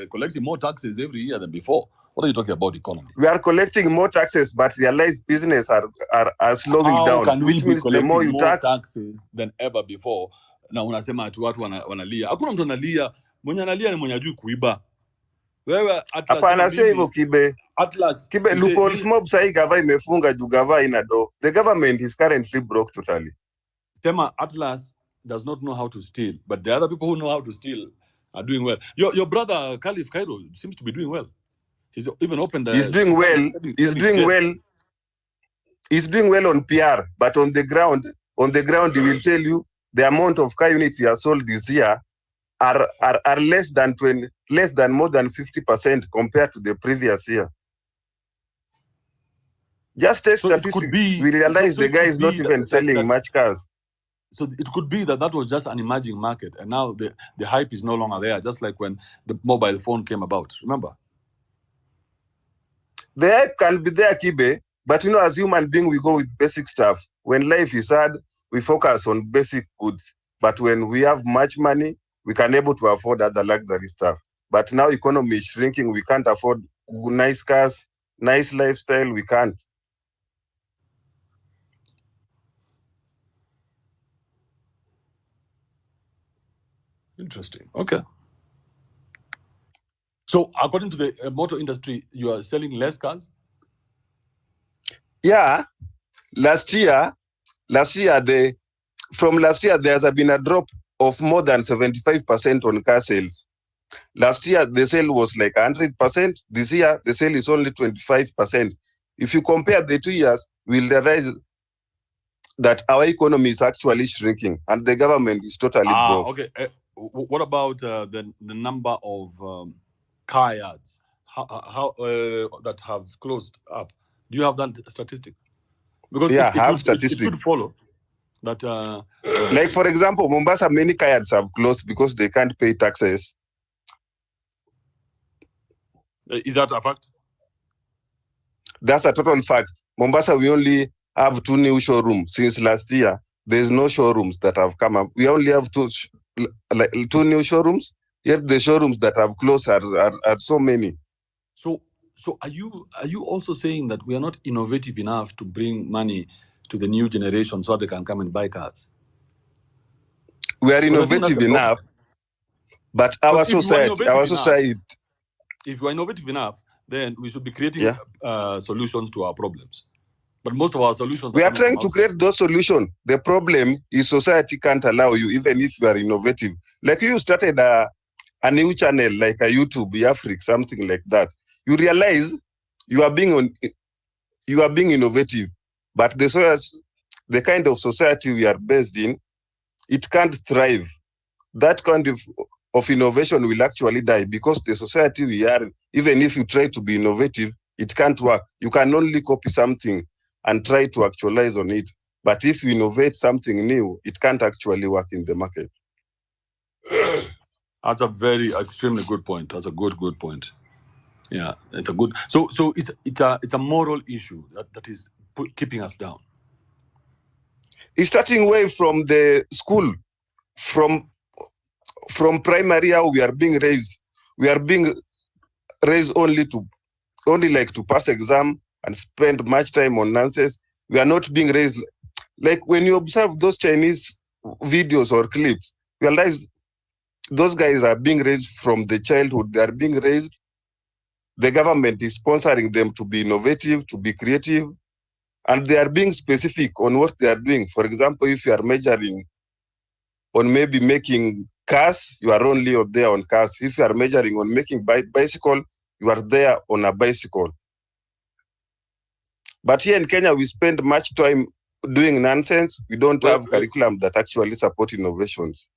collecting more taxes every year than before. What are you talking about economy? We are collecting more taxes, but realize business are slowing down, which means the more you tax taxes than ever before. Na unasema ati watu wanalia. Hakuna mtu analia. Mwenye analia ni mwenye ajui kuiba. Wewe Atlas, hapana, sio hivyo Kibe. Atlas, Kibe, loopholes mob sahi gava imefunga juu gava ina do. The government is currently broke totally. Sema Atlas does not know how to steal, but the other people who know how to steal are doing well. Your brother Khalif Cairo seems to be doing well. He's even opened. He's doing well. He's doing well on PR, but on the ground, he will tell you the amount of car units he has sold this year are less than more than 50% compared to the previous year. Just take statistics, we realize the guy is not even selling much cars. So it could be that was just an emerging market, and now the hype is no longer there, just like when the mobile phone came about. Remember? The hype can be there, Kibe, but as human beings, we go with basic stuff. When life is hard, we focus on basic goods. But when we have much money, we can able to afford other luxury stuff. But now economy is shrinking, we can't afford nice cars, nice lifestyle, we can't. Interesting. Okay. So according to the motor industry, you are selling less cars? Yeah. Last year, from last year, there has been a drop of more than 75% on car sales. Last year, the sale was like 100%. This year, the sale is only 25%. If you compare the 2 years, we'll realize that our economy is actually shrinking and the government is totally broke. Okay. What about the number of car yards how that have closed up? Do you have that statistic? Because it should follow that. Like, for example, Mombasa, many car yards have closed because they can't pay taxes. Is that a fact? That's a total fact. Mombasa, we only have 2 new showrooms since last year. There's no showrooms that have come up. We only have 2 new showrooms, yet the showrooms that have closed are so many. So are you also saying that we are not innovative enough to bring money to the new generation so they can come and buy cars? We are innovative enough, but our society. If we are innovative enough, then we should be creating solutions to our problems. But most of our solutions we are trying to create those solutions. The problem is society can't allow you, even if you are innovative. Like you started a new channel, like a YouTube, Africa, something like that. You realize you are being innovative, but the kind of society we are based in, it can't thrive. That kind of innovation will actually die because the society we are, even if you try to be innovative, it can't work. You can only copy something and try to actualize on it. But if you innovate something new, it can't actually work in the market. That's a very extremely good point. That's a good point. Yeah, it's a good. So it's a moral issue that is keeping us down. It's starting way from the school, from primary. How we are being raised. We are being raised only to pass exam and spend much time on nonsense. We are not being raised like when you observe those Chinese videos or clips, you realize those guys are being raised from the childhood. They are being raised. The government is sponsoring them to be innovative, to be creative, and they are being specific on what they are doing. For example, if you are measuring on maybe making cars, you are only there on cars. If you are measuring on making bicycle, you are there on a bicycle. But here in Kenya, we spend much time doing nonsense. We don't have curriculum that actually support innovations.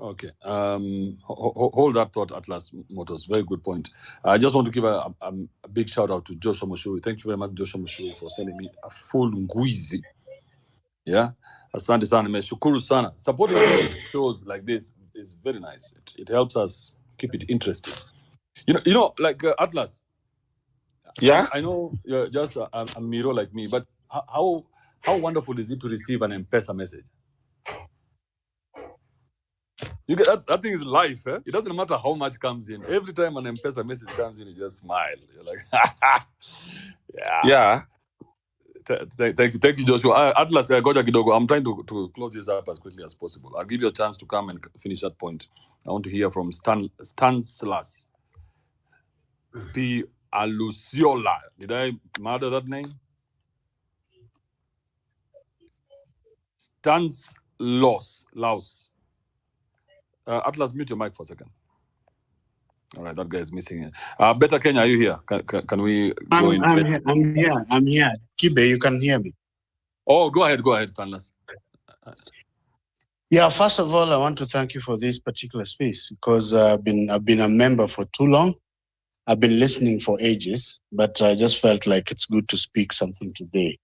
Okay. Hold that thought, Atlas Motors. Very good point. I just want to give a big shout out to Joshua Moshui. Thank you very much, Joshua Moshui, for sending me a full nguizi. Yeah. Asante sana. Nimeshukuru sana. Supporting these shows like this is very nice. It helps us keep it interesting. Like Atlas. Yeah. I know you're just a Miro like me, but how wonderful is it to receive an M-Pesa message? You get that thing is life, eh? It doesn't matter how much comes in. Every time an M-Pesa message comes in, you just smile. You're like, yeah. Yeah. Thank you, Joshua. Atlas, Goja Kidogo. I'm trying to close this up as quickly as possible. I'll give you a chance to come and finish that point. I want to hear from Stanislas P. Aluciola. Did I murder that name? Laos. Atlas, mute your mic for a second. All right, that guy is missing it. Better Kenya, are you here? Can we go in? I'm here. Kibe, you can hear me. Oh, go ahead, Stanislas. Yeah, first of all, I want to thank you for this particular space because I've been a member for too long. I've been listening for ages, but I just felt like it's good to speak something today,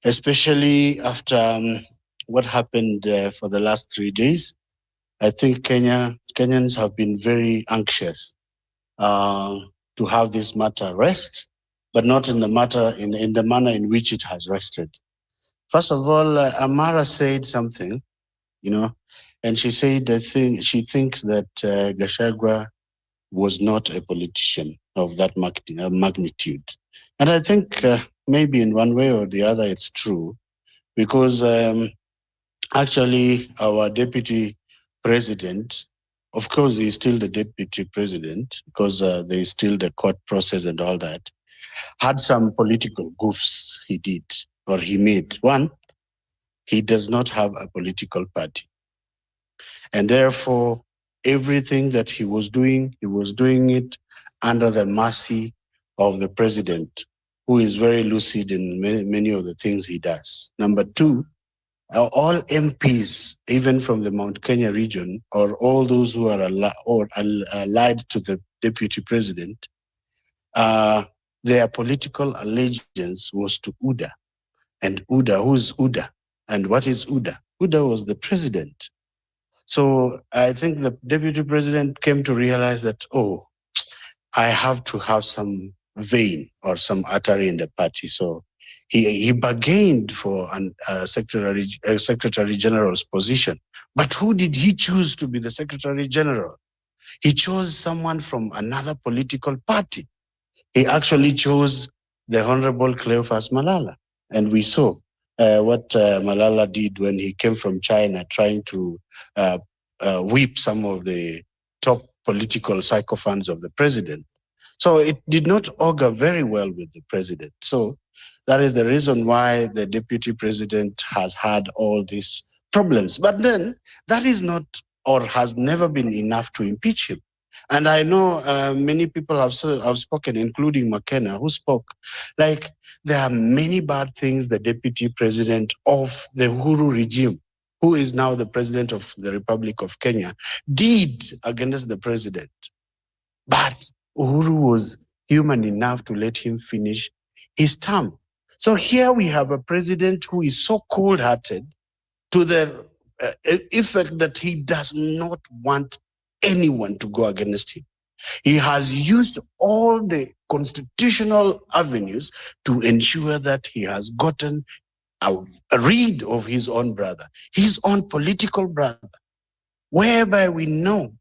especially after what happened for the last 3 days. I think Kenyans have been very anxious to have this matter rest, but not in the manner in which it has rested. First of all, Amara said something, and she said she thinks that Gachagua was not a politician of that magnitude. And I think maybe in one way or the other it's true, because actually our deputy president, of course he's still the deputy president because there is still the court process and all that, had some political goofs he made. One, he does not have a political party. And therefore, everything that he was doing it under the mercy of the president, who is very lucid in many of the things he does. Number two, all MPs, even from the Mount Kenya region, or all those who are allied to the deputy president, their political allegiance was to UDA. And UDA, who's UDA? And what is UDA? UDA was the president. So I think the deputy president came to realize that, I have to have some vein or some artery in the party. So he bargained for a secretary general's position. But who did he choose to be the secretary general? He chose someone from another political party. He actually chose the Honorable Cleophas Malala. And we saw what Malala did when he came from China trying to whip some of the top political sycophants of the president. So it did not augur very well with the president. So that is the reason why the deputy president has had all these problems. But then that is not or has never been enough to impeach him. And I know many people have spoken, including McKenna, who spoke, like there are many bad things the deputy president of the Uhuru regime, who is now the president of the Republic of Kenya, did against the president. But Uhuru was human enough to let him finish his term. So here we have a president who is so cold-hearted to the effect that he does not want anyone to go against him. He has used all the constitutional avenues to ensure that he has gotten rid of his own brother, his own political brother, whereby we know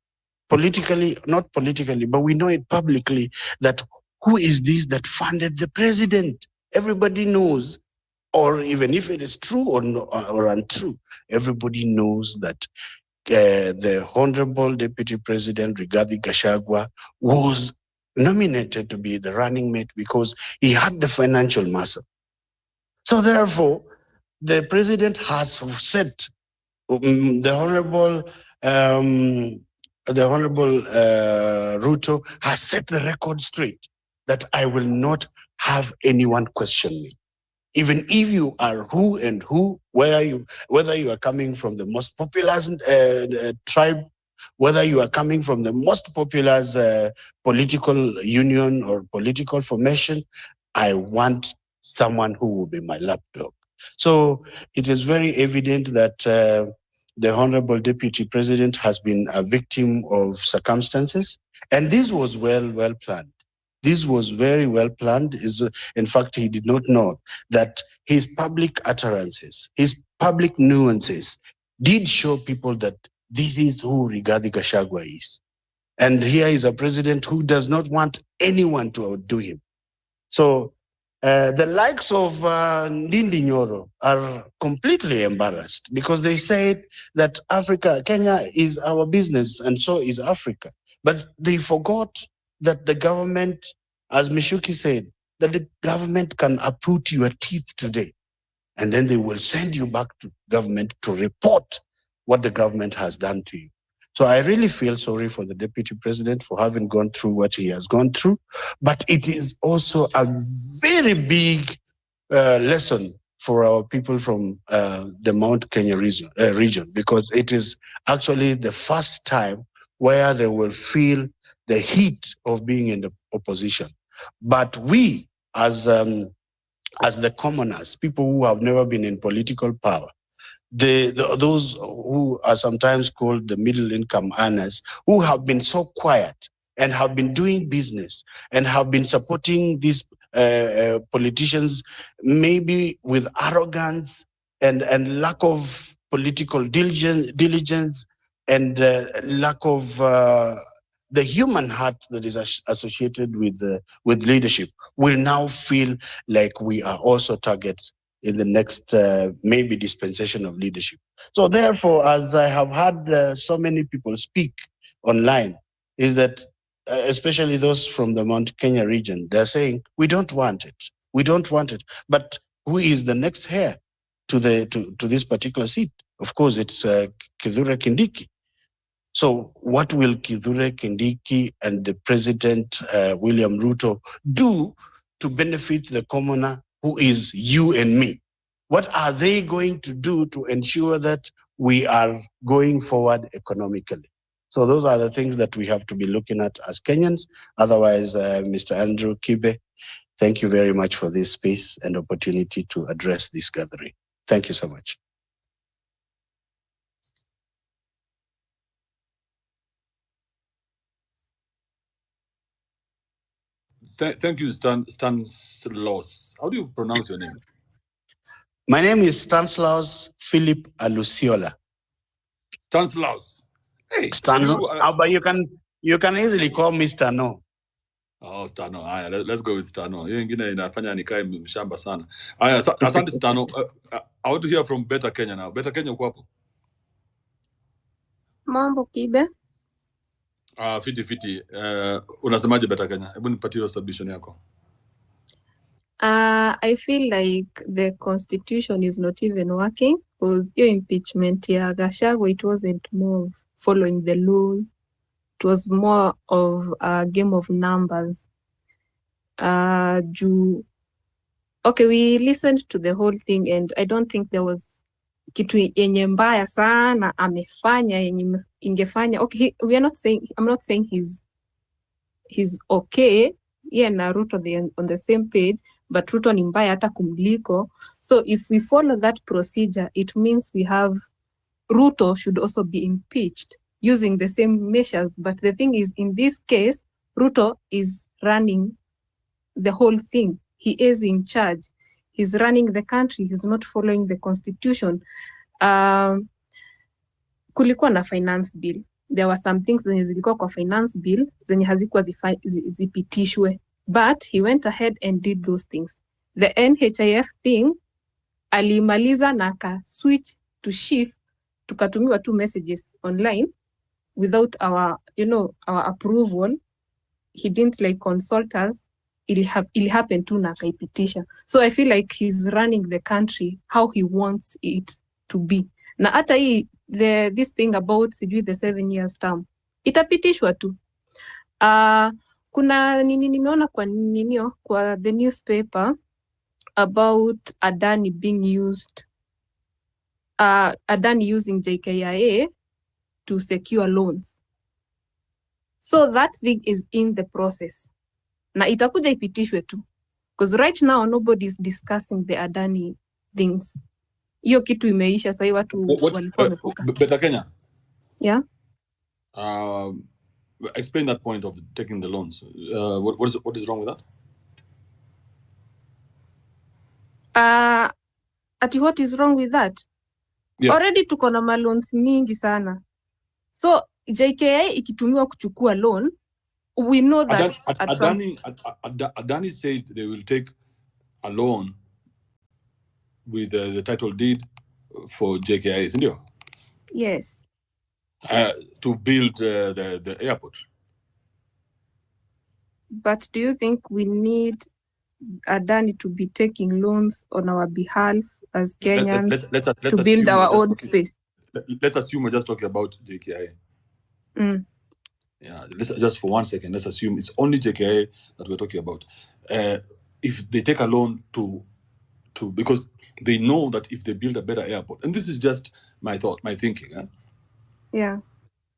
politically, not politically, but we know it publicly that who is this that funded the president? Everybody knows, or even if it is true or untrue, everybody knows that the Honorable Deputy President Rigathi Gachagua was nominated to be the running mate because he had the financial muscle. So therefore, the president has set the Honorable Ruto has set the record straight that I will not have anyone question me. even if you are who and who, whether you are coming from the most populous tribe, whether you are coming from the most populous political union or political formation, I want someone who will be my lapdog. So it is very evident that the Honorable Deputy President has been a victim of circumstances, and this was well planned. This was very well planned. In fact, he did not know that his public utterances, his public nuances did show people that this is who Rigathi Gachagua is. And here is a president who does not want anyone to outdo him. So the likes of Ndindi Nyoro are completely embarrassed because they said that Kenya is our business and so is Africa. But they forgot that the government, as Mishuki said, that the government can uproot your teeth today and then they will send you back to government to report what the government has done to you. So I really feel sorry for the deputy president for having gone through what he has gone through, but it is also a very big lesson for our people from the Mount Kenya region, because it is actually the first time where they will feel the heat of being in the opposition. But we, as the commoners, people who have never been in political power, those who are sometimes called the middle income earners, who have been so quiet and have been doing business and have been supporting these politicians, maybe with arrogance and lack of political diligence and lack of the human heart that is associated with leadership, will now feel like we are also targets in the next maybe dispensation of leadership. So therefore, as I have had so many people speak online, is that especially those from the Mount Kenya region, they're saying, we don't want it. We don't want it. But who is the next heir to this particular seat? Of course, it's Kithure Kindiki. So what will Kithure Kindiki and the President William Ruto do to benefit the commoner who is you and me? What are they going to do to ensure that we are going forward economically? So those are the things that we have to be looking at as Kenyans. Otherwise, Mr. Andrew Kibe, thank you very much for this space and opportunity to address this gathering. Thank you so much. Thank you, Stanislaus. How do you pronounce your name? My name is Stanislaus Philip Alusiola. Stanislaus. Hey, but you can easily call me Stano. Oh, Stano. Let's go with Stano. Hiyo ingine inafanya nikae mshamba sana. Asante Stano. I want to hear from Better Kenya now. Better Kenya uko hapo? Mambo Kibe. Fiti. Unasemaje Better Kenya? Hebu nipatie hiyo submission yako. I feel like the constitution is not even working because your impeachment ya Gachagua, it wasn't more following the laws. It was more of a game of numbers. Okay, we listened to the whole thing and I don't think there was kitu yenye mbaya sana amefanya yenye ingefanya. Okay, I'm not saying he's okay. Yeah, na Ruto on the same page, but Ruto ni mbaya hata kumliko. So if we follow that procedure, it means we have Ruto should also be impeached using the same measures. But the thing is, in this case, Ruto is running the whole thing. He is in charge. He's running the country. He's not following the constitution. Kulikuwa na finance bill. There were some things zenye zilikuwa kwa finance bill zenye hazikuwa zipitishwe. But he went ahead and did those things. The NHIF thing, alimaliza na aka switch to shift, tukatumiwa 2 messages online without our approval. He didn't consult us. It happened to na akaipitisha. So I feel like he's running the country how he wants it to be. Na hata this thing about the 7 years term, itapitishwa tu. Kuna nimeona kwa the newspaper, about Adani being used, Adani using JKIA to secure loans. So that thing is in the process. Na itakuja ipitishwe tu. Because right now, nobody's discussing the Adani things. Hiyo kitu imeisha, sasa watu walikuwa wamefocus. Better Kenya. Yeah. Explain that point of taking the loans. What is wrong with that? Ati what is wrong with that? Yeah. Already tuko na loans mingi sana. So JKIA ikitumiwa kuchukua loan, we know that Adani said they will take a loan with the title deed for JKIA, isn't it? Yes. To build the airport. But do you think we need Adani to be taking loans on our behalf as Kenyans let's to build our own space? Let's assume we're just talking about JKIA. Yeah, just for 1 second, let's assume it's only JKIA that we're talking about. If they take a loan because they know that if they build a better airport, and this is just my thinking. Yeah.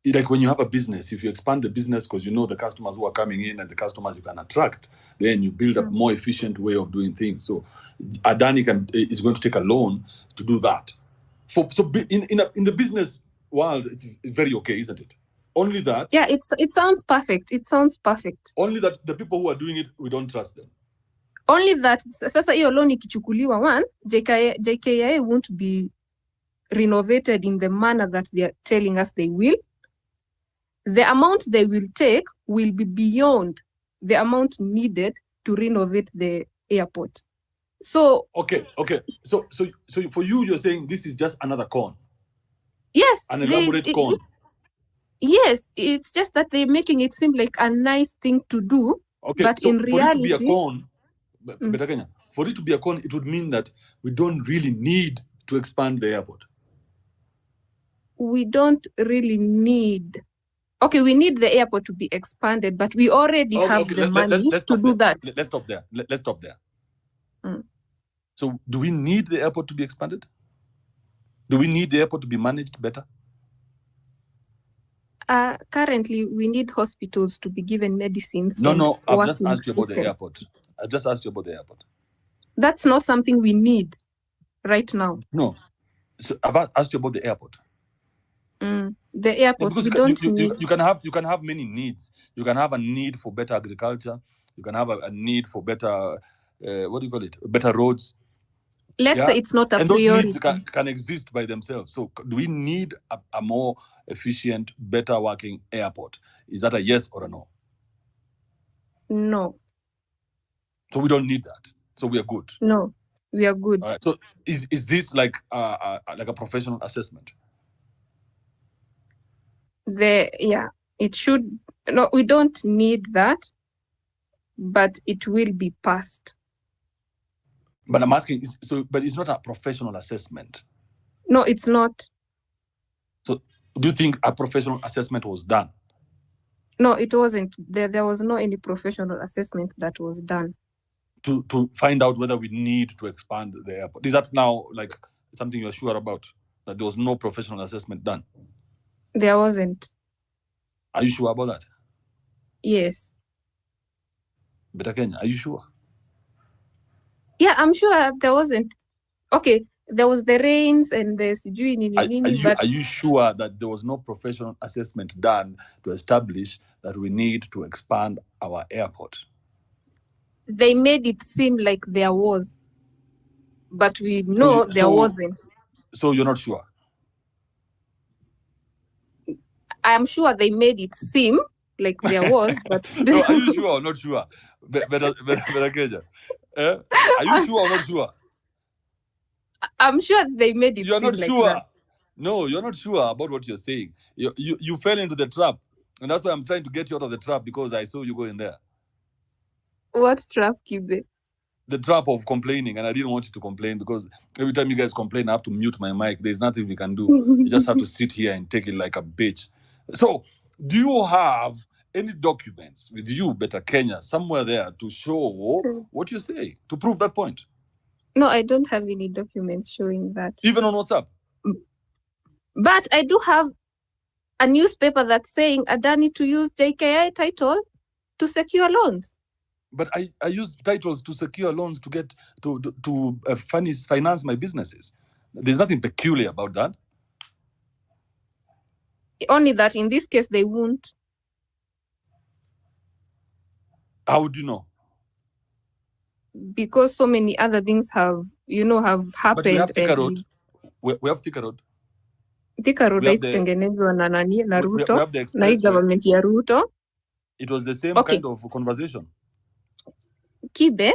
Like when you have a business, if you expand the business because you know the customers who are coming in and the customers you can attract, then you build a more efficient way of doing things. So Adani is going to take a loan to do that. In the business world, it's very okay, isn't it? Only that. Yeah, it sounds perfect. It sounds perfect. Only that the people who are doing it, we don't trust them. Only that sasa hiyo loan ikichukuliwa, one, JKIA won't be renovated in the manner that they are telling us they will. The amount they will take will be beyond the amount needed to renovate the airport. So okay. So for you, you're saying this is just another con. Yes, an elaborate con. Yes, it's just that they're making it seem like a nice thing to do. Okay, but so in reality, for it to be a con, for it to be a con, it would mean that we don't really need to expand the airport. We don't really need. Okay, we need the airport to be expanded, but we already have the money to do that. Let's stop there. Let's stop there. So do we need the airport to be expanded? Do we need the airport to be managed better? Currently, we need hospitals to be given medicines. No, I've just asked you about the airport. I just asked you about the airport. That's not something we need right now. No. So I've asked you about the airport. The airport, because we don't need. You can have many needs. You can have a need for better agriculture. You can have a need for better, what do you call it? Better roads. Let's say it's not a and priority. those needs can exist by themselves. So do we need a more efficient, better working airport? Is that a yes or a no? No. So we don't need that. So we are good. No, we are good. All right. So is this like a professional assessment? It should. No, we don't need that, but it will be passed. But I'm asking, but it's not a professional assessment. No, it's not. So do you think a professional assessment was done? No, it wasn't. There was no any professional assessment that was done. To find out whether we need to expand the airport. Is that now like something you're sure about? That there was no professional assessment done? There wasn't. Are you sure about that? Yes. But again, are you sure? Yeah, I'm sure there wasn't. Okay, there was the rains and the Are you sure that there was no professional assessment done to establish that we need to expand our airport? They made it seem like there was, but we know there wasn't. So you're not sure? I'm sure they made it seem like there was, but no, are you sure or not sure? Better, are you sure or not sure? I'm sure they made it seem like sure. That. No, you're not sure about what you're saying. You fell into the trap, and that's why I'm trying to get you out of the trap because I saw you go in there. What trap, Kibe? The trap of complaining, and I didn't want you to complain because every time you guys complain, I have to mute my mic. There's nothing we can do. You just have to sit here and take it like a bitch. So, do you have any documents with you, Better Kenya, somewhere there to show what you say, to prove that point? No, I don't have any documents showing that. Even on WhatsApp? But I do have a newspaper that's saying Adani to use JKIA title to secure loans. But I use titles to secure loans to get to finance my businesses. There's nothing peculiar about that. Only that in this case they won't. How would you know? Because so many other things have happened. But we have Thika Road. We have Thika Road. Thika Road We have the- haikutengenezwa na nani na we Ruto have the na hii expressway. government ya Ruto. It was the same Okay. kind of conversation. Kibe,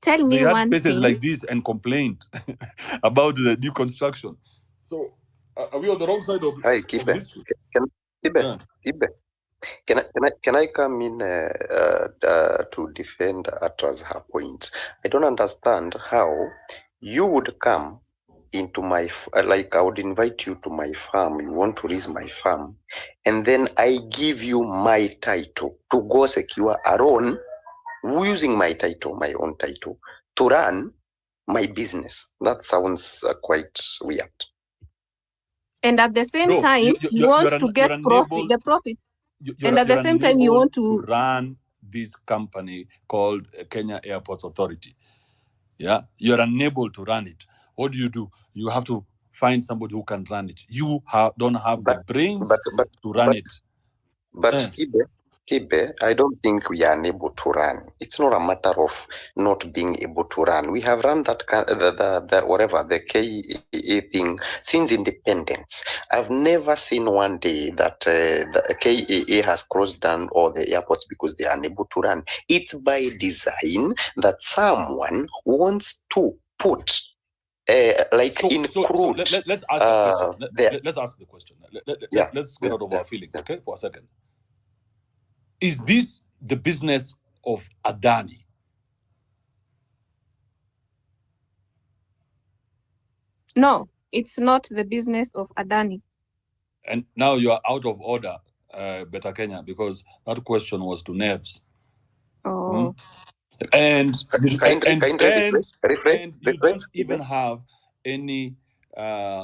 tell me They had one spaces thing. like this and complained about the new construction. So are we on the wrong side of Kibe. history? Kibe. Can I come in to defend Atra's her point? I don't understand how you would come into my like I would invite you to my farm. You want to lease my farm, and then I give you my title to go secure a loan using my title, my own title, to run my business. That sounds quite weird. And at the same time, you want to get profit, the profits. And at the same time, you want to run this company called Kenya Airports Authority. Yeah, you're unable to run it. What do? You have to find somebody who can run it. You don't have the brains to run it. But Kibe, I don't think we are unable to run. It's not a matter of not being able to run. We have run that the KIA thing since independence. I've never seen one day that the KIA has closed down all the airports because they are unable to run. It's by design that someone wants to put let's ask the question. Let's ask the question. Let's get out of our feelings, okay, for a second. Is this the business of Adani? No, it's not the business of Adani. And now you are out of order, Beta Kenya, because that question was to Nevs. Oh. And you don't even Kibe. have any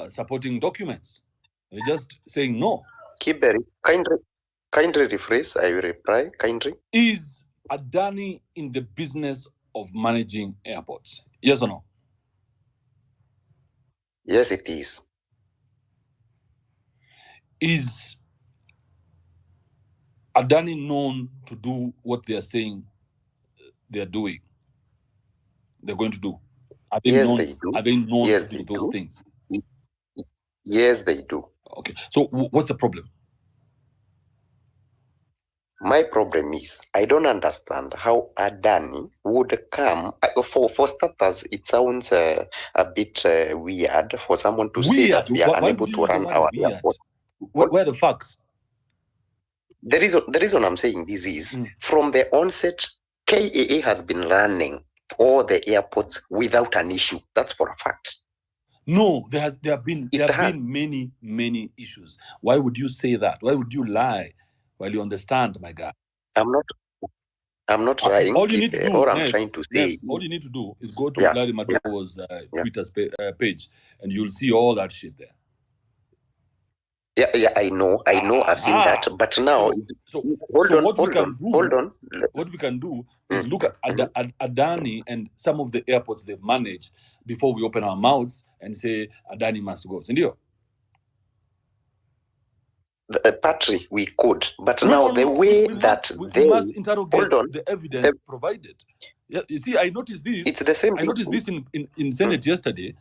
supporting documents. You're just saying no. Kibe, kindly rephrase. I will reply. Kindly. Is Adani in the business of managing airports? Yes or no? Yes, it is. Is Adani known to do what they are saying they are doing? They're going to do? Are they known, they do. Are they known Yes, to do they those do. things? Yes, they do. Okay. So what's the problem? My problem is I don't understand how Adani would come. For starters, it sounds a bit weird for someone to say that we are unable to run our airport. Where are the facts? The reason I'm saying this is from the onset, KAA has been running all the airports without an issue. That's for a fact. No, there have been many issues. Why would you say that? Why would you lie while you understand, my guy? I'm not lying. All you need to do, all you need to do is go to Larry Madowo's Twitter's page, and you'll see all that shit there. Yeah, I know. I've seen that. But now, hold on. What we can do is look at Adani and some of the airports they've managed before we open our mouths and say Adani must go. Sindio? Patrick, we could, but now the way that we must interrogate the evidence provided. Yeah, you see, I noticed this. It's the same. I noticed this in Senate yesterday,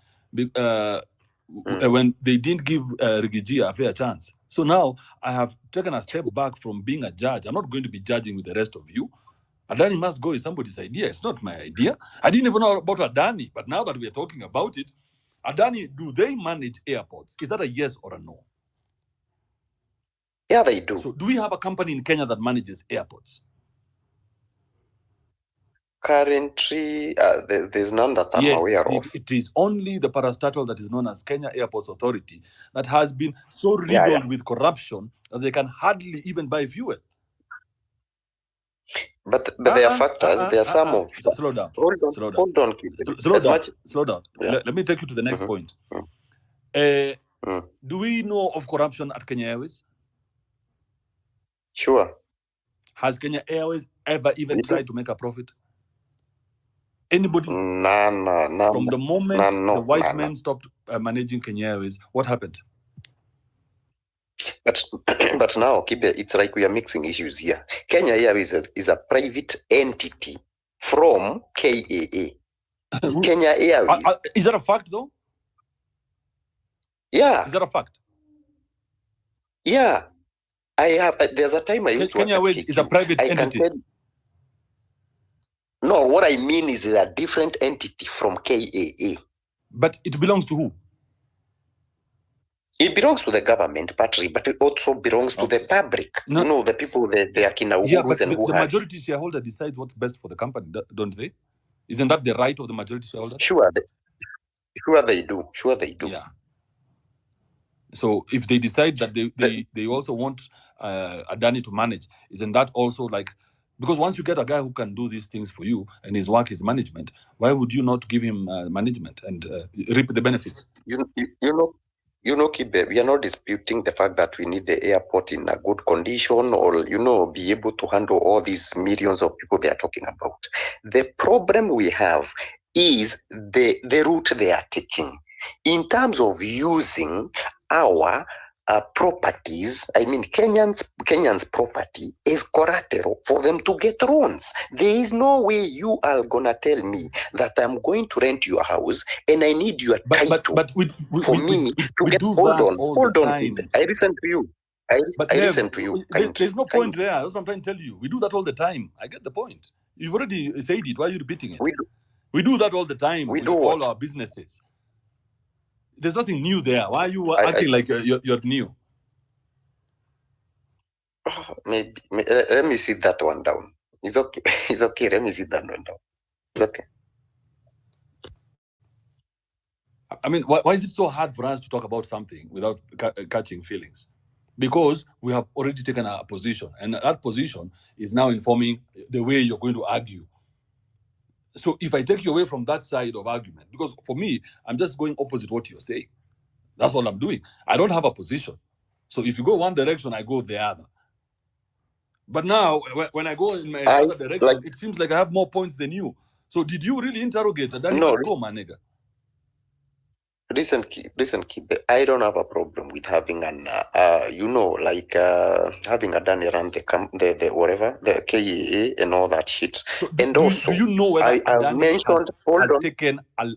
when they didn't give Rigijia a fair chance. So now I have taken a step back from being a judge. I'm not going to be judging with the rest of you. Adani must go is somebody's idea. It's not my idea. I didn't even know about Adani, but now that we are talking about it, Adani, do they manage airports? Is that a yes or a no? Yeah, they do. So do we have a company in Kenya that manages airports? Currently, there's none that I'm aware of. It is only the parastatal that is known as Kenya Airports Authority that has been so riddled with corruption that they can hardly even buy fuel. But there are factors. There are some of. Slow down. Hold on, Kibe. Slow down. Yeah. Let me take you to the next point. Do we know of corruption at Kenya Airways? Sure. Has Kenya Airways ever even tried to make a profit? Anybody? No. From the moment the white men stopped managing Kenya Airways, what happened? But now, Kibe, it's like we are mixing issues here. Kenya Airways is a private entity from KAA. Kenya Airways. Is that a fact, though? Yeah. Is that a fact? Yeah. I have. There's a time I used to work Kenya Airways is a private entity. No, what I mean is a different entity from KAA. But it belongs to who? It belongs to the government, Patrick, but it also belongs to the public. No. You know, the people, they are Kina. Yeah, but the majority shareholder decides what's best for the company, don't they? Isn't that the right of the majority shareholder? Sure they do. Yeah. So if they decide that they also want Adani to manage, isn't that also like, because once you get a guy who can do these things for you and his work is management, why would you not give him management and reap the benefits? You know, Kibe, we are not disputing the fact that we need the airport in a good condition or, be able to handle all these millions of people they are talking about. The problem we have is the route they are taking. In terms of using our properties, I mean Kenyans' property is collateral for them to get loans. There is no way you are gonna tell me that I'm going to rent your house and I need your title for me to get. Hold on, Kibe. I listen to you. I listen to you. There's no point there. That's what I'm trying to tell you. We do that all the time. I get the point. You've already said it. Why are you repeating it? We do that all the time. We do all our businesses. There's nothing new there. Why are you acting like you're new? Maybe let me sit that one down. It's okay. It's okay. Let me sit that one down. It's okay. I mean, why is it so hard for us to talk about something without catching feelings? Because we have already taken a position, and that position is now informing the way you're going to argue. So if I take you away from that side of argument, because for me, I'm just going opposite what you're saying. That's all I'm doing. I don't have a position. So if you go one direction, I go the other. But now, when I go in my other direction, it seems like I have more points than you. So did you really interrogate Adani Pasco, my nigga? Listen, Kibe, I don't have a problem with having an, having Adani run the whatever, the KIA and all that shit. So and do also, you know whether Adani has taken a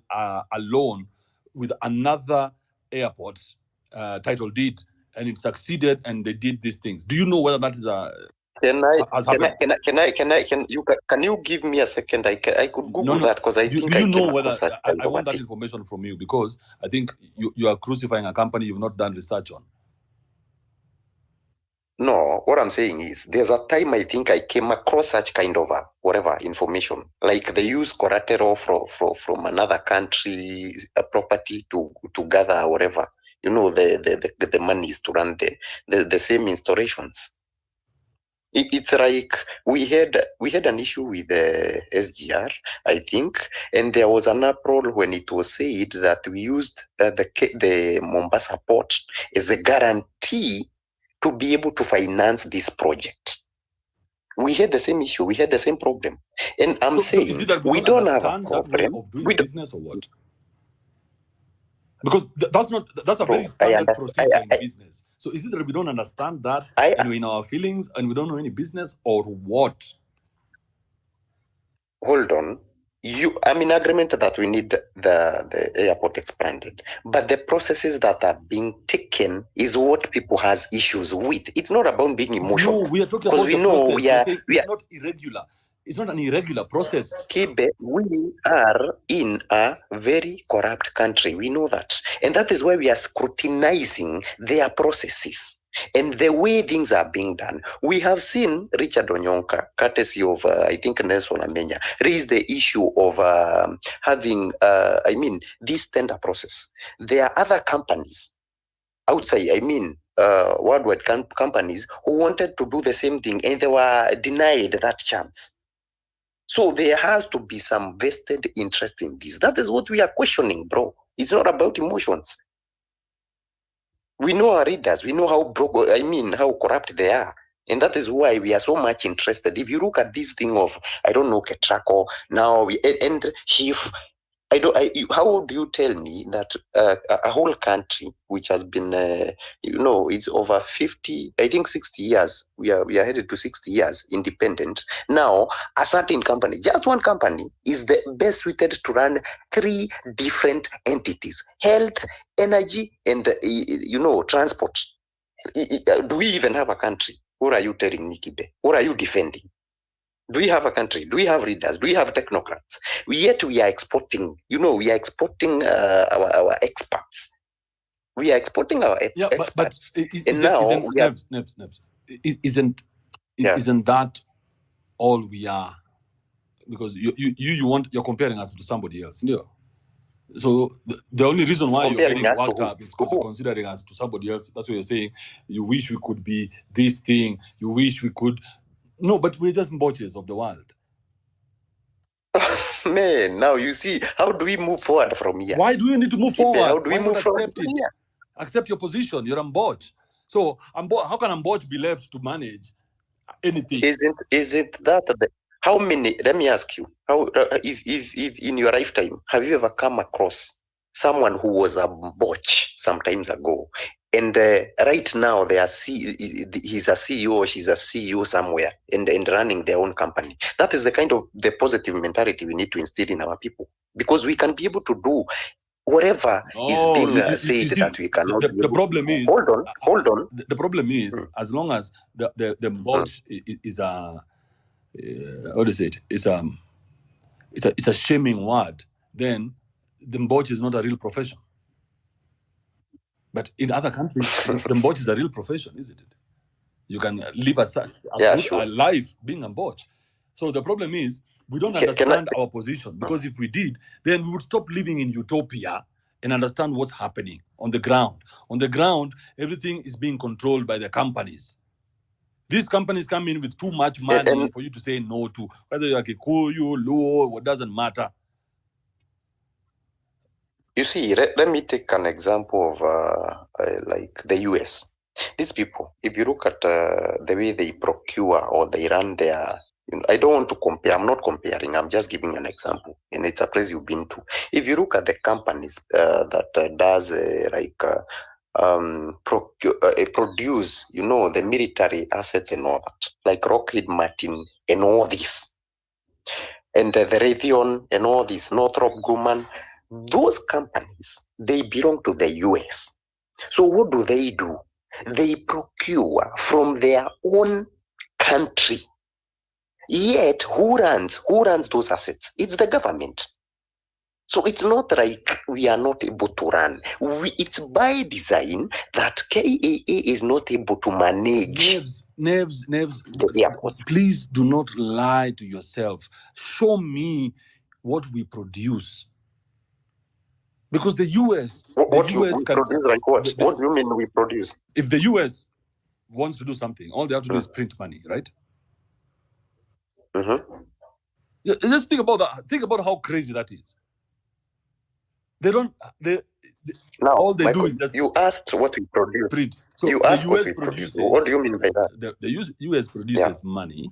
loan with another airport title deed, and it succeeded, and they did these things? Do you know whether that is Can you give me a second? I could Google that because I think I know whether I want that information from you, because I think you are crucifying a company you've not done research on. No, what I'm saying is there's a time I think I came across such kind of information, like they use collateral from another country, a property to gather whatever, the monies to run the same installations. It's like we had an issue with the SGR, I think, and there was an uproar when it was said that we used the Mombasa port as a guarantee to be able to finance this project. We had the same issue. We had the same problem, and I'm saying we don't have a problem of doing business or what? Because that's a very standard procedure in business. So is it that we don't understand that and we're in our feelings and we don't know any business, or what? Hold on. I'm in agreement that we need the airport expanded, but the processes that are being taken is what people has issues with. It's not about being emotional. No, we are talking about the process. It's not irregular. It's not an irregular process. Kibe, we are in a very corrupt country. We know that. And that is why we are scrutinizing their processes and the way things are being done. We have seen Richard Onyonka, courtesy of, I think, Nelson Amenya, raise the issue of having, this tender process. There are other companies outside, worldwide companies who wanted to do the same thing and they were denied that chance. So there has to be some vested interest in this. That is what we are questioning, bro. It's not about emotions. We know our readers. We know how how corrupt they are. And that is why we are so much interested. If you look at this thing of, I don't know, Ketrako, now and Chief, how do you tell me that a whole country which has been, it's over 50, I think 60 years, we are headed to 60 years independent. Now, a certain company, just one company, is the best suited to run 3 different entities: health, energy, and, transport. Do we even have a country? What are you telling me, Kibe? What are you defending? Do we have a country? Do we have leaders? Do we have technocrats? Yet we are exporting, our experts. We are exporting our experts. And now we are... Isn't that all we are? Because you're comparing us to somebody else, you know? So the only reason why you're getting worked up is because you're considering us to somebody else. That's what you're saying. You wish we could be this thing. You wish we could. No, but we're just botches of the world. Man, now you see, how do we move forward from here? Why do you need to move forward? How do we move forward accept it? Accept your position. You're Mbotch. So how can Mbotch be left to manage anything? Isn't that how many? Let me ask you. How if in your lifetime have you ever come across someone who was a botch some times ago, and right now he's a CEO or she's a CEO somewhere and running their own company? That is the kind of the positive mentality we need to instill in our people, because we can be able to do whatever is being said that we cannot. The problem is, hold on. The problem is, as long as the botch is a how do you say it? It's a shaming word. Then the botch is not a real profession. But in other countries, the botch is a real profession, isn't it? You can live a life being a botch. So the problem is we don't understand our position, because if we did, then we would stop living in utopia and understand what's happening on the ground. On the ground, everything is being controlled by the companies. These companies come in with too much money for you to say no to, whether you're Kikuyu, Luo, it doesn't matter. You see, let me take an example of like the US. These people, if you look at the way they procure or they run their, I don't want to compare, I'm not comparing, I'm just giving an example, and it's a place you've been to. If you look at the companies that does produce, the military assets and all that, like Lockheed Martin and all this, and the Raytheon and all this, Northrop Grumman, those companies, they belong to the US. So what do? They procure from their own country. Yet who runs those assets? It's the government. So it's not like we are not able to run. It's by design that KIA is not able to manage. Neves, please do not lie to yourself. Show me what we produce. Because the US... What do you produce like what? What do you mean we produce? If the US wants to do something, all they have to do is print money, right? Yeah, just think about that. Think about how crazy that is. They don't... Now, all they Michael, do is just... You asked what we produce. Print. So you asked what we produce. What do you mean by that? The US produces money.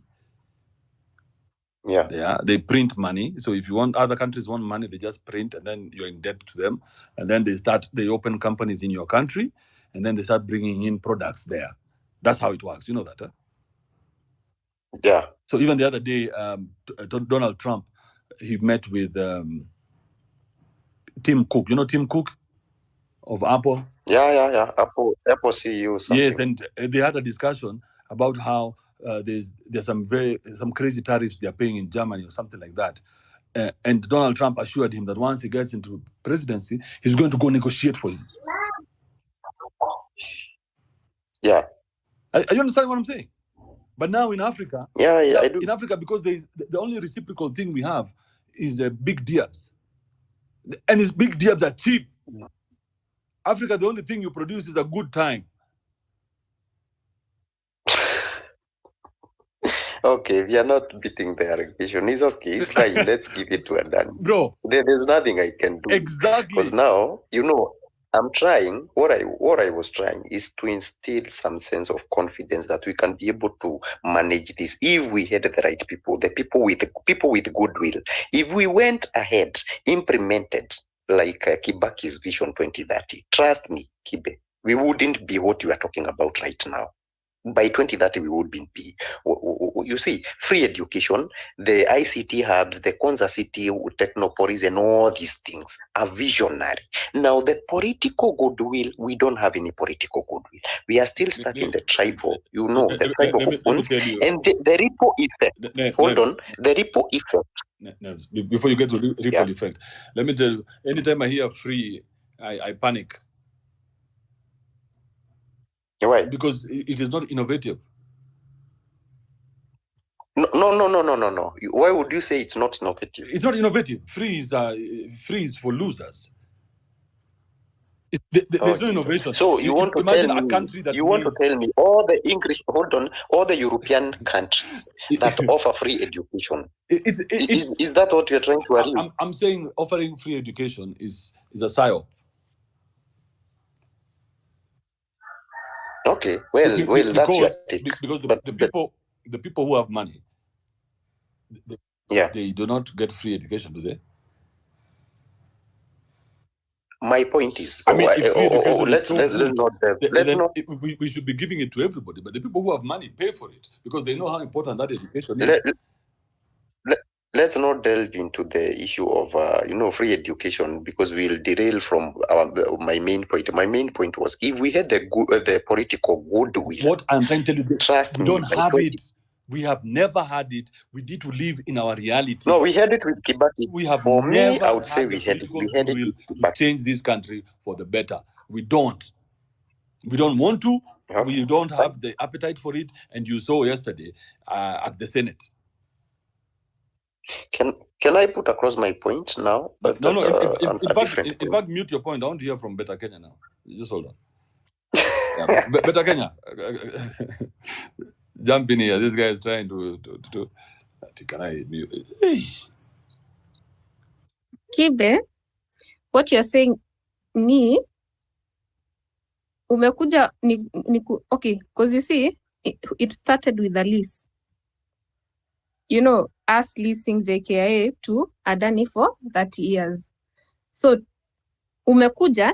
Yeah. They print money. So if you want, other countries want money, they just print, and then you're in debt to them. And then they open companies in your country, and then they start bringing in products there. That's how it works. You know that, huh? Yeah. So even the other day, Donald Trump, he met with Tim Cook. You know Tim Cook of Apple? Yeah. Apple CEO. Something. Yes, and they had a discussion about how there's some crazy tariffs they are paying in Germany or something like that. And Donald Trump assured him that once he gets into presidency, he's going to go negotiate for him. Yeah. You understand what I'm saying? But now in Africa, I do. In Africa, because the only reciprocal thing we have is big diabs. And his big diabs are cheap. Africa, the only thing you produce is a good time. Okay, we are not beating the allegation. It's okay. It's fine. Let's give it to Adani. Bro, There's nothing I can do. Because exactly. now, I'm trying. What I was trying is to instill some sense of confidence that we can be able to manage this if we had the right people, the people with goodwill. If we went ahead, implemented like Kibaki's Vision 2030, trust me, Kibe, we wouldn't be what you are talking about right now. By 2030, we would be, you see, free education, the ICT hubs, the Konza City, Technopolis, and all these things are visionary. Now, the political goodwill, we don't have any political goodwill. We are still stuck in the tribal, the tribal Let me cocoons, tell you. and the ripple effect. Hold on, the ripple effect. Before you get to the ripple Yeah. effect, let me tell you, anytime I hear free, I panic. Why? Because it is not innovative. No. Why would you say it's not innovative? It's not innovative. Free is for losers. There's no innovation. So you want to imagine tell me a country that all the English, all the European countries that offer free education. Is that what you're trying to argue? I'm saying offering free education is a psyop. Okay, well, that's your take. Because the people who have money, they do not get free education, do they? My point is, I mean, if free education let's not. We should be giving it to everybody, but the people who have money pay for it because they know how important that education is. Let's not delve into the issue of free education because we'll derail from my main point. My main point was if we had the political goodwill. What I'm trying to tell you, trust we me, don't have it. We have never had it. We need to live in our reality. No, we had it with Kibaki. We have for never me, I would say had we had it with Kibaki to change this country for the better. We don't. We don't want to. Okay. We don't have the appetite for it. And you saw yesterday at the Senate. Can I put across my point now? No. In fact, mute your point. I want to hear from Better Kenya now. Just hold on. Yeah, Better Kenya. Jump in here. This guy is trying to can I mute? Kibe, what you're saying ni umekuja okay, because you see it started with a lease. Us leasing JKIA to Adani for 30 years. So umekuja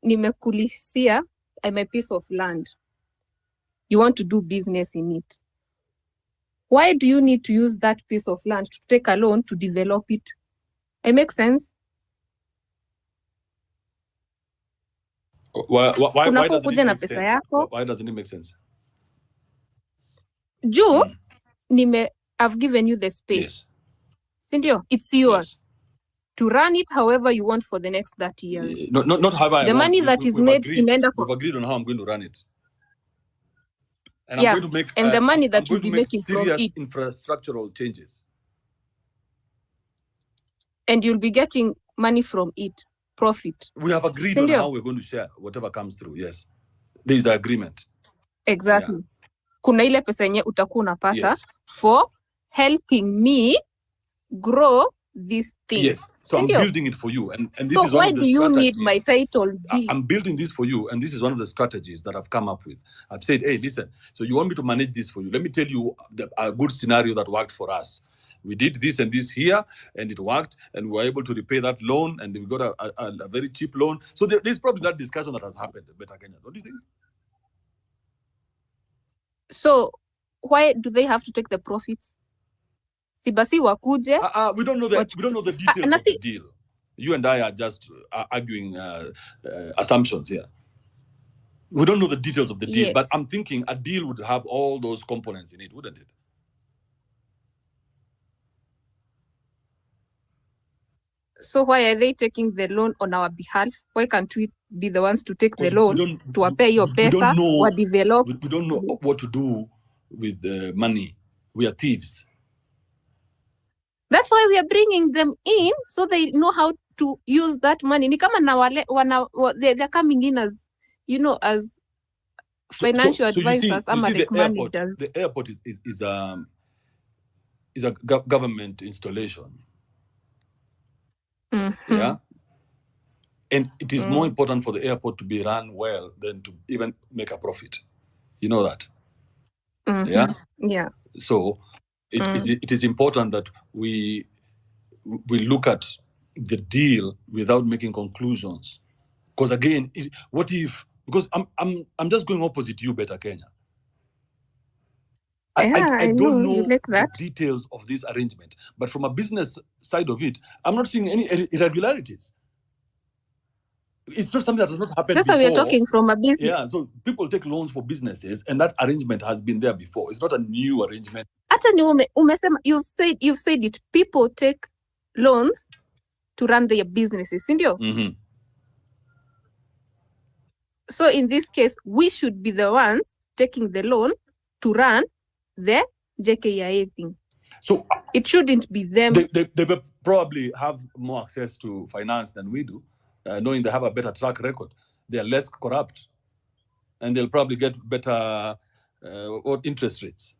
nimekulisia I'm a piece of land. You want to do business in it. Why do you need to use that piece of land to take a loan to develop it? It makes sense. Why doesn't it make sense? Why doesn't it make sense? I've given you the space. Yes. Sindio, it's yours. To run it however you want for the next 30 years. Not however the money that is made we've agreed on how I'm going to run it. And I'm going to make the money that you'll be making from it. Infrastructural changes. And you'll be getting money from it, profit. We have agreed on how we're going to share whatever comes through. Yes. There is an agreement. Exactly. Kuna ile pesa yenye utakuwa unapata for helping me grow this thing. Yes. So I'm building it for you. And this so is one of the strategies. So why do you need my title deed? I'm building this for you. And this is one of the strategies that I've come up with. I've said, hey, listen, so you want me to manage this for you. Let me tell you a good scenario that worked for us. We did this and this here, and it worked, and we were able to repay that loan, and we got a very cheap loan. So there's probably that discussion that has happened, Better Kenya, don't you think? So why do they have to take the profits? Sibasi wakuje. We don't know the details of the deal. You and I are just arguing assumptions here. We don't know the details of the deal, but I'm thinking a deal would have all those components in it, wouldn't it? So why are they taking the loan on our behalf? Why can't we be the ones to take the loan to pay your pesa or develop? We don't know what to do with the money. We are thieves. That's why we are bringing them in so they know how to use that money. Ni kama na wale they're coming in as as financial so you see, advisors, ama like managers. The airport is a government installation. Yeah. And it is more important for the airport to be run well than to even make a profit. You know that? Yeah. Yeah. So it is important that we look at the deal without making conclusions. Because again, what if? Because I'm just going opposite you, Better Kenya. I don't know the details of this arrangement, but from a business side of it, I'm not seeing any irregularities. It's not something that has not happened before. We are talking from a business. Yeah, so people take loans for businesses, and that arrangement has been there before. It's not a new arrangement. You've said it. People take loans to run their businesses, sindio? So in this case, we should be the ones taking the loan to run the JKIA thing. So it shouldn't be them. They probably have more access to finance than we do, knowing they have a better track record. They are less corrupt, and they'll probably get better interest rates.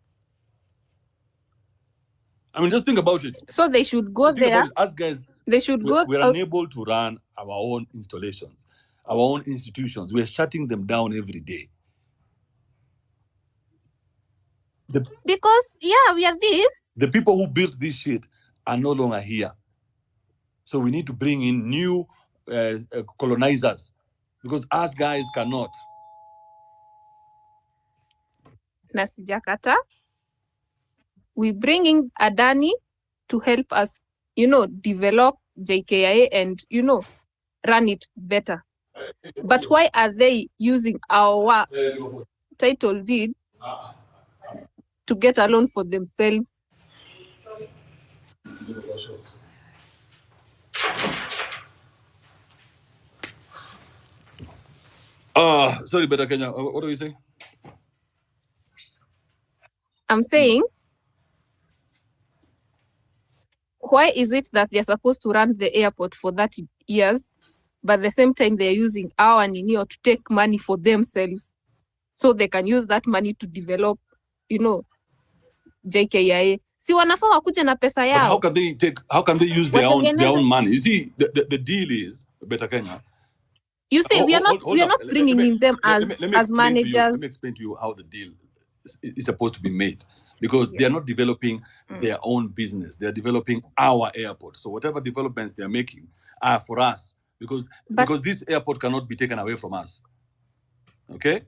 I mean, just think about it. So they should go there. As guys, they should go. We're unable to run our own installations, our own institutions. We're shutting them down every day. Because, we are thieves. The people who built this shit are no longer here. So we need to bring in new colonizers, because us guys cannot. Nasijakata. We bringing Adani to help us, develop JKIA and, run it better. But why are they using our title deed to get a loan for themselves? Sorry, Better Kenya. What do you say? I'm saying, why is it that they're supposed to run the airport for 30 years, but at the same time they're using our Ninio to take money for themselves so they can use that money to develop, JKIA? Si wanafaa wakuja na pesa yao. But how can they use their own money? You see, the deal is, Better Kenya. You see, we are not bringing in them as managers. Let me explain to you how the deal is supposed to be made. Because they are not developing their own business. They are developing our airport. So whatever developments they are making are for us. Because this airport cannot be taken away from us. Okay?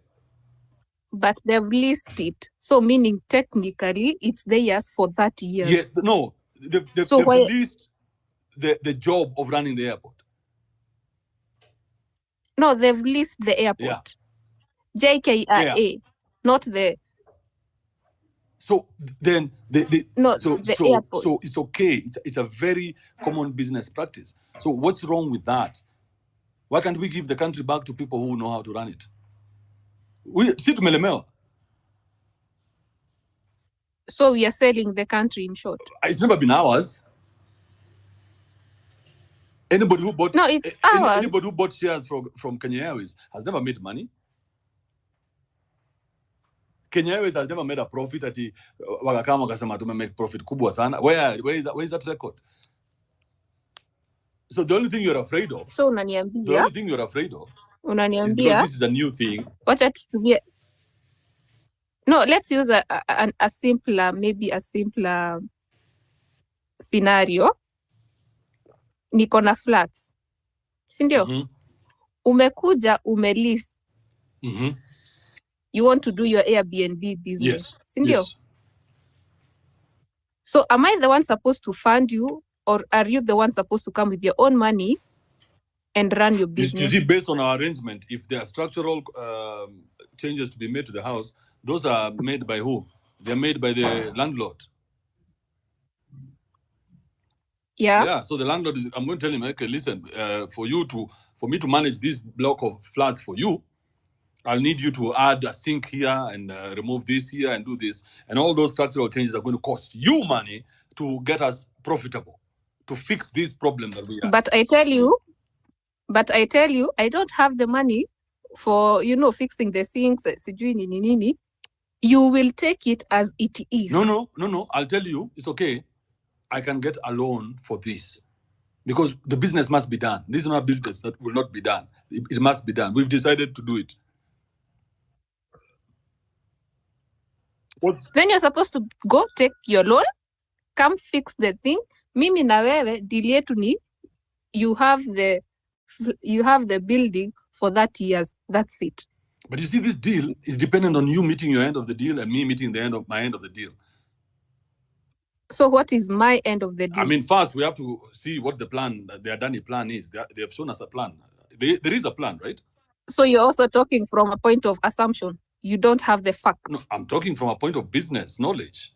But they've leased it. So meaning technically it's theirs for 30 years. Yes, no. They've leased the job of running the airport. No, they've leased the airport. Yeah. JKIA, not the... So then the airport. So it's okay. It's a very common business practice. So what's wrong with that? Why can't we give the country back to people who know how to run it? So we are selling the country, in short. It's never been ours. Anybody who bought it's ours. Anybody who bought shares from Kenya Airways has never made money. Kenya Airways has never made a profit ati wakakama wakasema make profit kubwa sana. Where is that record? So the only thing you're afraid of. So unaniambia. The only thing you're afraid of. Unaniambia. Is because this is a new thing. Wacha tutumie. No, let's use a simpler scenario. Niko na flats. Sindio? Umekuja umelease. You want to do your Airbnb business. Yes. Sindio? Yes. So am I the one supposed to fund you, or are you the one supposed to come with your own money and run your business? You see, based on our arrangement, if there are structural changes to be made to the house, those are made by who? They're made by the landlord. Yeah. So the landlord I'm going to tell him, okay, listen, for me to manage this block of flats for you, I'll need you to add a sink here and remove this here and do this. And all those structural changes are going to cost you money to get us profitable, to fix this problem that we have. But I tell you, I don't have the money for fixing the sinks, sijui nini nini, you will take it as it is. No. I'll tell you, it's okay. I can get a loan for this because the business must be done. This is not a business that will not be done. It must be done. We've decided to do it. Then you're supposed to go take your loan, come fix the thing. Mimi na wewe deal yetu ni you have the building for 30 years. That's it. But you see, this deal is dependent on you meeting your end of the deal and me meeting my end of the deal. So what is my end of the deal? I mean, first we have to see what the plan, the Adani plan is. They have shown us a plan. There is a plan, right? So you're also talking from a point of assumption. You don't have the facts. No, I'm talking from a point of business knowledge.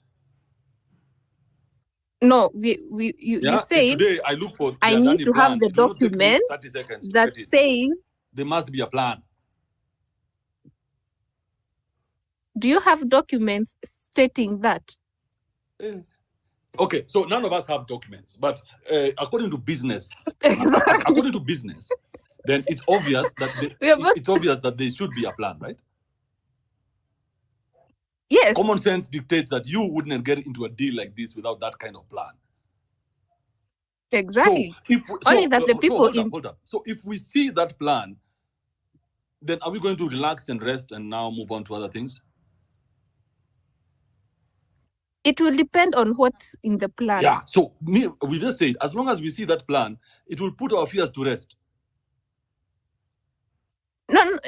No, you say today I look for the I Adani need to plan. have the It will not take me document 30 seconds to that get it. says There must be a plan. Do you have documents stating that? Okay, so none of us have documents, but according to business, Exactly. according to business, then it's obvious that there should be a plan, right? Yes. Common sense dictates that you wouldn't get into a deal like this without that kind of plan. Exactly. Hold up. So if we see that plan, then are we going to relax and rest and now move on to other things? It will depend on what's in the plan. Yeah. So we just said, as long as we see that plan, it will put our fears to rest. No,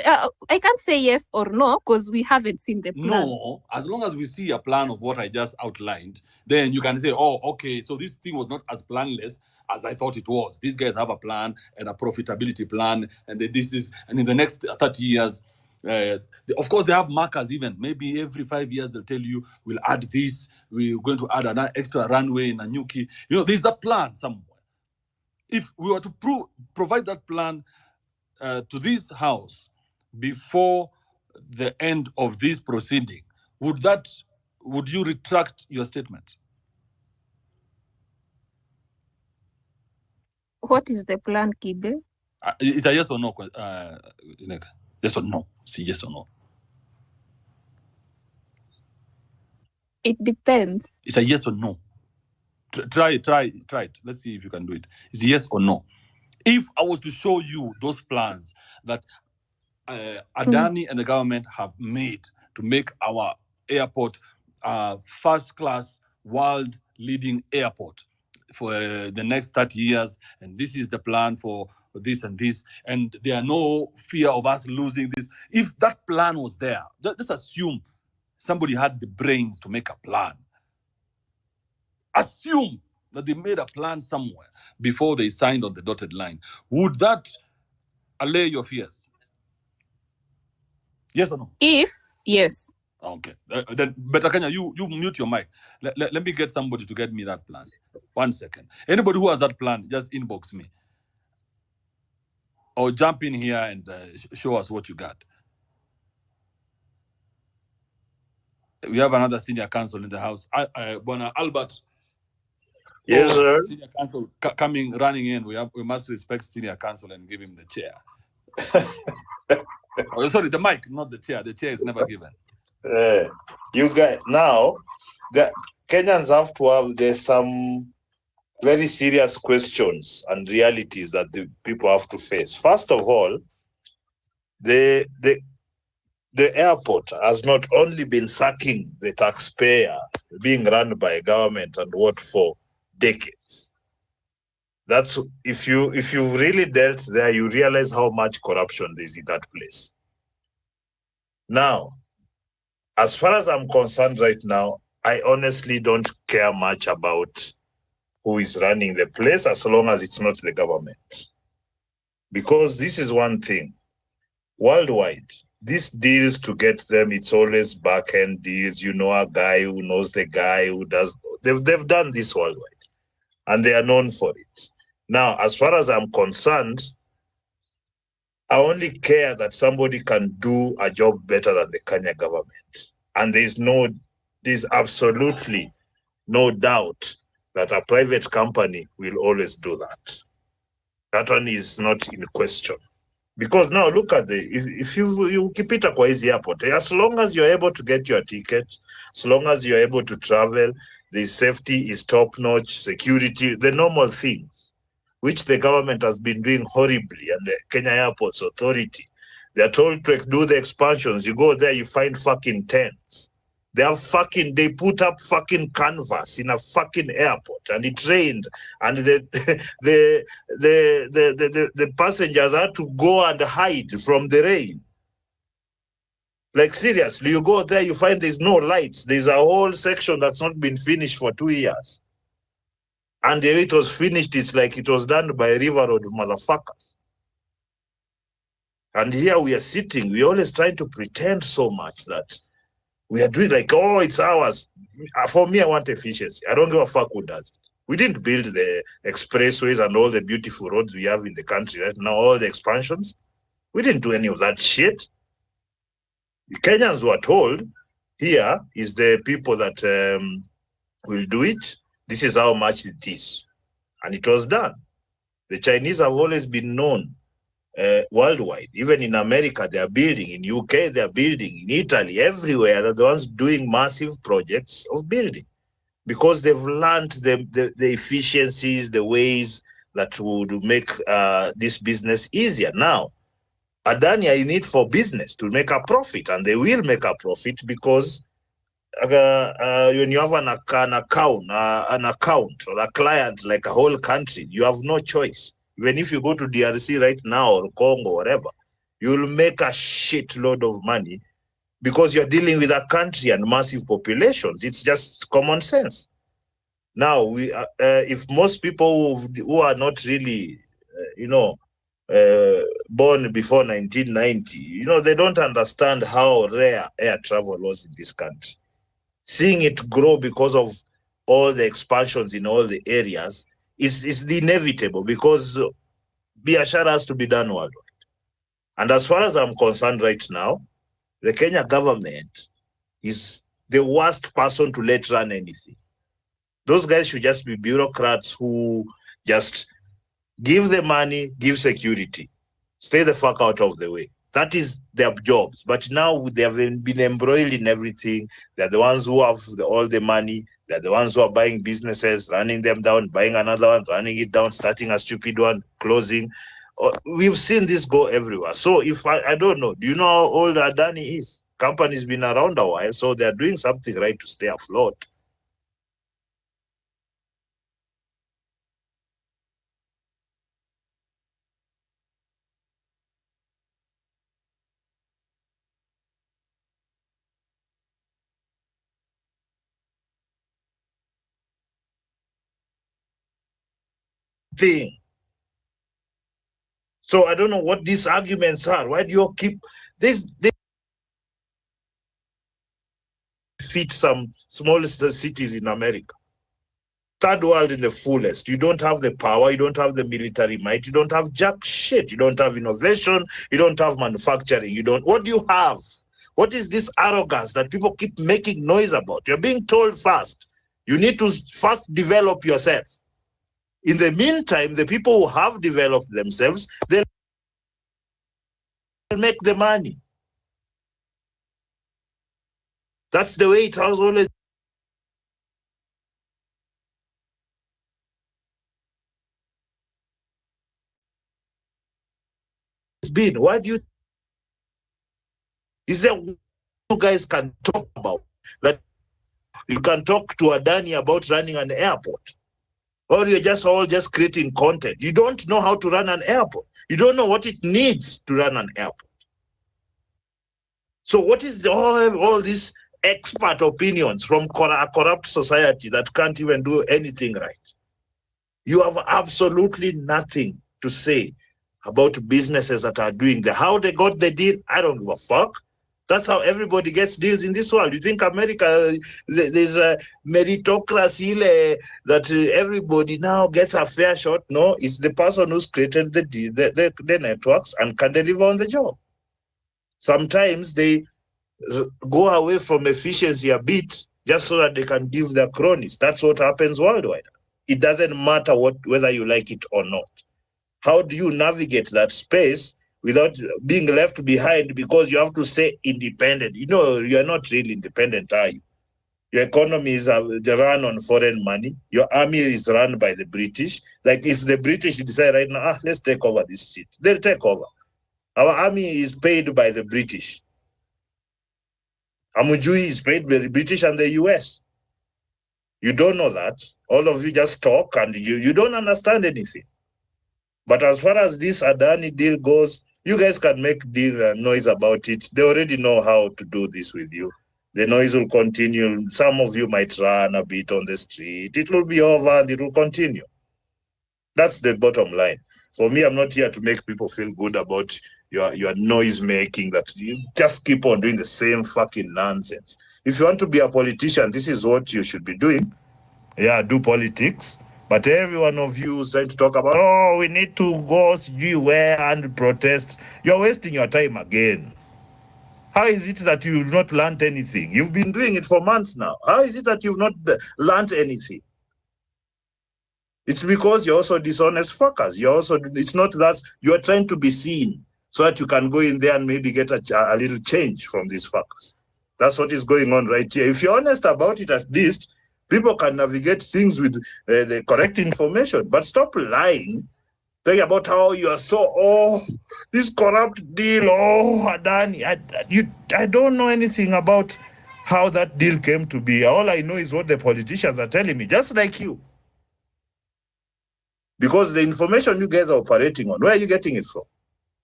I can't say yes or no because we haven't seen the plan. No, as long as we see a plan of what I just outlined, then you can say, oh, okay, so this thing was not as planless as I thought it was. These guys have a plan and a profitability plan, and in the next 30 years, of course, they have markers even. Maybe every 5 years they'll tell you, we'll add this, we're going to add an extra runway in Nanyuki. There's a plan somewhere. If we were to provide that plan to this house before the end of this proceeding, would you retract your statement? What is the plan, Kibe? It's a yes or no. Yes or no. See, yes or no. It depends. It's a yes or no. Try it. Let's see if you can do it. It's yes or no. If I was to show you those plans that Adani and the government have made to make our airport first-class, world-leading airport for the next 30 years, and this is the plan for this and this, and there are no fear of us losing this. If that plan was there, just assume somebody had the brains to make a plan. Assume that they made a plan somewhere before they signed on the dotted line. Would that allay your fears? Yes or no? If yes. Okay. Then, Better Kenya, you mute your mic. Let me get somebody to get me that plan. 1 second. Anybody who has that plan, just inbox me. Or jump in here and show us what you got. We have another senior counsel in the house. Bona Albert. Yes, sir. Senior counsel running in. We must respect senior counsel and give him the chair. Oh, sorry, the mic, not the chair. The chair is never given. You guys, now, the Kenyans have to have, there's some very serious questions and realities that the people have to face. First of all, the airport has not only been sucking the taxpayer, being run by government and what for decades. That's if you've really dealt there, you realize how much corruption there is in that place. Now, as far as I'm concerned right now, I honestly don't care much about who is running the place as long as it's not the government. Because this is one thing. Worldwide, these deals to get them, it's always back-end deals. You know a guy who knows the guy who does. They've done this worldwide. And they are known for it. Now, as far as I'm concerned, I only care that somebody can do a job better than the Kenya government. And there's absolutely no doubt that a private company will always do that. That one is not in question. Because now look at if you keep it kwa hizi airport, as long as you're able to get your ticket, as long as you're able to travel, the safety is top notch, security, the normal things, which the government has been doing horribly, and the Kenya Airports Authority, they are told to do the expansions. You go there, you find fucking tents. They put up fucking canvas in a fucking airport, and it rained, and the passengers had to go and hide from the rain. Like seriously, you go there, you find there's no lights. There's a whole section that's not been finished for 2 years. And the way it was finished, it's like it was done by a river road motherfuckers. And here we are sitting, we're always trying to pretend so much that we are doing like, oh, it's ours. For me, I want efficiency. I don't give a fuck who does it. We didn't build the expressways and all the beautiful roads we have in the country right now, all the expansions. We didn't do any of that shit. The Kenyans were told, here is the people that will do it. This is how much it is. And it was done. The Chinese have always been known worldwide. Even in America, they are building. In UK, they are building. In Italy, everywhere, they're the ones doing massive projects of building. Because they've learned the efficiencies, the ways that would make this business easier. Now, Adani are in it for business to make a profit, and they will make a profit because when you have an account or a client like a whole country, you have no choice. Even if you go to DRC right now or Congo or whatever, you'll make a shitload of money because you're dealing with a country and massive populations. It's just common sense. Now, if most people who are not really, born before 1990, they don't understand how rare air travel was in this country. Seeing it grow because of all the expansions in all the areas is the inevitable, because biashara has to be done worldwide. And as far as I'm concerned right now, the Kenya government is the worst person to let run anything. Those guys should just be bureaucrats who just give the money, give security, stay the fuck out of the way. That is their jobs. But now they have been embroiled in everything. They're the ones who have all the money. They're the ones who are buying businesses, running them down, buying another one, running it down, starting a stupid one, closing. We've seen this go everywhere. So if I don't know, do you know how old Adani is? Company's been around a while, so they're doing something right to stay afloat. Thing. So I don't know what these arguments are. Why do you keep this? They fit some smallest cities in America. Third world in the fullest. You don't have the power, you don't have the military might, you don't have jack shit, you don't have innovation, you don't have manufacturing, what do you have? What is this arrogance that people keep making noise about? You're being told first. You need to first develop yourself. In the meantime, the people who have developed themselves, they'll make the money. That's the way it has always been. Why do you? Is there you guys can talk about that? You can talk to Adani about running an airport, or you're just all just creating content. You don't know how to run an airport. You don't know what it needs to run an airport. So what is all these expert opinions from a corrupt society that can't even do anything right? You have absolutely nothing to say about businesses that are doing how they got the deal. I don't give a fuck. That's how everybody gets deals in this world. You think America, there's a meritocracy that everybody now gets a fair shot? No, it's the person who's created the networks and can deliver on the job. Sometimes they go away from efficiency a bit just so that they can give their cronies. That's what happens worldwide. It doesn't matter whether you like it or not. How do you navigate that space without being left behind because you have to say independent. You know, you are not really independent, are you? Your economy is run on foreign money. Your army is run by the British. Like, if the British decide right now, let's take over this shit, they'll take over. Our army is paid by the British. Amujui is paid by the British and the US. You don't know that. All of you just talk and you don't understand anything. But as far as this Adani deal goes, you guys can make deal noise about it. They already know how to do this with you. The noise will continue. Some of you might run a bit on the street. It will be over and it will continue. That's the bottom line. For me, I'm not here to make people feel good about your noise making, that you just keep on doing the same fucking nonsense. If you want to be a politician, this is what you should be doing. Yeah, do politics. But every one of you is trying to talk about, oh, we need to go where and protest. You're wasting your time again. How is it that you've not learned anything? You've been doing it for months now. How is it that you've not learned anything? It's because you're also dishonest fuckers. It's not that you're trying to be seen so that you can go in there and maybe get a little change from these fuckers. That's what is going on right here. If you're honest about it, at least people can navigate things with the correct information. But stop lying, talking about how you are this corrupt deal, Adani. I don't know anything about how that deal came to be. All I know is what the politicians are telling me, just like you. Because the information you guys are operating on, where are you getting it from?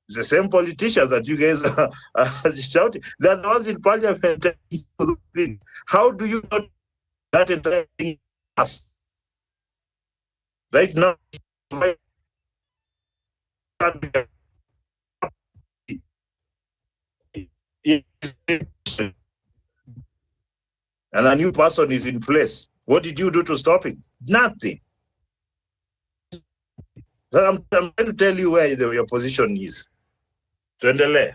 It's the same politicians that you guys are shouting. They're the ones in parliament. How do you not that entire thing us? Right now, and a new person is in place. What did you do to stop it? Nothing. So I'm trying to tell you where your position is. Tuendelee.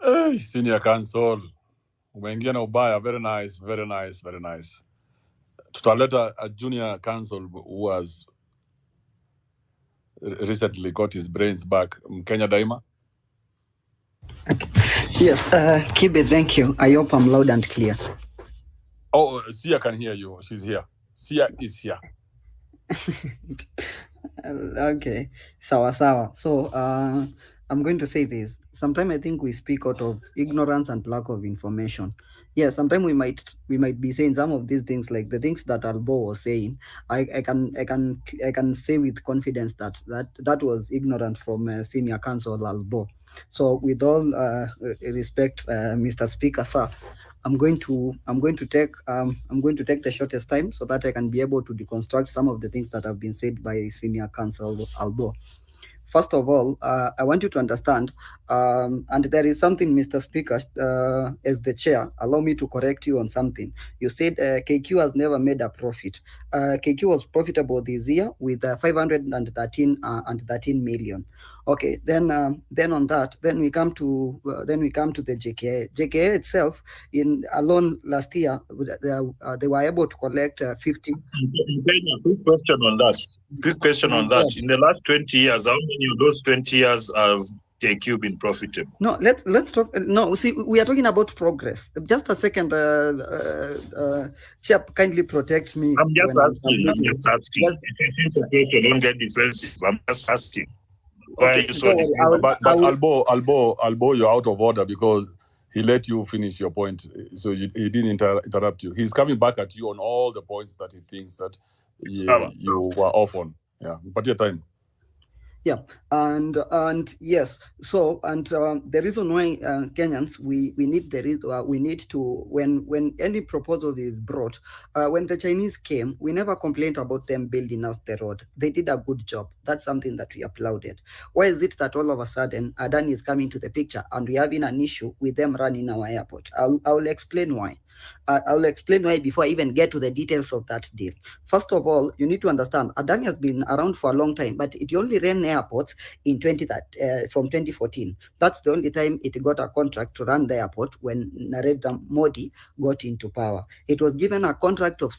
Hey, senior counsel. Umeingia na ubaya. Very nice, very nice, very nice. Tutaleta a junior counsel who has recently got his brains back. Kenya Daima. Yes, Kibe, thank you. I hope I'm loud and clear. Oh, Sia can hear you. She's here. Sia is here. Okay, sawa. So, I'm going to say this. Sometimes I think we speak out of ignorance and lack of information. Yeah, sometimes we might be saying some of these things, like the things that Albo was saying. I can say with confidence that was ignorant from senior counsel Albo. So, with all respect, Mr. Speaker, sir, I'm going to take the shortest time so that I can be able to deconstruct some of the things that have been said by senior counsel Albo. First of all, I want you to understand, and there is something, Mr. Speaker, as the chair, allow me to correct you on something. You said KQ has never made a profit. KQ was profitable this year with 513 million. Okay, then on that, then we come to the JKIA. JKIA itself, in alone last year, they were able to collect 50. Quick question on that. In the last 20 years, how many of those 20 years have KQ been profitable? No, let's talk. No, see, we are talking about progress. Just a second, Chap, kindly protect me. I'm just asking. Don't get defensive. I'm just asking. Why are you so defensive? But Albo, you're out of order because he let you finish your point, so he didn't interrupt you. He's coming back at you on all the points that he thinks that you were off on. Yeah, but your time. Yeah, and yes. So, and the reason why Kenyans we need to, when any proposal is brought, when the Chinese came, we never complained about them building us the road. They did a good job. That's something that we applauded. Why is it that all of a sudden Adani is coming to the picture and we're having an issue with them running our airport? I'll explain why. I'll explain why before I even get to the details of that deal. First of all, you need to understand Adani has been around for a long time, but it only ran airports in from 2014. That's the only time it got a contract to run the airport when Narendra Modi got into power. It was given a contract to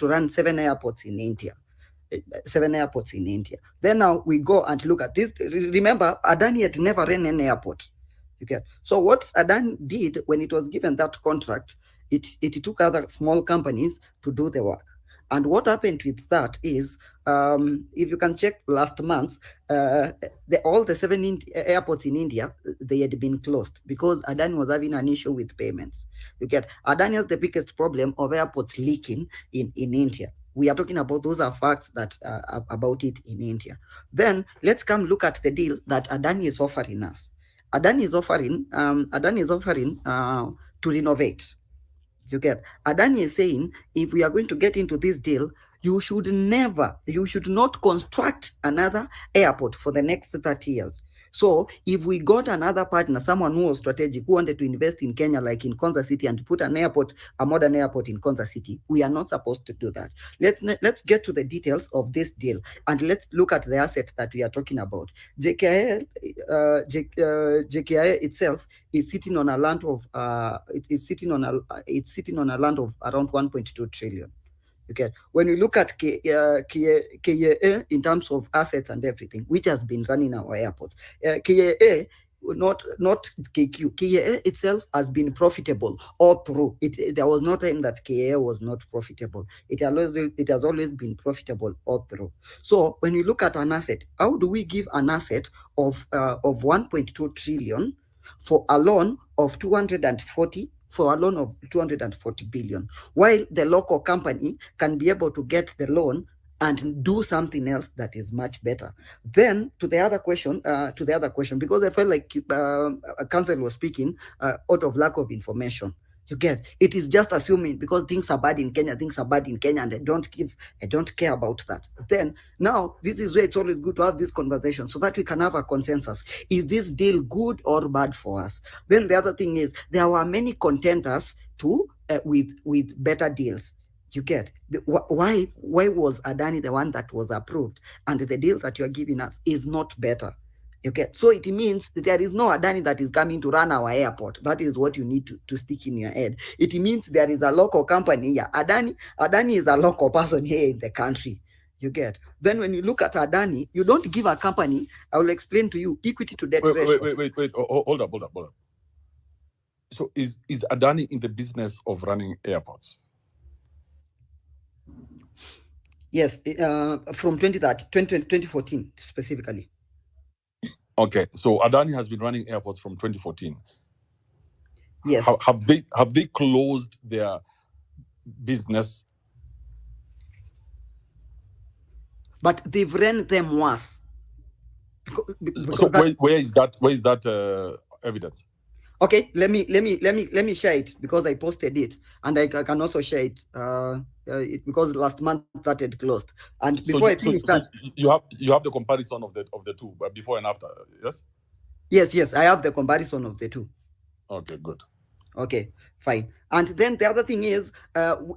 run 7 airports in India. 7 airports in India. Then now we go and look at this. Remember, Adani had never ran an airport. Okay. So what Adani did when it was given that contract, it took other small companies to do the work. And what happened with that is, if you can check last month, all the 7 airports in India, they had been closed because Adani was having an issue with payments. You get Adani has the biggest problem of airports leaking in India. We are talking about those are facts that about it in India. Then let's come look at the deal that Adani is offering us. Adani is offering to renovate. You get Adani is saying if we are going to get into this deal, you should not construct another airport for the next 30 years. So if we got another partner, someone who was strategic, who wanted to invest in Kenya, like in Konza City, and put a modern airport in Konza City, we are not supposed to do that. Let's get to the details of this deal and let's look at the assets that we are talking about. JKIA itself is sitting on a land of it's sitting on a land of around 1.2 trillion. Okay, when we look at KIA in terms of assets and everything, which has been running our airports, KIA, not KQ, KIA itself has been profitable all through. There was no time that KIA was not profitable. It has always been profitable all through. So when you look at an asset, how do we give an asset of 1.2 trillion for a loan of 240 billion, while the local company can be able to get the loan and do something else that is much better? Then to the other question, because I felt like Council was speaking out of lack of information. You get it is just assuming because things are bad in Kenya, and I don't care about that. Then now this is where it's always good to have this conversation so that we can have a consensus. Is this deal good or bad for us? Then the other thing is there were many contenders to with better deals. You get why was Adani the one that was approved and the deal that you are giving us is not better? Okay, so it means that there is no Adani that is coming to run our airport. That is what you need to stick in your head. It means there is a local company. Yeah, Adani is a local person here in the country. You get. Then when you look at Adani, you don't give a company. I will explain to you equity to debt ratio. Wait. Hold up. So is Adani in the business of running airports? Yes, from 2014 specifically. Okay, so Adani has been running airports from 2014. Yes. Have they closed their business? But they've ran them worse. So where is that evidence? Okay, let me share it because I posted it, and I can also share it because last month that had closed. And before I finish that, you have the comparison of the two before and after, yes? Yes, I have the comparison of the two. Okay, good. Okay, fine. And then the other thing is,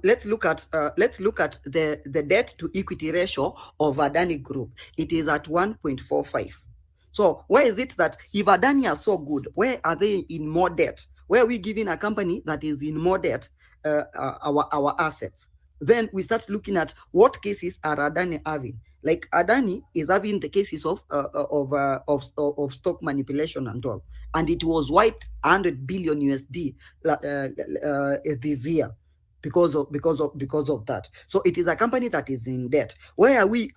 let's look at the debt to equity ratio of Adani Group. It is at 1.45. So why is it that if Adani are so good, where are they in more debt? Where are we giving a company that is in more debt our assets? Then we start looking at what cases are Adani having. Like Adani is having the cases of stock manipulation and all, and it was wiped 100 billion USD this year because of that. So it is a company that is in debt. Where are we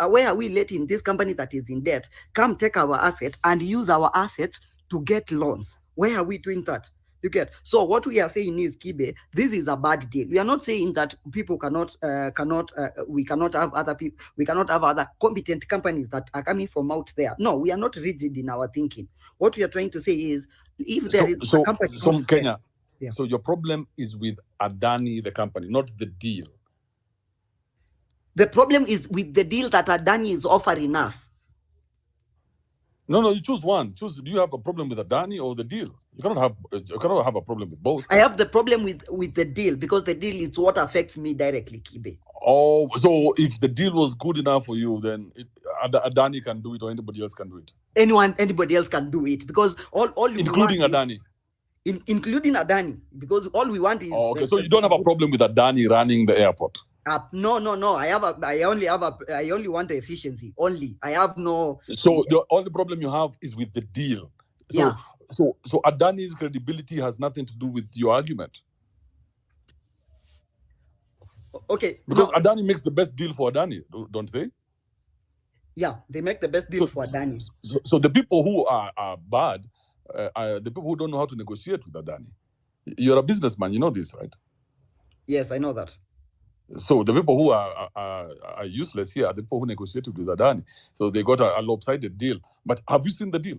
letting this company that is in debt come take our asset and use our assets to get loans? Where are we doing that? You get. So what we are saying is, Kibe, this is a bad deal. We are not saying that people we cannot have other people, we cannot have other competent companies that are coming from out there. No, we are not rigid in our thinking. What we are trying to say is, if there is a company from Kenya, yeah. So your problem is with Adani, the company, not the deal. The problem is with the deal that Adani is offering us. No, you choose one. Choose. Do you have a problem with Adani or the deal? You cannot have a problem with both. I have the problem with the deal because the deal is what affects me directly, Kibe. Oh, so if the deal was good enough for you, then Adani can do it or anybody else can do it. Anybody else can do it because all including Adani. Including Adani, because all we want is. Oh, okay, so you don't have a problem with Adani running the airport? No. I only want the efficiency. Only I have no. So the only problem you have is with the deal. So, yeah. So Adani's credibility has nothing to do with your argument. Okay. Because Adani makes the best deal for Adani, don't they? Yeah, they make the best deal for Adani. So the people who are bad are the people who don't know how to negotiate with Adani. You're a businessman, you know this, right? Yes, I know that. So the people who are useless here are the people who negotiated with Adani. So they got a lopsided deal. But have you seen the deal?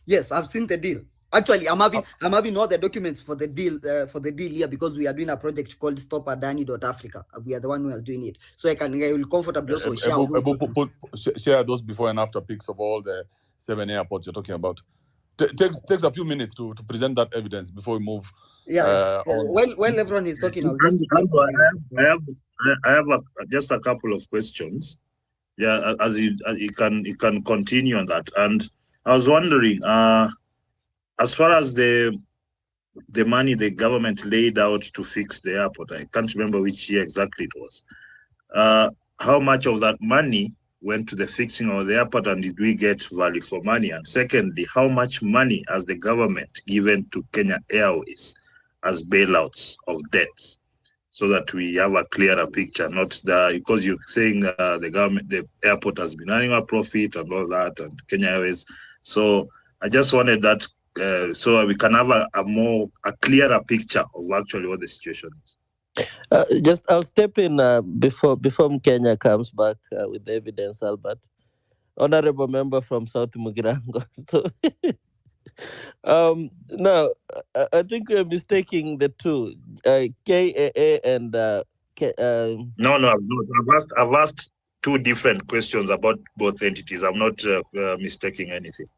Yes, I've seen the deal. Actually, I'm having all the documents for the deal here because we are doing a project called StopAdani.Africa. We are the one who is doing it, so I will comfortably also share those before and after pics of all the 7 airports you're talking about. Takes a few minutes to present that evidence before we move. While everyone is talking, I have just a couple of questions. Yeah, as you can continue on that. And I was wondering, as far as the money the government laid out to fix the airport, I can't remember which year exactly it was. How much of that money went to the fixing of the airport, and did we get value for money? And secondly, how much money has the government given to Kenya Airways as bailouts of debts, so that we have a clearer picture? Because you're saying the airport has been earning a profit and all that, and Kenya Airways. So I just wanted that so we can have a clearer picture of actually what the situation is. I'll step in before Kenya comes back with the evidence, Albert. Honorable member from South Mugirango. No, I think we're mistaking the two, KAA and. No, I'm not. I've asked two different questions about both entities. I'm not mistaking anything.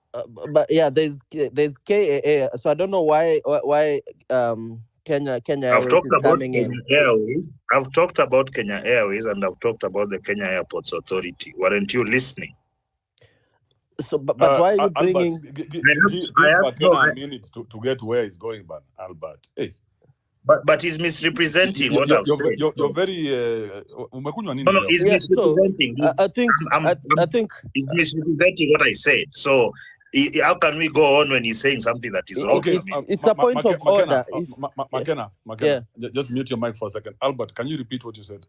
But yeah, there's KAA. So I don't know why Kenya Airways is coming in. I've talked about Kenya Airways and I've talked about the Kenya Airports Authority. Weren't you listening? So, but why are you bringing? Give Makena a minute to get where he's going, but Albert. Hey. But he's misrepresenting what I've said. You're very. No, he's misrepresenting. I think he's misrepresenting what I said. So how can we go on when he's saying something that is wrong? Okay, it's a point of order. Makena, yeah. Just mute your mic for a second. Albert, can you repeat what you said?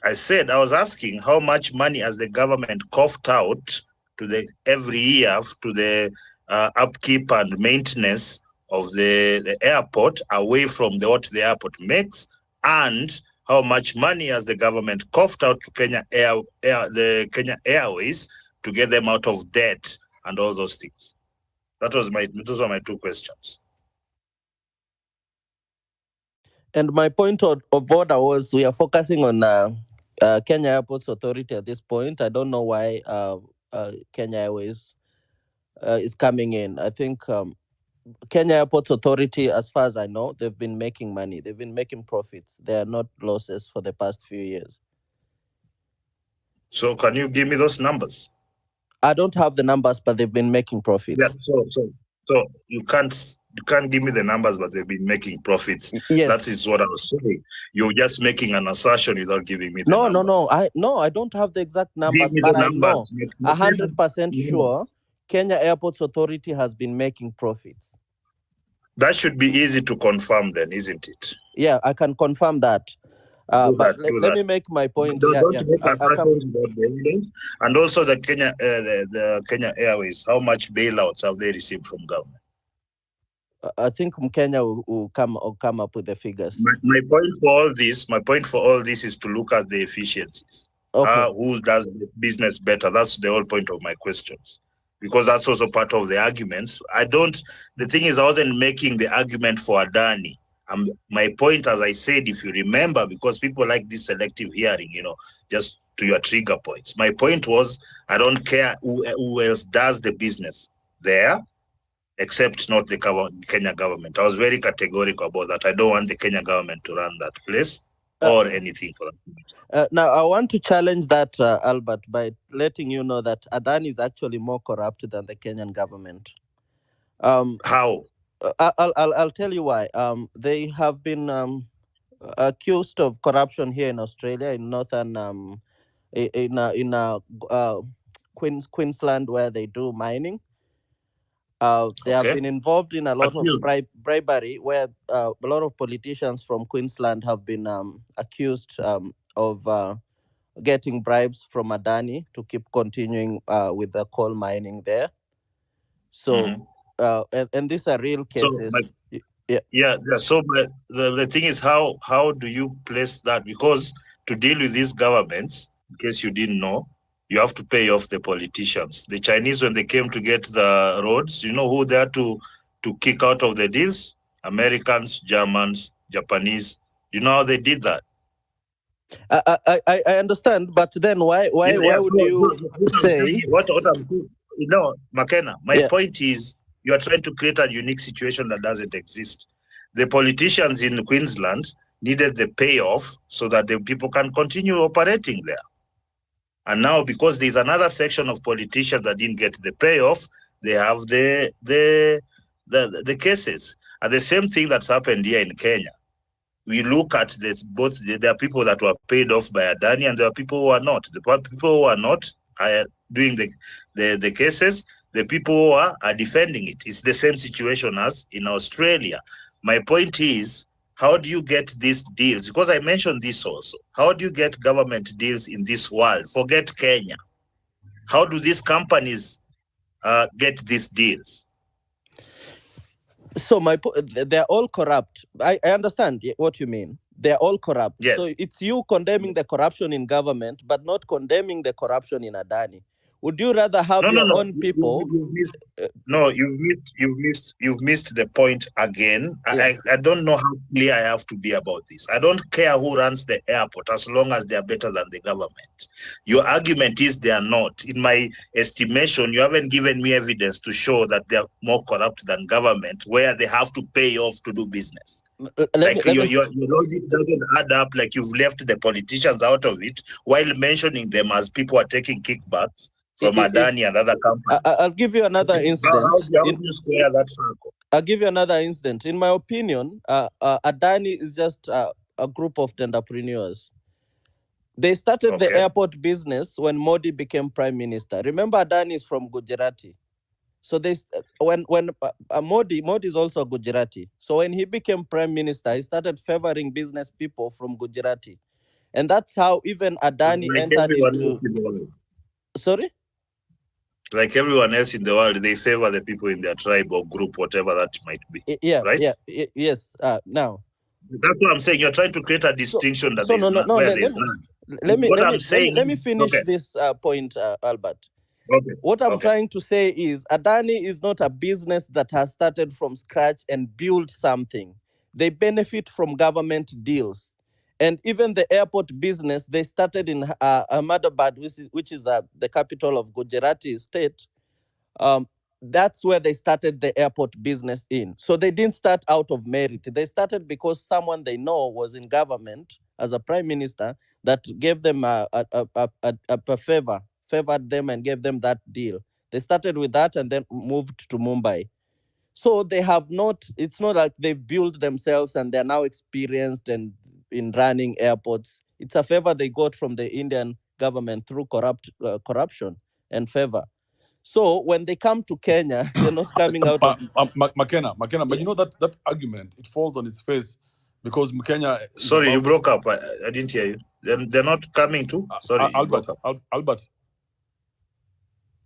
I was asking how much money has the government coughed out every year to the upkeep and maintenance of the airport, away from what the airport makes, and how much money has the government coughed out to the Kenya Airways to get them out of debt and all those things. Those are my two questions. And my point of order was we are focusing on Kenya Airports Authority at this point. I don't know why Kenya Airways is coming in. I think Kenya Airports Authority, as far as I know, they've been making money. They've been making profits. They are not losses for the past few years. So can you give me those numbers? I don't have the numbers, but they've been making profits. Yeah, so you can't give me the numbers, but they've been making profits. Yes. That is what I was saying. You're just making an assertion without giving me the numbers. No, I don't have the exact numbers, but I know 100% sure Kenya Airports Authority has been making profits. That should be easy to confirm then, isn't it? Yeah, I can confirm that. But let me make my point. Don't make assumptions about the evidence. And also the Kenya Airways, how much bailouts have they received from government? I think Kenya will come up with the figures. My point for all this is to look at the efficiencies. Okay. Who does business better? That's the whole point of my questions. Because that's also part of the arguments. The thing is, I wasn't making the argument for Adani. My point, as I said, if you remember, because people like this selective hearing, just to your trigger points. My point was, I don't care who else does the business there, except not the Kenya government. I was very categorical about that. I don't want the Kenya government to run that place or anything for that. Now, I want to challenge that, Albert, by letting you know that Adani is actually more corrupt than the Kenyan government. How? I'll tell you why. They have been accused of corruption here in Australia, in northern Queensland, where they do mining. They have been involved in a lot of bribery, where a lot of politicians from Queensland have been accused of getting bribes from Adani to keep continuing with the coal mining there. So, and these are real cases. So the thing is, how do you place that? Because to deal with these governments, in case you didn't know, you have to pay off the politicians. The Chinese, when they came to get the roads, you know who they had to kick out of the deals? Americans, Germans, Japanese. You know how they did that? I understand, but then why would you say what I'm saying? You know, McKenna, my point is, you are trying to create a unique situation that doesn't exist. The politicians in Queensland needed the payoff so that the people can continue operating there. And now, because there's another section of politicians that didn't get the payoff, they have the cases. And the same thing that's happened here in Kenya. We look at this, both there are people that were paid off by Adani and there are people who are not. The people who are not are doing the cases. The people who are defending it. It's the same situation as in Australia. My point is, how do you get these deals? Because I mentioned this also. How do you get government deals in this world? Forget Kenya. How do these companies get these deals? So they're all corrupt. I understand what you mean. They're all corrupt. Yes. So it's you condemning the corruption in government, but not condemning the corruption in Adani. Would you rather have your own people? You've missed the point again. Yes. I don't know how clear I have to be about this. I don't care who runs the airport as long as they are better than the government. Your argument is they are not. In my estimation, you haven't given me evidence to show that they are more corrupt than government, where they have to pay off to do business. Your logic doesn't add up. Like, you've left the politicians out of it while mentioning them as people are taking kickbacks from Adani and other companies. I'll give you another incident. How do you square that circle? I'll give you another incident. In my opinion, Adani is just a group of entrepreneurs. They started the airport business when Modi became prime minister. Remember, Adani is from Gujarati. So when Modi is also Gujarati. So when he became prime minister, he started favoring business people from Gujarati. And that's how even Adani entered into... Sorry? Like everyone else in the world, they favor the people in their tribe or group, whatever that might be. Right? Yes. Now, that's what I'm saying. You're trying to create a distinction that there's none. Let me finish this point, Albert. What I'm trying to say is Adani is not a business that has started from scratch and built something. They benefit from government deals. And even the airport business, they started in Ahmedabad, which is the capital of Gujarati state. That's where they started the airport business in. So they didn't start out of merit. They started because someone they know was in government as a prime minister that gave them a favor, favored them and gave them that deal. They started with that and then moved to Mumbai. So they have not, it's not like they've built themselves and they're now experienced and in running airports. It's a favor they got from the Indian government through corruption and favor. So when they come to Kenya, they're not coming out of... McKenna, but you know that argument, it falls on its face because Kenya... Sorry, you broke up. I didn't hear you. They're not coming to... Sorry, Albert.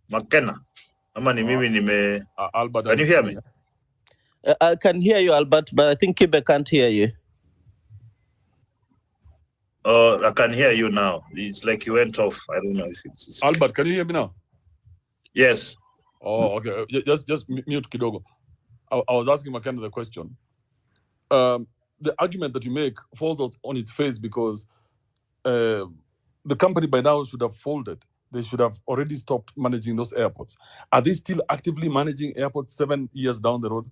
McKenna. Albert, can you hear me? I can hear you, Albert, but I think Kibe can't hear you. Oh, I can hear you now. It's like you went off. I don't know if it's... Albert, can you hear me now? Yes. Oh, okay. Just mute kidogo. I was asking McKenna the question. The argument that you make falls on its face because The company by now should have folded. They should have already stopped managing those airports. Are they still actively managing airports 7 years down the road?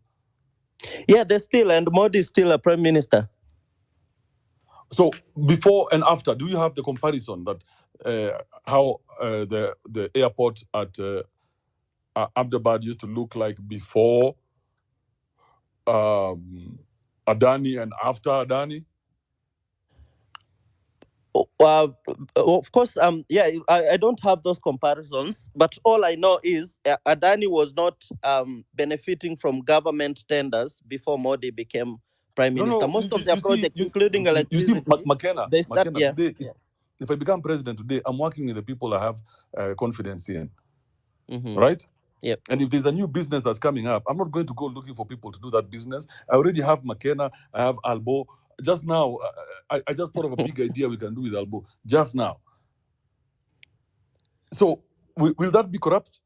Yeah, they're still, and Modi is still a prime minister. So before and after, do you have the comparison that how the airport at Ahmedabad used to look like before Adani and after Adani? Of course, yeah, I don't have those comparisons, but all I know is Adani was not benefiting from government tenders before Modi became prime minister. No. Most of their projects, including You see, electricity, they start. McKenna, Yeah, today, yeah. if I become president today, I'm working with the people I have confidence in, Mm-hmm. right? Yep. And if there's a new business that's coming up, I'm not going to go looking for people to do that business. I already have McKenna, I have Albo. Just now, I just thought of a big idea we can do with Albo, just now. So, will that be corrupt?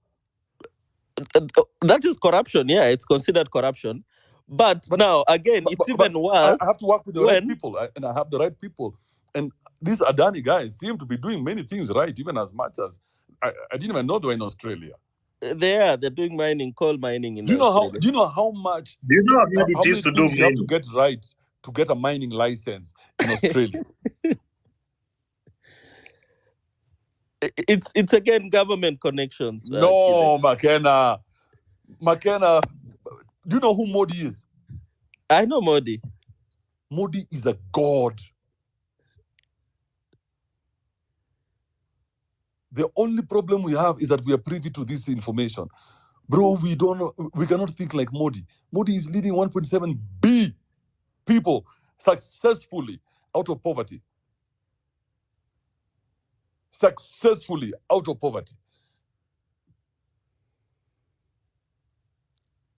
That is corruption. Yeah, it's considered corruption. But now, again, it's even worse. I have to work with the right people, and I have the right people. And these Adani guys seem to be doing many things right, even as much as I didn't even know they were in Australia. They're doing mining, coal mining in Do you know Australia. Do you know how much? Do you know how many things to do you have to get right to get a mining license in Australia? It's again government connections. No, McKenna. Do you know who Modi is? I know Modi. Modi is a god. The only problem we have is that we are privy to this information. Bro, we cannot think like Modi. Modi is leading 1.7 billion people successfully out of poverty. Successfully out of poverty.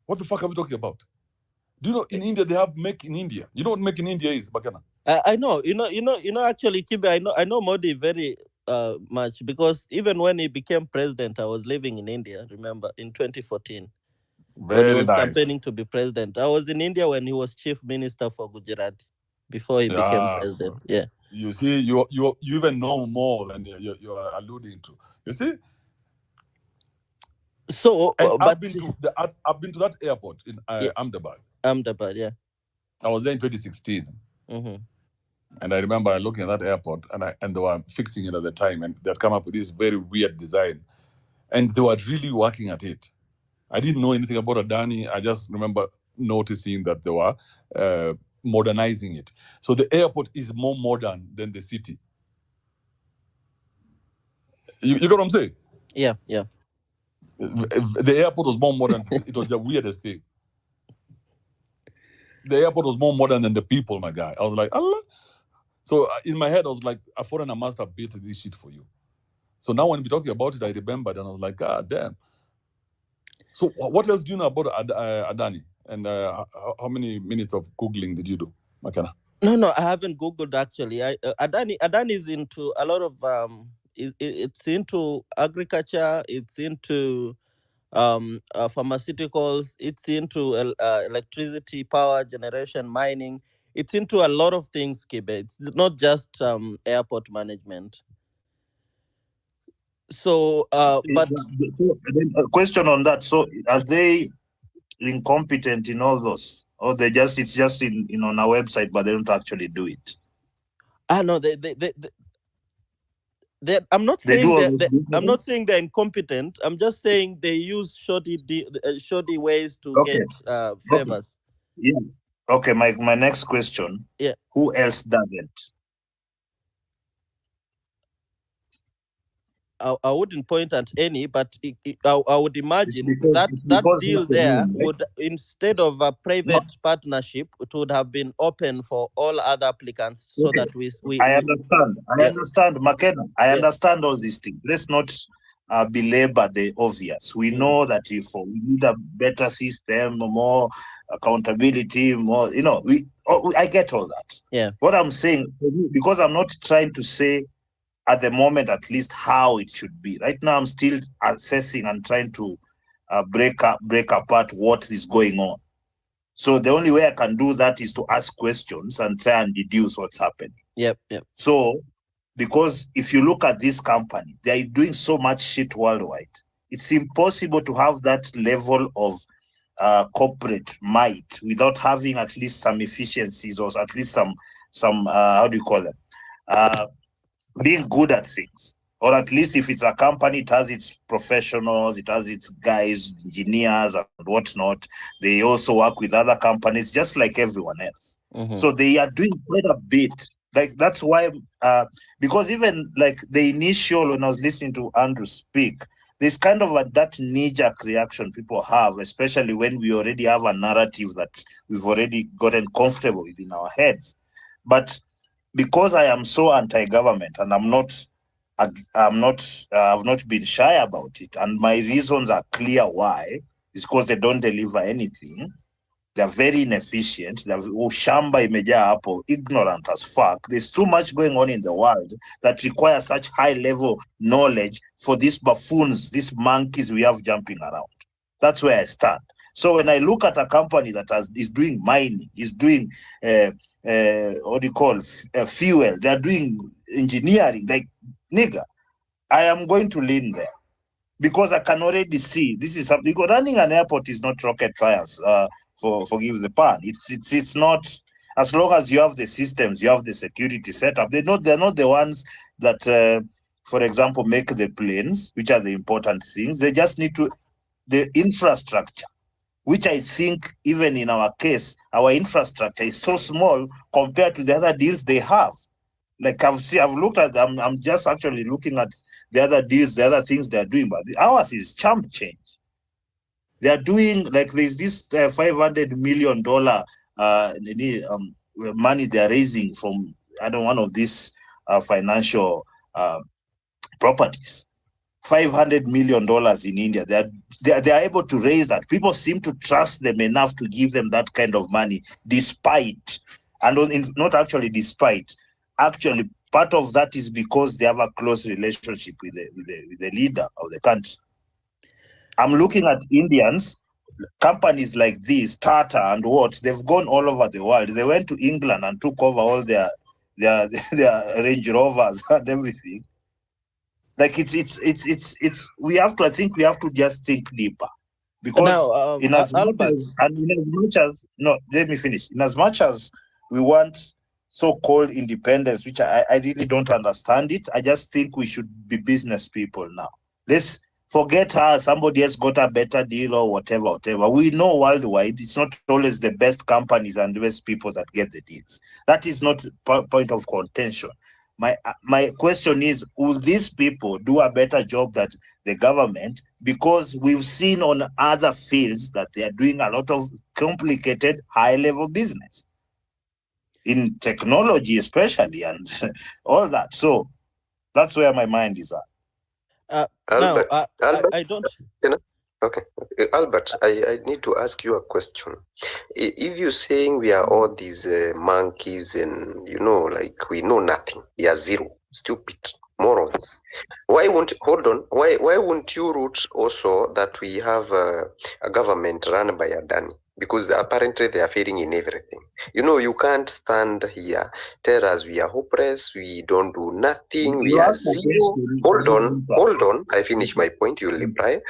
What the fuck are we talking about? Do you know in India they have Make in India? You know what Make in India is, Bakana? I know. You know. Actually, Kibe, I know Modi very much because even when he became president, I was living in India. Remember, in 2014, when he was campaigning to be president, I was in India when he was chief minister for Gujarat before he became president. Yeah. You see, you even know more than you are alluding to. You see. So, and but I've been to that airport in Ahmedabad. Ahmedabad, yeah. I was there in 2016. Mm-hmm. And I remember looking at that airport, and they were fixing it at the time, and they had come up with this very weird design, and they were really working at it. I didn't know anything about Adani. I just remember noticing that they were modernizing it. So the airport is more modern than the city. You get what I'm saying? Yeah. The airport was more modern. It was the weirdest thing. The airport was more modern than the people, my guy. I was like, Allah. So in my head, I was like, a foreigner must have built this shit for you. So now when we're talking about it, I remembered and I was like, God damn. So what else do you know about Adani? And how many minutes of Googling did you do, McKenna? No, I haven't Googled actually. Adani is into a lot of it's into agriculture. It's into pharmaceuticals. It's into electricity, power generation, mining. It's into a lot of things, Kibe. It's not just airport management. So, but a question on that. So, are they incompetent in all those, or it's just in on our website, but they don't actually do it? No, I'm not saying I'm not saying they're incompetent. I'm just saying they use shoddy ways to get favors. Okay. Yeah. Okay. My next question. Yeah. Who else doesn't? I wouldn't point at any, but I would imagine that deal there would, instead of a private partnership, it would have been open for all other applicants, so that we I understand. I understand, McKenna. I understand all these things. Let's not belabor the obvious. We know that if we need a better system, more accountability, more, I get all that. Yeah. What I'm saying, because I'm not trying to say at the moment, at least, how it should be. Right now, I'm still assessing and trying to break apart what is going on. So the only way I can do that is to ask questions and try and deduce what's happening. Yep. So Because if you look at this company, they are doing so much shit worldwide. It's impossible to have that level of corporate might without having at least some efficiencies or at least some how do you call them? Being good at things. Or at least if it's a company, it has its professionals, it has its guys, engineers and whatnot. They also work with other companies just like everyone else. So they are doing quite a bit. Like that's why, because even like the initial, when I was listening to Andrew speak, there's kind of that knee-jerk reaction people have, especially when we already have a narrative that we've already gotten comfortable with in our heads. But because I am so anti-government and I've not been shy about it, and my reasons are clear why. It's because they don't deliver anything. They're very inefficient. They're ushamba imejaa hapo, ignorant as fuck. There's too much going on in the world that requires such high level knowledge for these buffoons, these monkeys we have jumping around. That's where I stand. So when I look at a company that is doing mining, is doing what do you call fuel, they're doing engineering, like nigga, I am going to lean there because I can already see this is something. Because running an airport is not rocket science. Forgive the pun. It's not. As long as you have the systems, you have the security setup. They're not the ones that, for example, make the planes, which are the important things. They just need the infrastructure, which I think even in our case, our infrastructure is so small compared to the other deals they have. Like I've looked at them. I'm just actually looking at the other deals, the other things they're doing, but ours is chump change. They're doing like there's this $500 million money they're raising from one of these financial properties. $500 million in India. They are able to raise that. People seem to trust them enough to give them that kind of money, despite, and not actually despite. Actually, part of that is because they have a close relationship with the leader of the country. I'm looking at Indians, companies like this, Tata and what, they've gone all over the world. They went to England and took over all their Range Rovers and everything. Like it's we have to, I think we have to just think deeper, because Now, in as Albert, much as no, let me finish. In as much as we want so-called independence, which I really don't understand it, I just think we should be business people now. Let's forget how somebody else got a better deal or whatever. We know worldwide it's not always the best companies and the best people that get the deals. That is not point of contention. My question is, will these people do a better job than the government? Because we've seen on other fields that they are doing a lot of complicated high-level business in technology especially, and all that. So that's where my mind is at. Albert, I don't. Okay. Albert, I need to ask you a question. If you're saying we are all these monkeys and, like we know nothing, we are zero, stupid, morons, why won't you root also that we have a government run by Adani? Because apparently they are failing in everything. You can't stand here, tell us we are hopeless, we don't do nothing, we are zero. Hold on, I finish my point, you'll reply.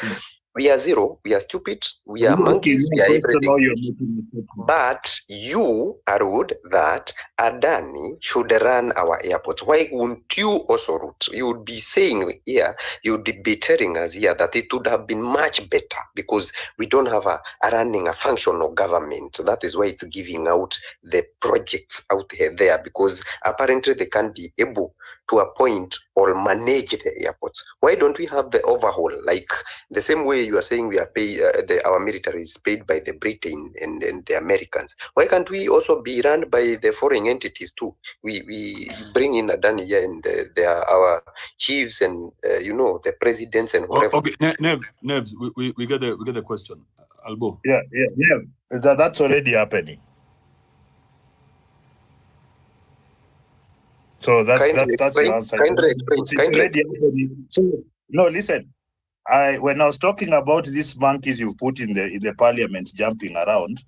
We are zero, we are stupid, we are monkeys, we are everything. But you are rude that Adani should run our airports. Why wouldn't you also root? You would be saying here, you would be telling us here that it would have been much better because we don't have a running a functional government. That is why it's giving out the projects out there, because apparently they can't be able to appoint or manage the airports. Why don't we have the overhaul? Like the same way you are saying we are paid, our military is paid by the Britain and the Americans. Why can't we also be run by the foreign entities too? We bring in Adani here and they are our chiefs and the presidents and whatever. Okay, Nevs, we get the question. Albo. Yeah. That's already happening. So that's your answer. No, listen. When I was talking about these monkeys you've put in the parliament jumping around,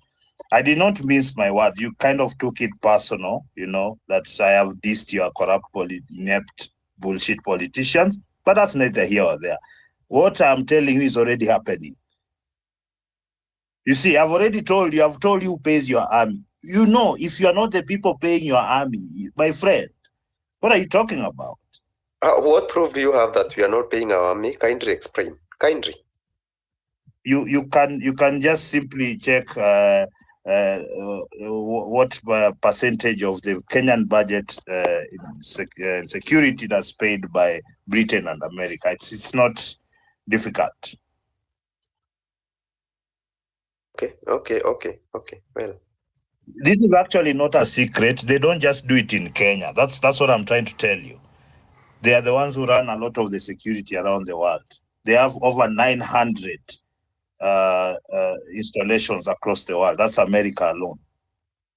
I did not mince my words. You kind of took it personal, that I have dissed your corrupt, inept, bullshit politicians. But that's neither here or there. What I'm telling you is already happening. You see, I've told you who pays your army. If you are not the people paying your army, my friend, what are you talking about? What proof do you have that we are not paying our army? Kindly explain. Kindly. You can just simply check what percentage of the Kenyan budget in security that's paid by Britain and America. It's not difficult. Okay. Well, this is actually not a secret. They don't just do it in Kenya. That's what I'm trying to tell you. They are the ones who run a lot of the security around the world. They have over 900 installations across the world. That's America alone.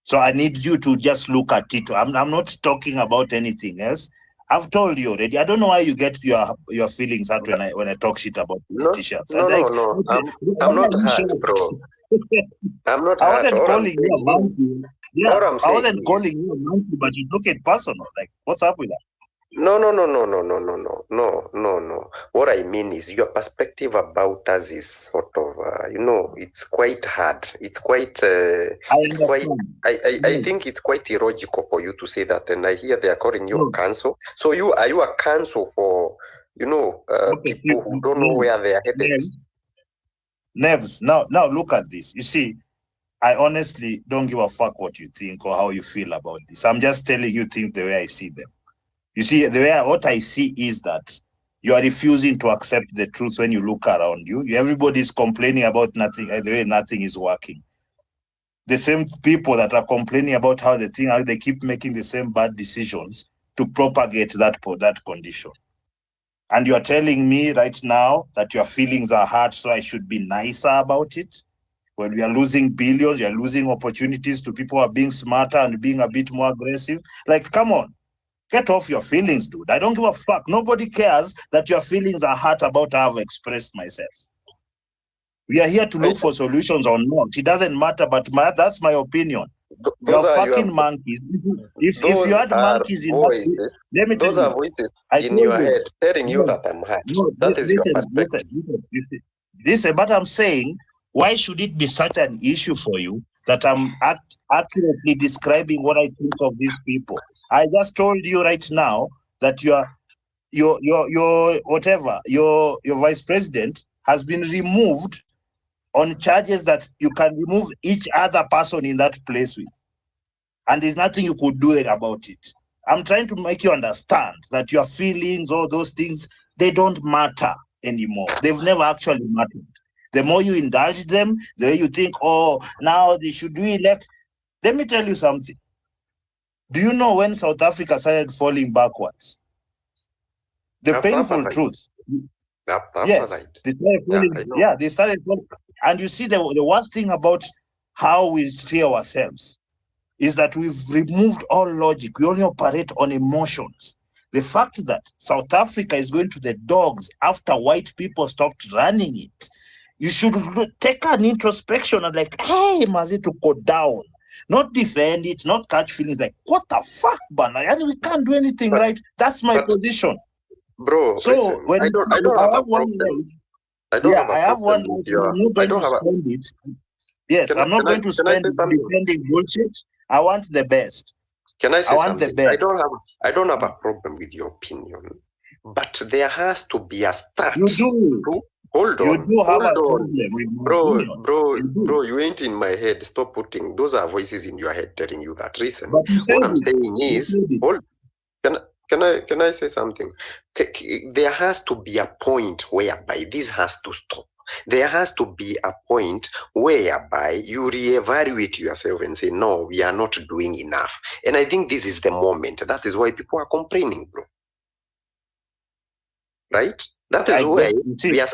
So I need you to just look at it. I'm not talking about anything else. I've told you already. I don't know why you get your feelings hurt when I talk shit about politicians. No. I'm not hurt, bro. I'm not hurt. I wasn't calling you a monkey. Yeah, I wasn't calling you a monkey, but you took it personal. Like, what's up with that? No. What I mean is your perspective about us is sort of, it's quite hard. It's quite, I think it's quite illogical for you to say that. And I hear they are calling you a cancel. So are you a cancel for, people who don't know where they are headed? Nevs, now look at this. You see, I honestly don't give a fuck what you think or how you feel about this. I'm just telling you things the way I see them. You see, what I see is that you are refusing to accept the truth when you look around you. Everybody's complaining about nothing, the way nothing is working. The same people that are complaining about how they keep making the same bad decisions to propagate that condition. And you are telling me right now that your feelings are hurt, so I should be nicer about it? When we are losing billions, you are losing opportunities to people who are being smarter and being a bit more aggressive. Like, come on. Get off your feelings, dude. I don't give a fuck. Nobody cares that your feelings are hurt about how I've expressed myself. We are here to look for solutions or not. It doesn't matter, but that's my opinion. You're fucking monkeys. If you had monkeys in that, let me tell you. Those are voices in your head telling you that I'm hurt. That is your perspective. Listen, but I'm saying, why should it be such an issue for you that I'm accurately describing what I think of these people? I just told you right now that your vice president has been removed on charges that you can remove each other person in that place with. And there's nothing you could do about it. I'm trying to make you understand that your feelings, all those things, they don't matter anymore. They've never actually mattered. The more you indulge them, the way you think, now they should do it left. Let me tell you something. Do you know when South Africa started falling backwards? The painful truth. Yes, they started falling. And you see, the worst thing about how we see ourselves is that we've removed all logic. We only operate on emotions. The fact that South Africa is going to the dogs after white people stopped running it, you should take an introspection and like, hey, Mazi, to go down. Not defend it, not catch feelings like, what the fuck, man? And we can't do anything right. That's my position. Bro, so listen, when I don't have a problem. I have one life. I'm not going to spend it. Yes, I'm not going to spend it defending bullshit. I want the best. Can I say something? The best. I don't have a problem with your opinion, but there has to be a start. You do. Hold on. You do have a problem with bro, you ain't in my head. Stop putting those are voices in your head telling you that. Listen, what I'm saying is, can I say something? There has to be a point whereby this has to stop. There has to be a point whereby you reevaluate yourself and say, no, we are not doing enough. And I think this is the moment. That is why people are complaining, bro. Right? That is why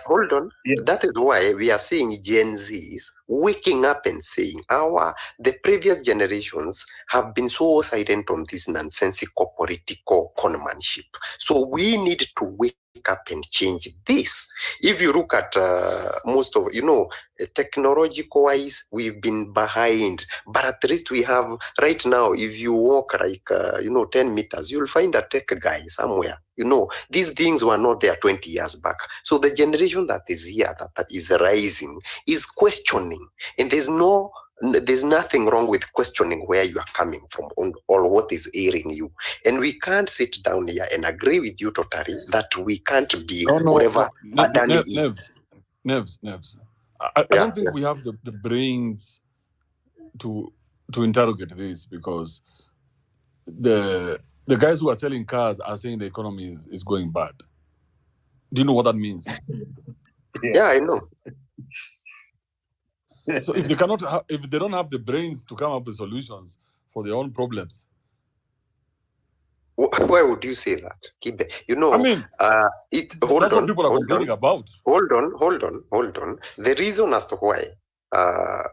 hold on. Yeah. That is why we are seeing Gen Zs waking up and saying, the previous generations have been so silent on this nonsensical political conmanship. So we need to wake up and change this. If you look at most of, technological wise, we've been behind, but at least we have right now. If you walk like 10 meters, you'll find a tech guy somewhere. These things were not there 20 years back. So the generation that is here, that is rising, is questioning, and there's nothing wrong with questioning where you are coming from or what is ailing you. And we can't sit down here and agree with you totally that we can't be whatever Adani is. Nevs. I don't think we have the brains to interrogate this, because the guys who are selling cars are saying the economy is going bad. Do you know what that means? Yeah, I know. So if they cannot, if they don't have the brains to come up with solutions for their own problems, why would you say that, Kibe? I mean, that's what people are complaining about. Hold on. The reason as to why the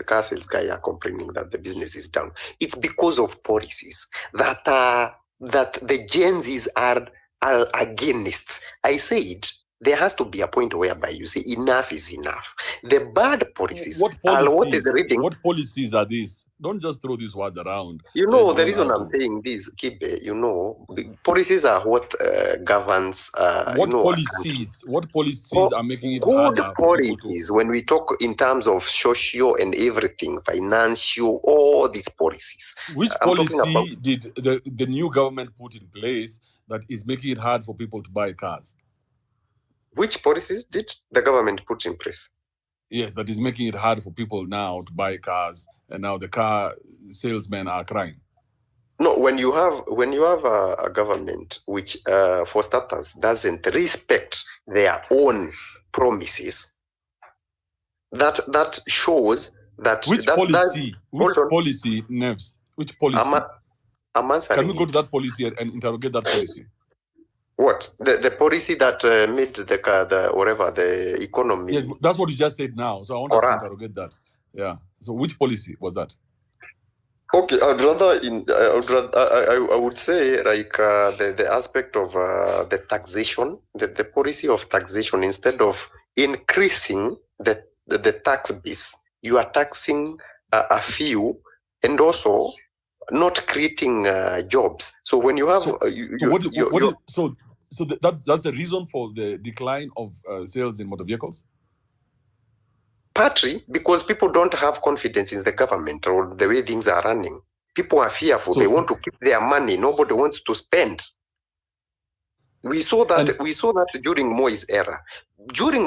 car sales guy are complaining that the business is down, it's because of policies that the Gen Zs are against. I said there has to be a point whereby you say enough is enough. The bad policies. What policies are these? Don't just throw these words around. The reason I'm saying this, Kibe, policies are what governs. What policies are making it good harder? Policies, when we talk in terms of social and everything, financial, all these policies. Which policy did the new government put in place that is making it hard for people to buy cars? Which policies did the government put in place? Yes, that is making it hard for people now to buy cars, and now the car salesmen are crying. No, when you have a government which, for starters, doesn't respect their own promises, that shows that. Which policy, Nevs? Which policy? I'm answering. Can we go to that policy and interrogate that policy? What? The policy that made the economy. Yes, that's what you just said now. So I want us to interrogate that. Yeah. So which policy was that? Okay, I would say like the aspect of the taxation, the policy of taxation. Instead of increasing the tax base, you are taxing a few, and also not creating jobs. So when you have that's the reason for the decline of sales in motor vehicles? Partly because people don't have confidence in the government or the way things are running. People are fearful. They want to keep their money. Nobody wants to spend. We saw that during Moi's era. What do you mean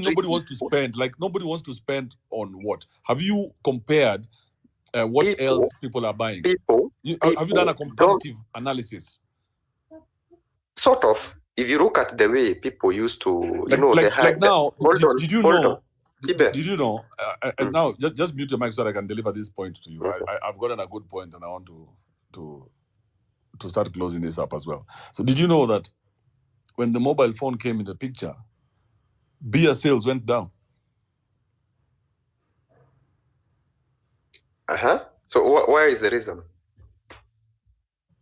nobody wants to spend? Like nobody wants to spend on what? Have you compared what else people are buying? Have you done a comparative analysis? Sort of. If you look at the way people used to, did you know? And now just mute your mic so that I can deliver this point to you. Okay. I've gotten a good point, and I want to start closing this up as well. So did you know that when the mobile phone came in the picture, beer sales went down? So where is the reason?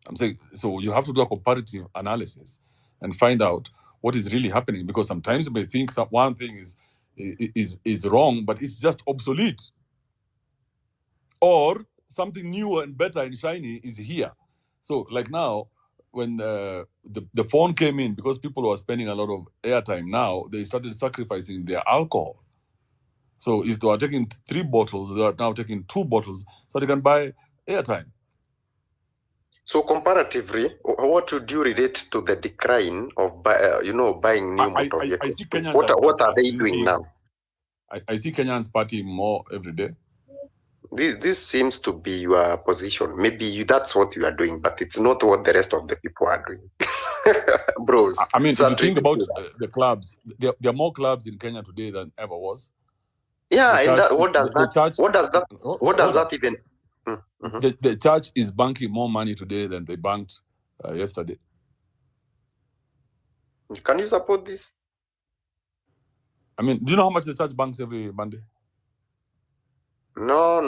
I'm saying, so you have to do a comparative analysis and find out what is really happening, because sometimes you may think one thing is wrong, but it's just obsolete, or something new and better and shiny is here. So like now, when the phone came in, because people were spending a lot of airtime, now they started sacrificing their alcohol. So if they were taking 3 bottles, they are now taking 2 bottles so they can buy airtime. So comparatively, what would you relate to the decline of buying new motor vehicles? What are they doing now? I see Kenyans partying more every day. This seems to be your position. Maybe that's what you are doing, but it's not what the rest of the people are doing. Bros. I mean, if you think about the clubs, there are more clubs in Kenya today than ever was. Yeah, and what does that even... The church is banking more money today than they banked yesterday. Can you support this? I mean, do you know how much the church banks every Monday? No.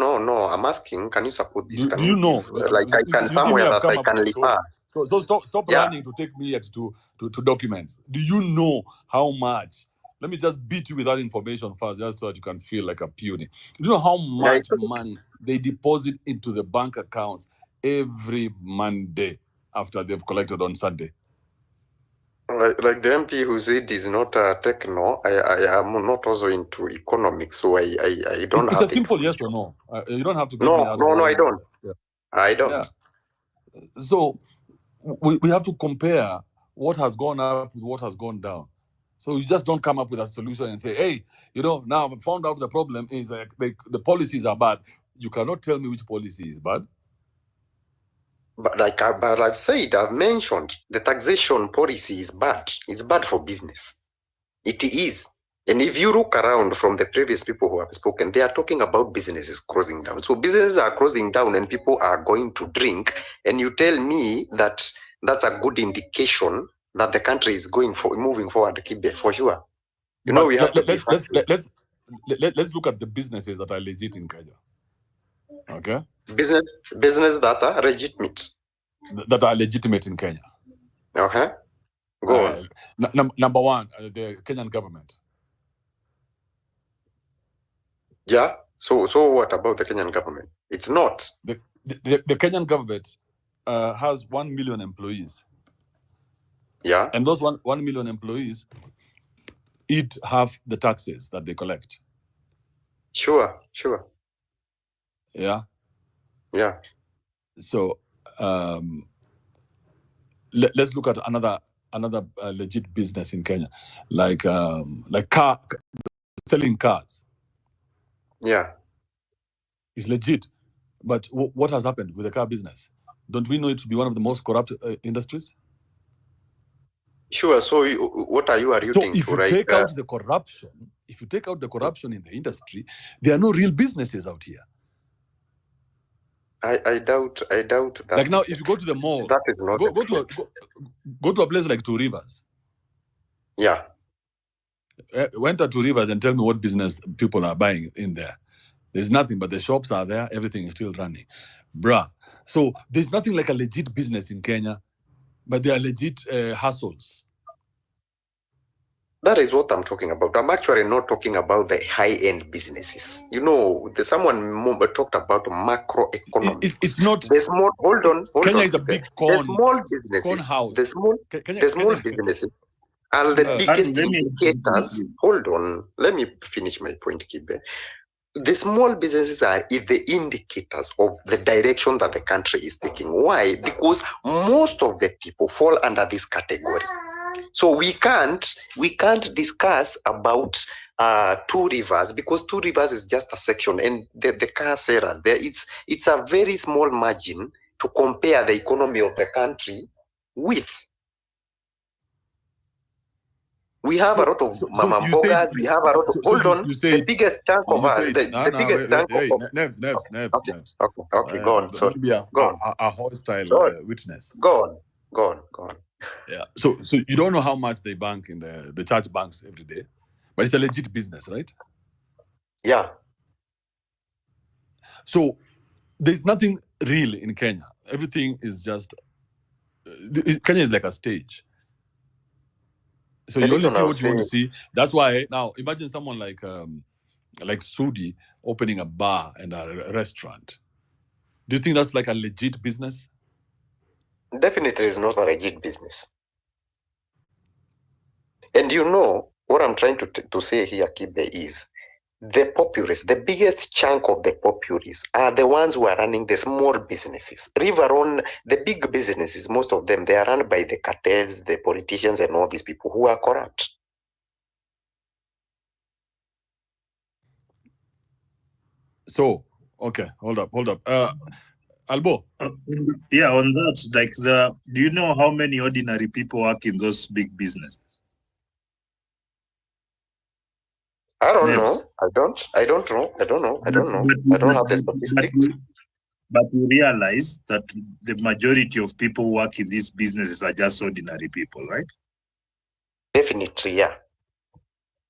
I'm asking, can you support this? Do you know? I can somewhere that I can refer. So stop Yeah. running to take me yet to documents. Do you know how much? Let me just beat you with that information first, just so that you can feel like a puny. Do you know how much money they deposit into the bank accounts every Monday after they've collected on Sunday? Like the MP who said is not a techno. I am not also into economics, so I don't It's have a simple yes or no. You don't have to give me No, I don't. Yeah. I don't. Yeah. So we have to compare what has gone up with what has gone down. So you just don't come up with a solution and say, hey, now I found out the problem is that the policies are bad. You cannot tell me which policy is bad. But like I've said, I've mentioned the taxation policy is bad. It's bad for business. It is. And if you look around from the previous people who have spoken, they are talking about businesses closing down. So businesses are closing down and people are going to drink. And you tell me that that's a good indication that the country is moving forward, Kibe, for sure. We have to be let's look at the businesses that are legit in Kenya. Okay? Business that are legitimate. That are legitimate in Kenya. Okay. Go on. Number one, the Kenyan government. Yeah. So what about the Kenyan government? It's not. The Kenyan government has 1 million employees. Yeah. And those 1 million employees eat half the taxes that they collect. Sure. Yeah. Yeah. So let's look at another legit business in Kenya, like selling cars. Yeah. It's legit. But what has happened with the car business? Don't we know it to be one of the most corrupt industries? Sure. So what are you alluding to? If you take out the corruption in the industry, there are no real businesses out here. I doubt that. Like now, if you go to the malls, that is not go to a place like Two Rivers. Yeah. Went to Two Rivers and tell me what business people are buying in there. There's nothing, but the shops are there. Everything is still running. Bruh. So there's nothing like a legit business in Kenya, but they are legit hustles. That is what I'm talking about. I'm actually not talking about the high-end businesses. Someone talked about macroeconomics. It's not the small. Hold on. Kenya is a big corn. The small businesses. Corn house. The small businesses are the biggest indicators. Hold on. Let me finish my point, Kibe. The small businesses are the indicators of the direction that the country is taking. Why? Because most of the people fall under this category. So we can't discuss about Two Rivers, because Two Rivers is just a section, and the car sellers there, it's a very small margin to compare the economy of the country with. We have a lot of mama mbogas. We have a lot of. Hold on. The biggest chunk of us. The biggest chunk of. Nevs. Okay. Go on. Sorry. Don't be a hostile witness. Go on. Yeah. So you don't know how much they bank in the church banks every day, but it's a legit business, right? Yeah. So there's nothing real in Kenya. Everything is just. Kenya is like a stage. So you only see what you want to see. That's why now imagine someone like Sudi opening a bar and a restaurant. Do you think that's like a legit business? Definitely is not a legit business. And what I'm trying to say here, Kibe, is the populace, the biggest chunk of the populace are the ones who are running the small businesses. The big businesses, most of them, they are run by the cartels, the politicians, and all these people who are corrupt. So, okay, hold up. Albo. Yeah, on that, do you know how many ordinary people work in those big businesses? I don't know. I don't know. I don't have the statistics. But you realize that the majority of people who work in these businesses are just ordinary people, right? Definitely, yeah.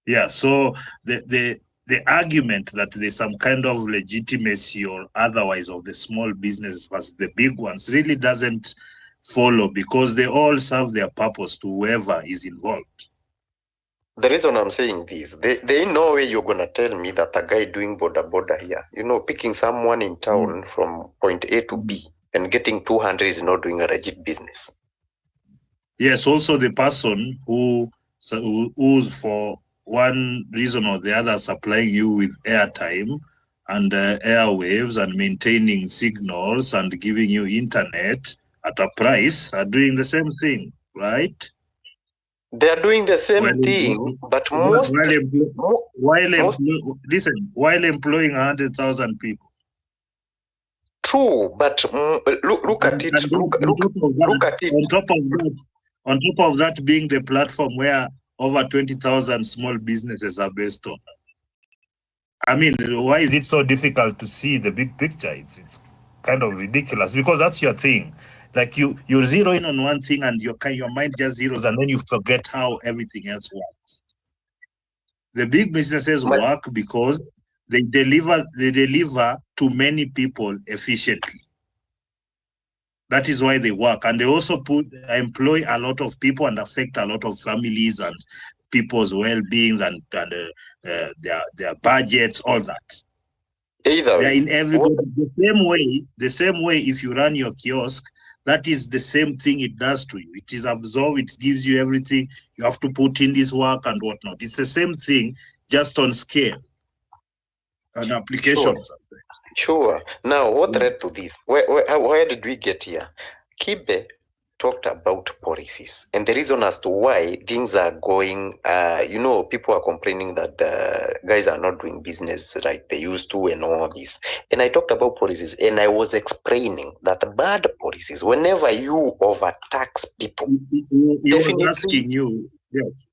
Yeah, so the argument that there's some kind of legitimacy or otherwise of the small businesses versus the big ones really doesn't follow because they all serve their purpose to whoever is involved. The reason I'm saying this, there ain't no way you're gonna tell me that a guy doing border here, picking someone in town from point A to B and getting 200 is not doing a legit business. Yes, also the person who's for one reason or the other supplying you with airtime and airwaves and maintaining signals and giving you internet at a price are doing the same thing, right? They are doing the same thing, but while employing 100,000 people. True, but look at it. Look at it. On top of that, being the platform where over 20,000 small businesses are based on. I mean, why is it so difficult to see the big picture? It's kind of ridiculous because that's your thing. Like you zero in on one thing and your mind just zeroes and then you forget how everything else works. The big businesses work because they deliver to many people efficiently. That is why they work, and they also employ a lot of people and affect a lot of families and people's well-beings and their budgets, all that. Either they're in everybody the same way. If you run your kiosk, that is the same thing it does to you. It is absorbed. It gives you everything. You have to put in this work and whatnot. It's the same thing, just on scale and applications. Sure. Now, what led to this? Where did we get here? Kibe talked about policies and the reason as to why things are going, people are complaining that guys are not doing business like they used to and all this. And I talked about policies and I was explaining that bad policies, whenever you overtax people, definitely, was asking you, yes.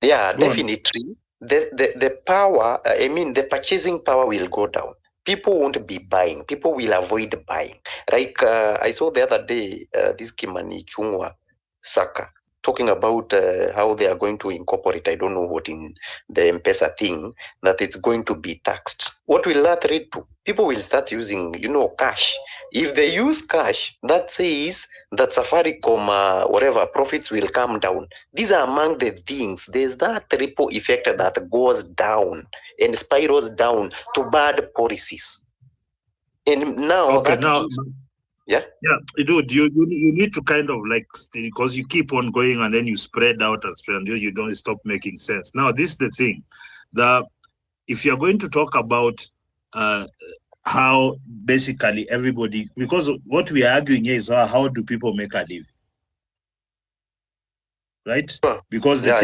Yeah, definitely. The power, the purchasing power will go down. People won't be buying. People will avoid buying. Like I saw the other day, this Kimani Chungwa Saka talking about how they are going to incorporate, I don't know what in the M-Pesa thing, that it's going to be taxed. What will that lead to? People will start using, cash. If they use cash, that says that Safaricom, whatever, profits will come down. These are among the things. There's that ripple effect that goes down and spirals down to bad policies. And now yeah, dude, you need to kind of like, because you keep on going and then you spread out and spread, and you don't stop making sense. Now, this is the thing. If you're going to talk about how basically everybody, because what we are arguing here is how do people make a living, right? Because the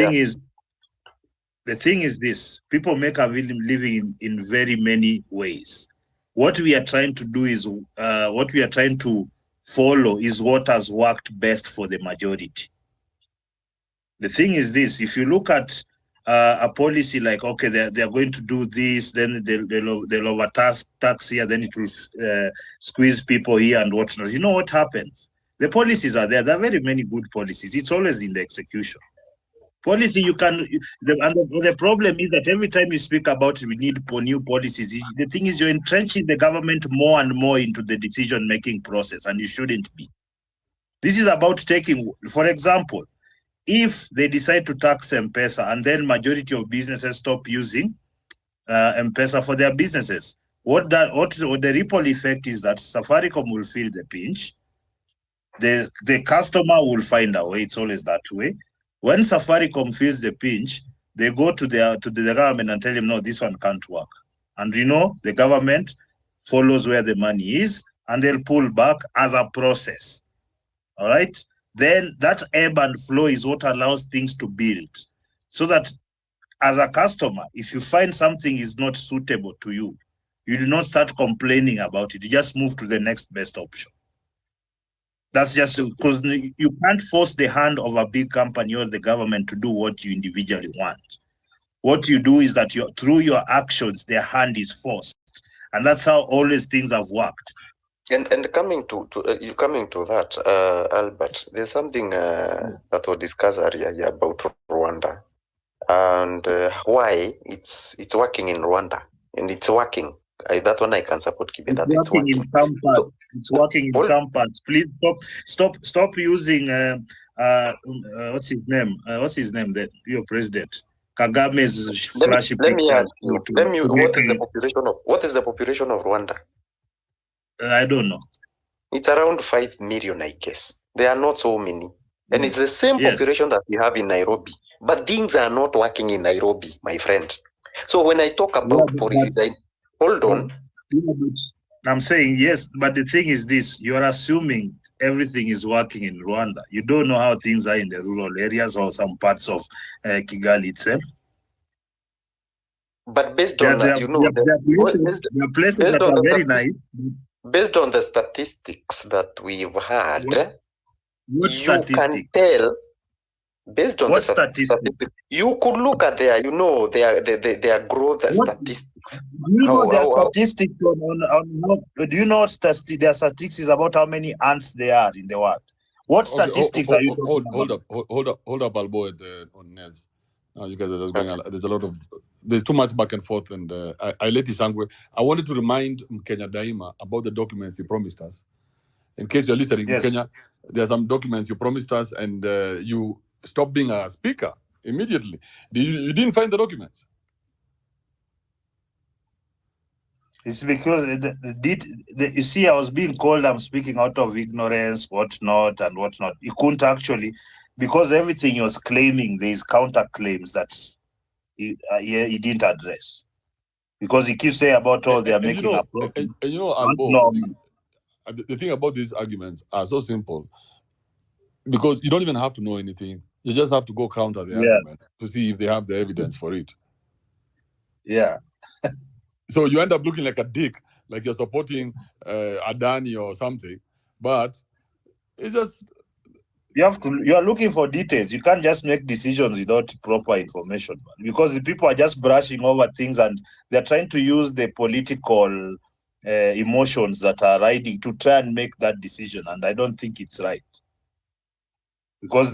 thing is this: people make a living in very many ways. What we are trying to do is what we are trying to follow is what has worked best for the majority. The thing is this: if you look at a policy like, okay, they're going to do this, then they'll overtax here, then it will squeeze people here and whatnot. You know what happens? The policies are there. There are very many good policies. It's always in the execution. Policy, the problem is that every time you speak about we need new policies, the thing is you're entrenching the government more and more into the decision-making process, and you shouldn't be. This is about taking, for example, if they decide to tax M-Pesa and then majority of businesses stop using M-Pesa for their businesses, what the ripple effect is that Safaricom will feel the pinch. The customer will find a way. It's always that way. When Safaricom feels the pinch, they go to the government and tell them, no, this one can't work. And the government follows where the money is and they'll pull back as a process. All right? Then that ebb and flow is what allows things to build. So that as a customer, if you find something is not suitable to you, you do not start complaining about it. You just move to the next best option. That's just because you can't force the hand of a big company or the government to do what you individually want. What you do is that through your actions, their hand is forced. And that's how always things have worked. And coming to that, Albert, there's something that was discussed earlier about Rwanda and why it's working in Rwanda, and it's working. That one I can support Kibe, It's that it's working in working. some parts. So, It's working in hold, some parts. Please stop using what's his name? What's his name? Your president Kagame's flashy let me pictures ask you. to Let me. make What is the population of Rwanda? I don't know. It's around 5 million, I guess. There are not so many, and it's the same Yes. population that we have in Nairobi. But things are not working in Nairobi, my friend. So when I talk about policies, hold on. I'm saying yes, but the thing is this: you are assuming everything is working in Rwanda. You don't know how things are in the rural areas or some parts of Kigali itself. But based there on are places that are very nice. Based on the statistics that we've had, what you can tell. Based on what the statistics, you could look at their growth statistics. Do you know their statistics do you know their statistics about how many ants there are in the world? What statistics are you talking about? Hold up, Albo on Nels. You guys are just going. There's too much back and forth, and I let Ishangwe. I wanted to remind Kenya Daima about the documents he promised us. In case you're listening, yes. Kenya, there are some documents you promised us, and you stopped being a speaker immediately. You didn't find the documents. It's because you see, I was being called, I'm speaking out of ignorance, whatnot. He couldn't actually, because everything he was claiming, there's counterclaims that he didn't address. Because he keeps saying about they're making a profit. And Albo, the thing about these arguments are so simple. Because you don't even have to know anything. You just have to go counter the argument to see if they have the evidence for it. Yeah. So you end up looking like a dick, like you're supporting Adani or something, but it's just you are looking for details. You can't just make decisions without proper information, because the people are just brushing over things and they're trying to use the political emotions that are riding to try and make that decision, and I don't think it's right. Because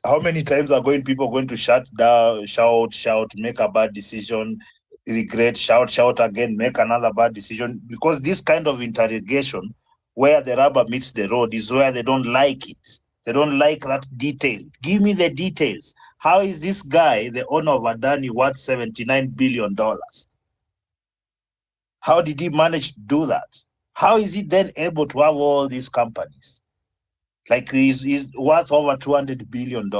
how many times are people going to shut down, shout, make a bad decision, regret, shout again, make another bad decision? Because this kind of interrogation, where the rubber meets the road, is where they don't like it. They don't like that detail. Give me the details. How is this guy, the owner of Adani, worth $79 billion? How did he manage to do that? How is he then able to have all these companies? Like he's worth over $200 billion.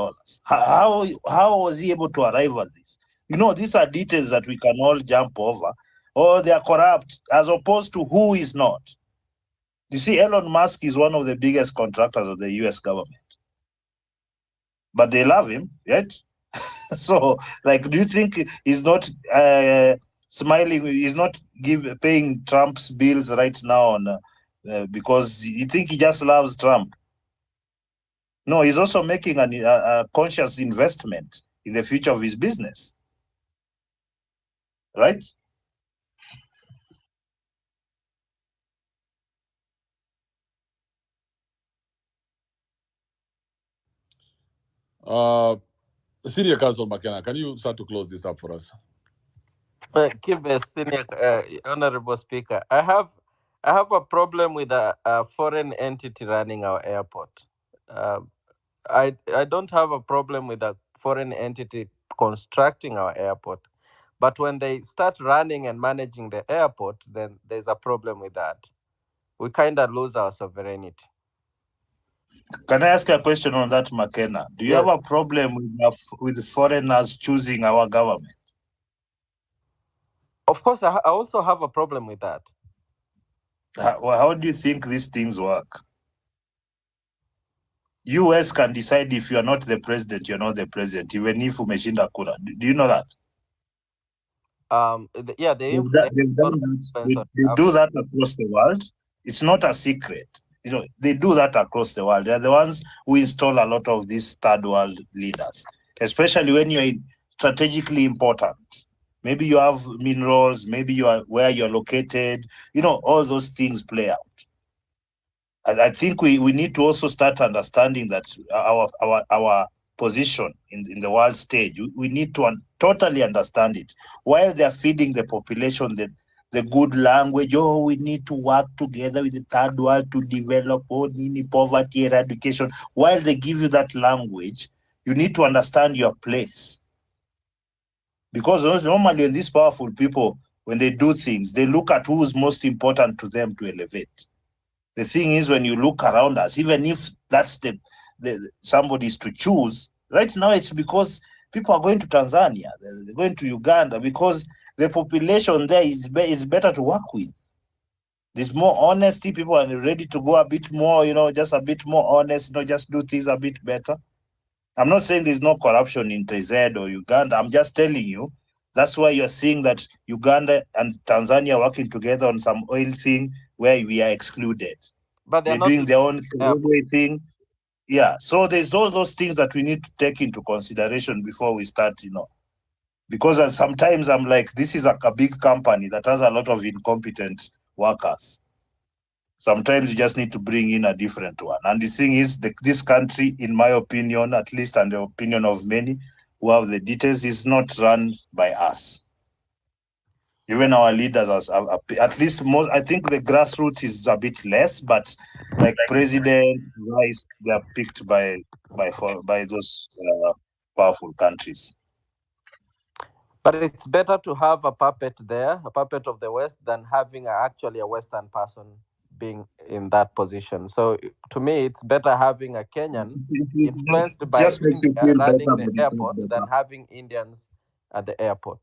How was he able to arrive at this? These are details that we can all jump over. Or they are corrupt, as opposed to who is not. You see, Elon Musk is one of the biggest contractors of the US government. But they love him, right? So, do you think he's not smiling? He's not paying Trump's bills right now because you think he just loves Trump? No, he's also making a conscious investment in the future of his business. Right? Senior Counsel McKenna, can you start to close this up for us? Kibe, Senior Honorable Speaker, I have a problem with a foreign entity running our airport. I don't have a problem with a foreign entity constructing our airport, but when they start running and managing the airport, then there's a problem with that. We kind of lose our sovereignty. Can I ask a question on that, McKenna? Do you have a problem with foreigners choosing our government? Of course, I also have a problem with that. How do you think these things work? US can decide if you are not the president, you're not the president, even if umeshinda kura. Do you know that? Yeah, they do that across the world. It's not a secret. They do that across the world. They're the ones who install a lot of these third world leaders, especially when you're strategically important. Maybe you have minerals, maybe you are where you're located. All those things play out. And I think we need to also start understanding that our position in the world stage, we need to totally understand it. While they're feeding the population the good language. Oh, we need to work together with the third world to develop poverty eradication. While they give you that language, you need to understand your place. Because normally when these powerful people, when they do things, they look at who is most important to them to elevate. The thing is, when you look around us, even if that's the somebody's to choose, right now it's because people are going to Tanzania, they're going to Uganda, because the population there is better to work with. There's more honesty. People are ready to go a bit more, just a bit more honest, just do things a bit better. I'm not saying there's no corruption in TZ or Uganda. I'm just telling you, that's why you're seeing that Uganda and Tanzania working together on some oil thing where we are excluded. But They're doing their own thing. Yeah. So there's all those things that we need to take into consideration before we start, because sometimes I'm like, this is a big company that has a lot of incompetent workers. Sometimes you just need to bring in a different one. And the thing is, this country, in my opinion, at least, and the opinion of many who have the details, is not run by us. Even our leaders, at least most, I think the grassroots is a bit less, but like president, vice, they are picked by those powerful countries. But it's better to have a puppet there, a puppet of the West, than having actually a Western person being in that position. So to me, it's better having a Kenyan influenced by India running the airport than having Indians at the airport.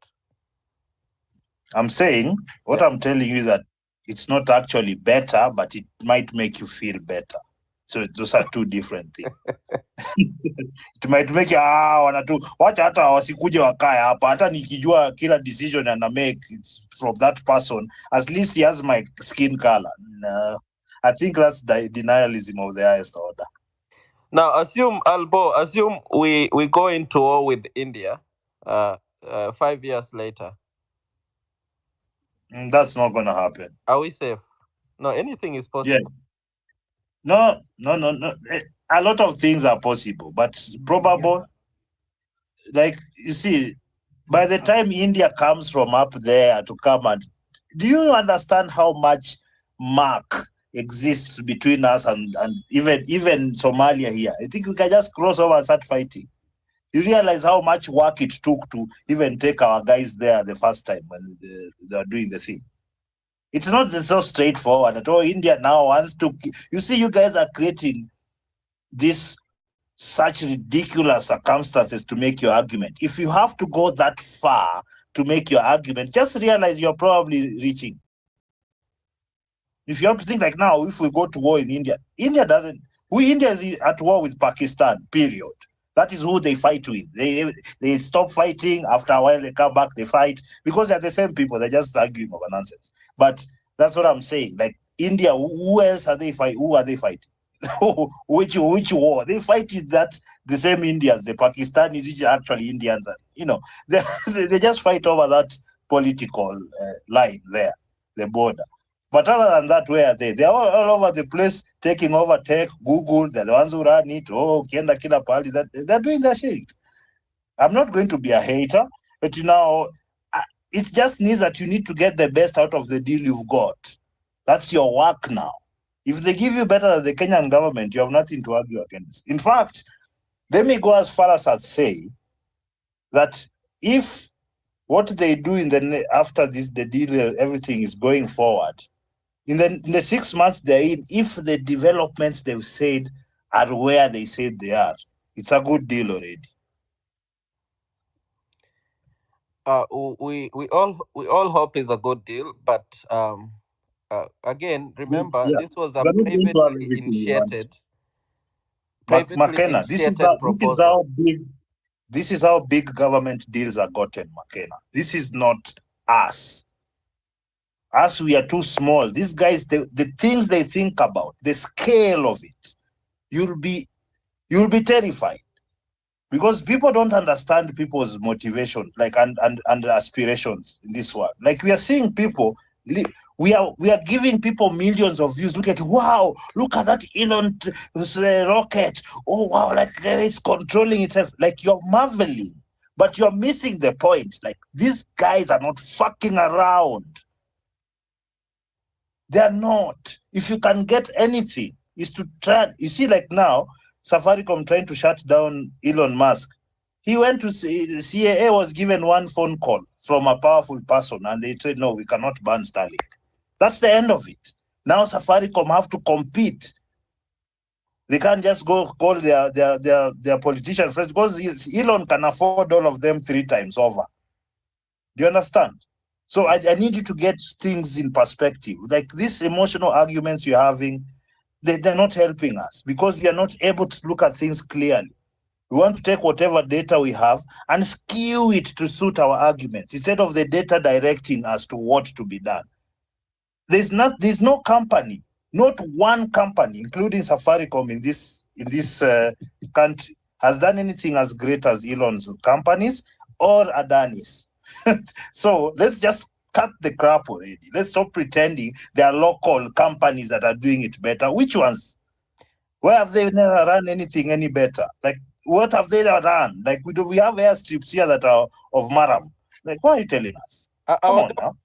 I'm saying, what I'm telling you is that it's not actually better, but it might make you feel better. So those are two different things. It might make you wacha hata wasikuje wakae hapa, hata nikijua kila decision ana make from that person, at least he has my skin color. No, I think that's the denialism of the highest order. Now assume we go into war with India 5 years later. That's not gonna happen. Are we safe? No, anything is possible. Yeah. No. A lot of things are possible, but probable. Like, you see, by the time India comes from up there to come and, do you understand how much mark exists between us and even Somalia here? I think we can just cross over and start fighting. You realize how much work it took to even take our guys there the first time when they are doing the thing. It's not so straightforward at all. India now wants to, you see, you guys are creating this such ridiculous circumstances to make your argument. If you have to go that far to make your argument, just realize you're probably reaching. If you have to think like now, if we go to war in India, India is at war with Pakistan, period. That is who they fight with. They stop fighting, after a while they come back, they fight, because they're the same people, they're just arguing over nonsense. But that's what I'm saying. Like India, who else are they fighting? Who are they fighting? which war? They fight with the same Indians, the Pakistanis, which are actually Indians. They just fight over that political line there, the border. But other than that, where are they? They're all over the place, taking over tech, Google. They're the ones who run it. Oh, Kenda Kila Pali. They're doing their shit. I'm not going to be a hater, but it just needs that you need to get the best out of the deal you've got. That's your work now. If they give you better than the Kenyan government, you have nothing to argue against. In fact, let me go as far as I'd say that if what they do after the deal, everything is going forward, in the 6 months they're in, if the developments they've said are where they said they are, it's a good deal already. We all hope it's a good deal, but again, remember, this was a privately initiated. But McKenna, this is how big government deals are gotten, McKenna. This is not us. Us, we are too small. These guys, the things they think about, the scale of it, you'll be terrified, because people don't understand people's motivation, like and aspirations in this world. Like, we are seeing people, we are giving people millions of views. Look at that Elon rocket. Oh wow, like it's controlling itself. Like, you're marveling, but you're missing the point. Like, these guys are not fucking around. They are not. If you can get anything, is to try. You see, like now, Safaricom trying to shut down Elon Musk. He went to CAA, was given one phone call from a powerful person, and they said, no, we cannot ban Starlink. That's the end of it. Now Safaricom have to compete. They can't just go call their politician friends, because Elon can afford all of them 3 times over. Do you understand? So I need you to get things in perspective. Like these emotional arguments you're having, they're not helping us, because we are not able to look at things clearly. We want to take whatever data we have and skew it to suit our arguments, instead of the data directing us to what to be done. There's no company, not one company, including Safaricom in this country, has done anything as great as Elon's companies or Adani's. So let's just cut the crap already. Let's stop pretending there are local companies that are doing it better. Which ones? Where have they never run anything any better? Like, what have they done? Like, we have airstrips here that are of Maram. Like, what are you telling us? Come Our on now.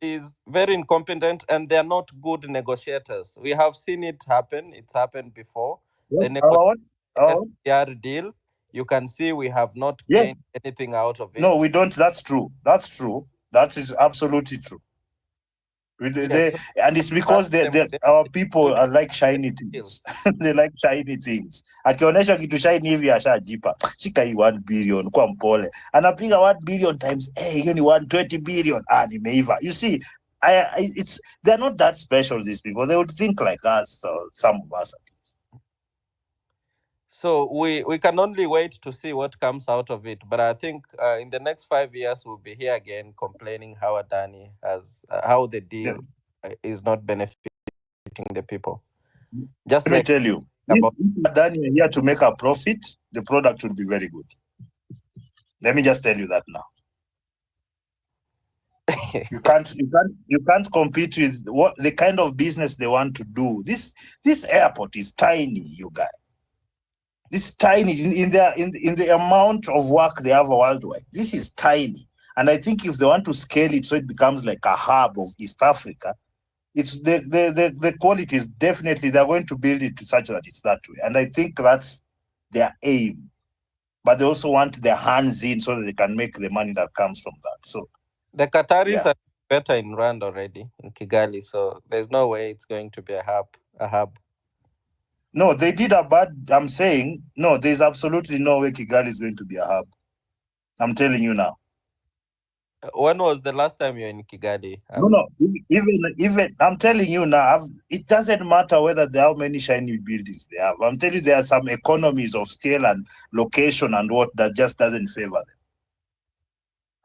is very incompetent, and they're not good negotiators. We have seen it happen. It's happened before. Yes, The our SDR deal, you can see we have not Yes. gained anything out of it. No, we don't. That's true. That's true. That is absolutely true. Yes, so And it's because our people are like shiny things. They like shiny things. Akionyesha kitu shiny hivi ashajipa. Shika hii 1 billion kwa mpole. Anapiga 1 billion times, hiyo ni 120 billion. Nimeiva. You see, they're not that special, these people. They would think like us, some of us. So we can only wait to see what comes out of it. But I think in the next 5 years we'll be here again complaining how Adani has how the deal is not benefiting the people. Just Let me like tell you, if Adani are here to make a profit, the product will be very good. Let me just tell you that now. You can't compete with what the kind of business they want to do. This airport is tiny, you guys. It's tiny in the amount of work they have worldwide. This is tiny, and I think if they want to scale it so it becomes like a hub of East Africa, it's the quality is definitely, they're going to build it to such that it's that way, and I think that's their aim. But they also want their hands in so that they can make the money that comes from that. So the Qataris are better in Rwanda already in Kigali, so there's no way it's going to be a hub. No, they did a bad. I'm saying no. There's absolutely no way Kigali is going to be a hub. I'm telling you now. When was the last time you're in Kigali? No. Even I'm telling you now. It doesn't matter whether how many shiny buildings they have. I'm telling you, there are some economies of scale and location and what that just doesn't favor them.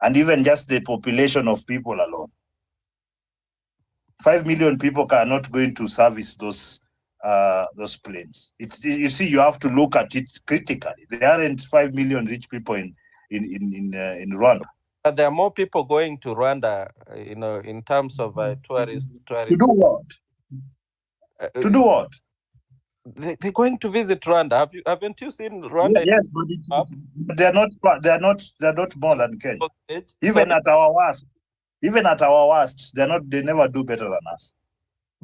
And even just the population of people alone. 5 million people cannot go into service those planes. You see, you have to look at it critically. There aren't 5 million rich people in Rwanda. There are more people going to Rwanda, in terms of tourism. To do what? To do what? They're going to visit Rwanda. Haven't you seen Rwanda? Yes, but they're not more than Kenya. Even at our worst, they never do better than us.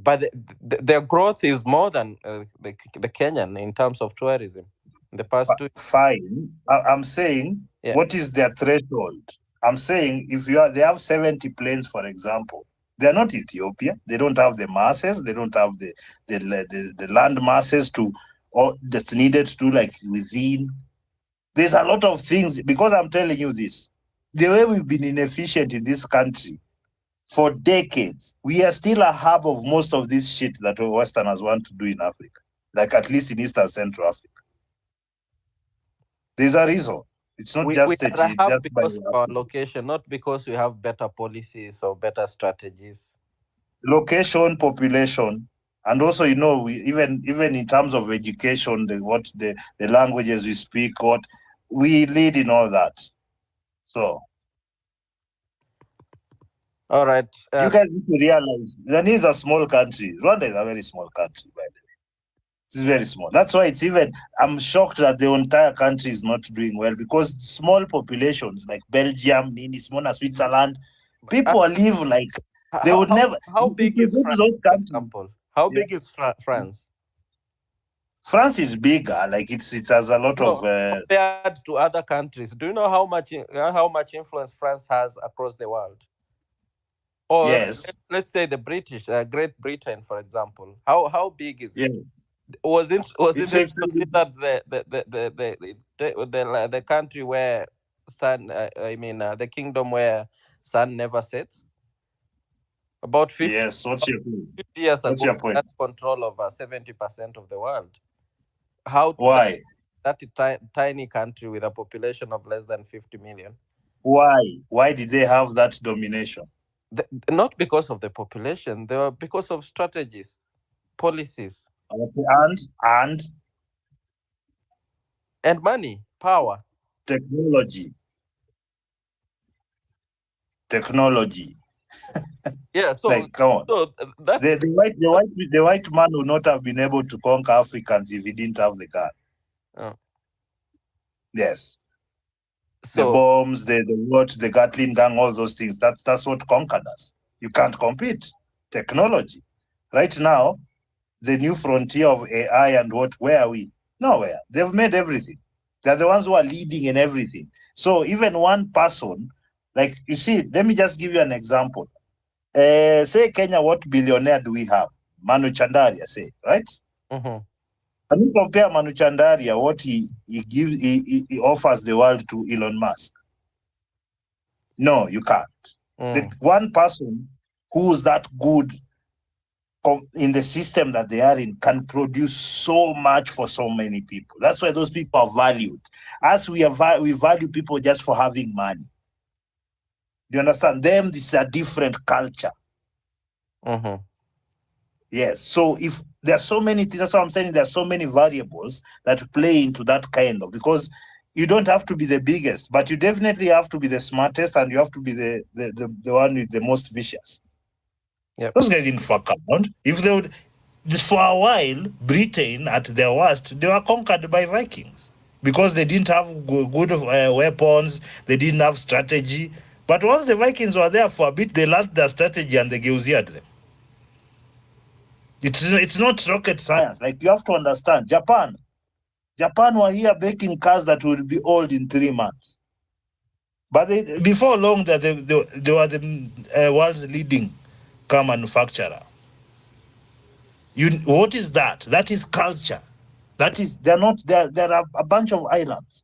But their growth is more than the Kenyan in terms of tourism in the past 2 years. Fine. I'm saying, what is their threshold? I'm saying they have 70 planes, for example. They're not Ethiopia. They don't have the masses. They don't have the land masses that's needed to like within. There's a lot of things, because I'm telling you this. The way we've been inefficient in this country for decades, we are still a hub of most of this shit that Westerners want to do in Africa, like at least in East and Central Africa. There's a reason. It's not we just are a hub because of our location, not because we have better policies or better strategies. Location, population, and also, even in terms of education, the languages we speak, we lead in all that. So, all right, you guys need to realize Rwanda is a small country. Rwanda is a very small country, by the way. It's very small. That's why I'm shocked that the entire country is not doing well, because small populations like Belgium, Switzerland, people live like They would never. How If big you is go to France, those for countries, example? How yeah, big is France? France is bigger. Like it has a lot of. No, compared to other countries. Do you know how much influence France has across the world? Or Yes. let's say the British, Great Britain, for example. How big is Yeah. it? Wasn't It's it actually. considered the country where sun? The kingdom where sun never sets? About Yes. What's your point? 50 years What's ago, your it point? had control over 70% of the world. How Why? tiny country with a population of less than 50 million? Why? Why did they have that domination? Not because of the population, they were because of strategies, policies, And money, power. technology. Yeah, Like, come on. that The white man would not have been able to conquer Africans if he didn't have the gun. Yes. The so bombs, the Gatling gun, all those things. That's what conquered us. You can't compete. Technology. Right now, the new frontier of AI and where are we? Nowhere. They've made everything. They're the ones who are leading in everything. So even one person, like you see, let me just give you an example. Say Kenya, what billionaire do we have? Manu Chandaria, say, right? Mhm. Can you compare Manu Chandaria, what he offers the world to Elon Musk? No, you can't. The one person who's that good in the system that they are in can produce so much for so many people. That's why those people are valued. As we value people just for having money. Do you understand? Them, this is a different culture. Mhm. Yes. So if there are so many things, that's what I'm saying. There are so many variables that play into that kind of, because you don't have to be the biggest, but you definitely have to be the smartest, and you have to be the one with the most vicious. Yep. Those guys didn't fuck around. If they would, for a while, Britain at their worst, they were conquered by Vikings because they didn't have good weapons, they didn't have strategy. But once the Vikings were there for a bit, they learned their strategy and they geuzered them. It's not rocket science. Like, you have to understand, Japan were here making cars that would be old in 3 months. But before long, they were the world's leading car manufacturer. What is that? That is culture. That is, there are a bunch of islands.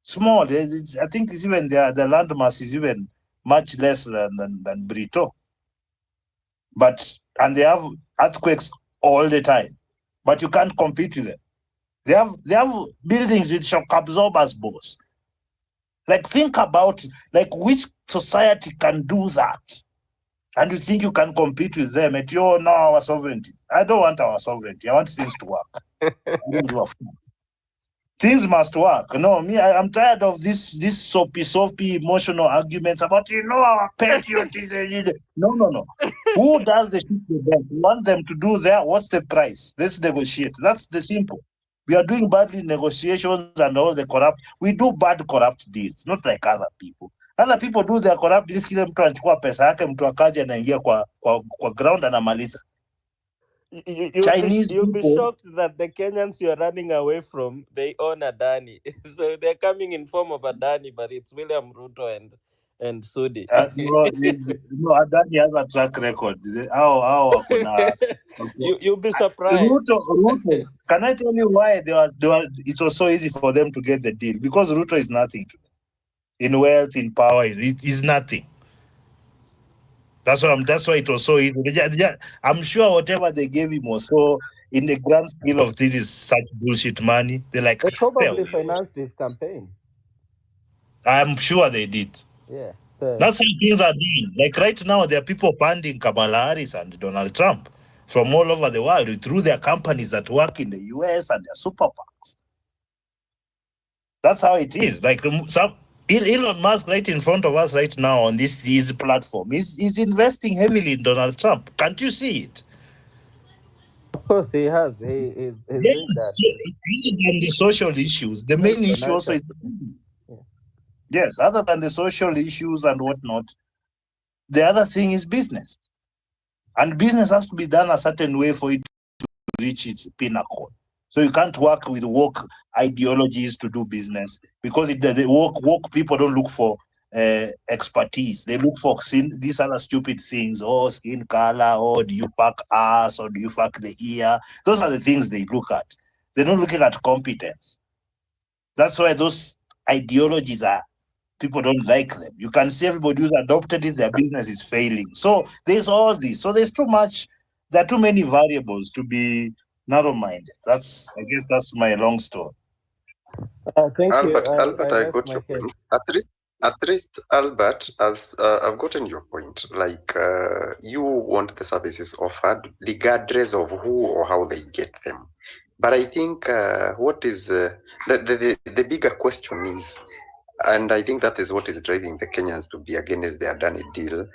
Small. I think it's even their land mass is even much less than Brito. And they have earthquakes all the time. But you can't compete with them. They have buildings with shock absorbers, boss. Like, think about, like, which society can do that? And you think you can compete with them at our sovereignty? I don't want our sovereignty. I want things to work. I don't give a fuck. Things must work. No, I'm tired of this soapy emotional arguments about our patriotism. No. Who does the shit with them? You want them to do there? What's the price? Let's negotiate. That's the simple. We are doing badly negotiations and all the corrupt. We do bad corrupt deals, not like other people. Other people do their corrupt deals, kila mtu anachukua pesa yake, mtu akaja anaingia kwa ground anamaliza. Chinese You'll be people. shocked that the Kenyans you're running away from, they own Adani. So they're coming in form of Adani, but it's William Ruto and Sudi. No, Adani has a track record. You'll be surprised. Ruto. Can I tell you why it was so easy for them to get the deal? Because Ruto is nothing to them. In wealth, in power, it is nothing. That's why it was so easy. I'm sure whatever they gave him was so, in the grand scale of this, is such bullshit money. They're like, They probably financed his campaign. I'm sure they did. Yeah. So that's how things are done. Like right now, there are people funding Kamala Harris and Donald Trump from all over the world through their companies that work in the US and their super PACs. That's how it is. Like Elon Musk right in front of us right now on his platform is investing heavily in Donald Trump. Can't you see it? of course he has. He's doing that. Other than the social issues, the main issue also is Yeah. yes, other than the social issues and whatnot, The other thing is business. And business has to be done a certain way for it to reach its pinnacle. So you can't work with woke ideologies to do business, because the woke people don't look for expertise. They look for these other stupid things. Oh, skin color, or do you fuck ass, or do you fuck the ear? Those are the things they look at. They're not looking at competence. That's why those ideologies are, people don't like them. You can see everybody who's adopted it, their business is failing. So there's all this. So there's too much, there are too many variables to be narrow-minded. I guess that's my long story. Thank Albert, you. I rest got my your case. point. At least, Albert, I've gotten your point. Like, you want the services offered regardless of who or how they get them. But I think what is the bigger question is, and I think that is what is driving the Kenyans to be against the Adani deal.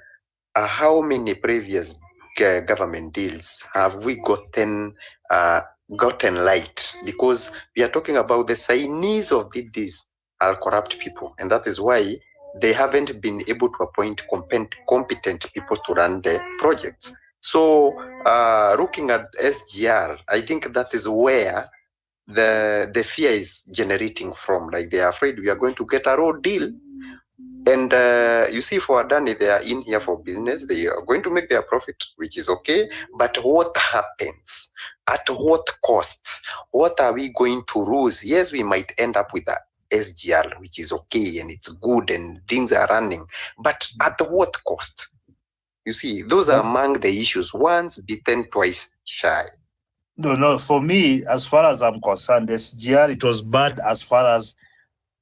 How many previous government deals have we gotten light? Because we are talking about the signees of these are corrupt people, and that is why they haven't been able to appoint competent people to run the projects. So looking at SGR, I think that is where the fear is generating from. Like, they are afraid we are going to get a raw deal. And you see, for Adani, they are in here for business. They are going to make their profit, which is okay. But what happens? At what cost? What are we going to lose? Yes, we might end up with a SGR, which is okay and it's good and things are running. But at what cost? You see, those are among the issues. Once bitten, twice shy. No, for me, as far as I'm concerned, SGR, it was bad as far as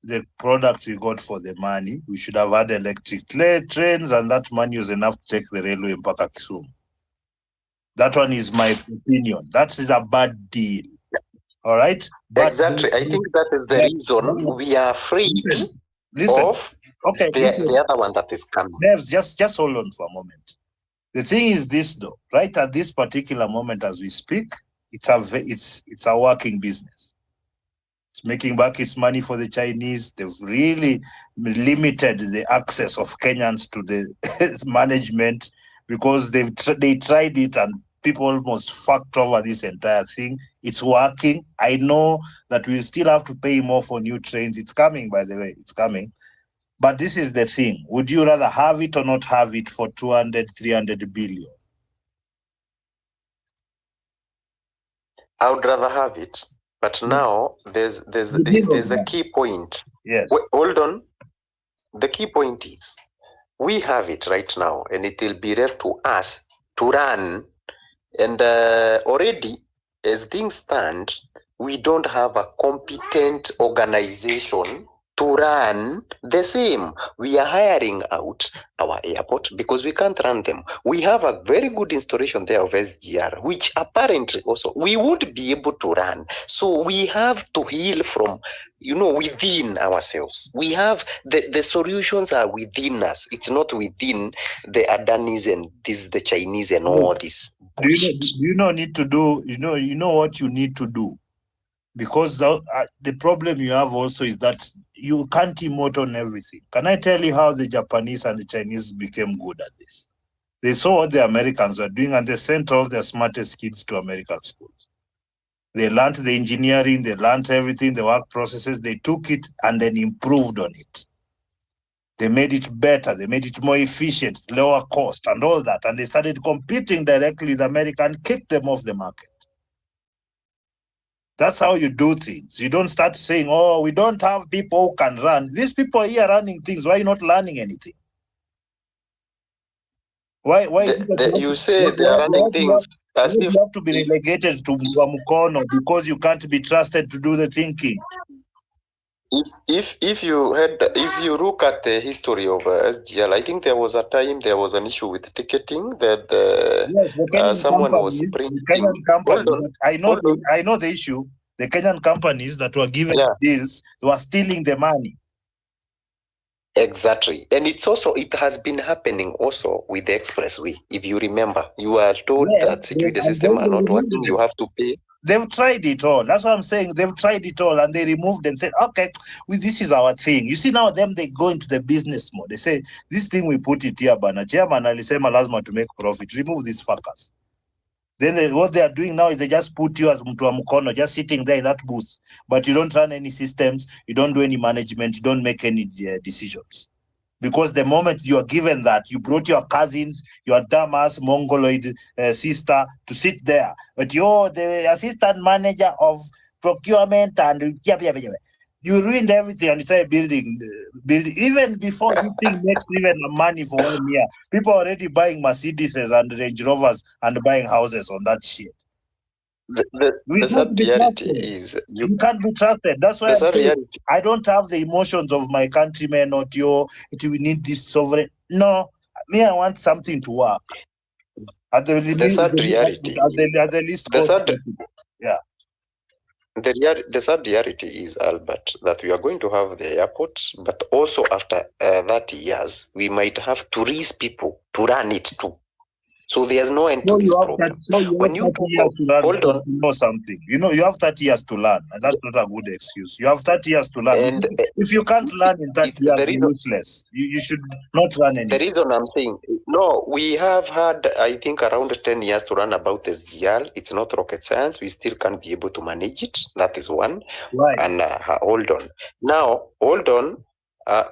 the product we got for the money. We should have had electric trains, and that money was enough to take the railway in Paka Kisumu. That one is my opinion. That is a bad deal. All right? But exactly. I think that is the reason we are afraid of the other one that is coming. Just hold on for a moment. The thing is this, though. Right at this particular moment as we speak, it's a working business. It's making back its money for the Chinese. They've really limited the access of Kenyans to the management, because they tried it and people almost fucked over this entire thing. It's working. I know that we'll still have to pay more for new trains. It's coming, by the way. It's coming. But this is the thing. Would you rather have it or not have it for 200, 300 billion? I would rather have it. But now there's a key point. Yes. Hold on. The key point is, we have it right now, and it will be left to us to run. And already, as things stand, we don't have a competent organization to run the same. We are hiring out our airport because we can't run them. We have a very good installation there of SGR, which apparently also we would be able to run. So we have to heal from, within ourselves. We have the solutions are within us. It's not within the Adanis and the Chinese and all this bullshit. Do you know need to do? You know what you need to do. Because the problem you have also is that you can't emote on everything. Can I tell you how the Japanese and the Chinese became good at this? They saw what the Americans were doing, and they sent all their smartest kids to American schools. They learned the engineering, they learned everything, the work processes, they took it and then improved on it. They made it better, they made it more efficient, lower cost and all that. And they started competing directly with America and kicked them off the market. That's how you do things. You don't start saying, oh, we don't have people who can run. These people here are running things. Why are you not learning anything? Why you say they are running things as if you have to be relegated to Mukono because you can't be trusted to do the thinking. If you look at the history of SGL, I think there was a time there was an issue with ticketing that someone was printing. Kenyan companies, I know the issue. The Kenyan companies that were given deals, they were stealing the money. Exactly. And it has been happening also with the expressway. If you remember, you are told that the system are not working, you have to pay. They've tried it all. That's what I'm saying. They've tried it all and they removed and said, okay, this is our thing. You see now they go into the business mode. They say, this thing we put it here, bana. Chairman alisema lazima to make profit. Remove these fuckers. Then what they are doing now is they just put you as mtu wa mkono, just sitting there in that booth. But you don't run any systems, you don't do any management, you don't make any decisions. Because the moment you are given that, you brought your cousins, your dumbass mongoloid sister to sit there. But you're the assistant manager of procurement and you ruined everything and you started building. Even before this thing makes even money for 1 year, people are already buying Mercedeses and Range Rovers and buying houses on that shit. The sad reality is you can't be trusted. That's why I don't have the emotions of my countrymen or we need this sovereign. No, me, I want something to work. At the sad reality. At the least cost. Yeah. The sad reality is, Albert, that we are going to have the airport, but also after 30 years, we might have to raise people to run it too. So there's no end to this problem. When you hold on, know something, you have 30 years to learn, and that's not a good excuse. You have 30 years to learn. And if you can't learn in 30 years, you're useless. You should not run anything. The reason I'm saying, no, we have had, I think, around 10 years to learn about SGR. It's not rocket science. We still can't be able to manage it. That is one. Right. And hold on. Now, hold on.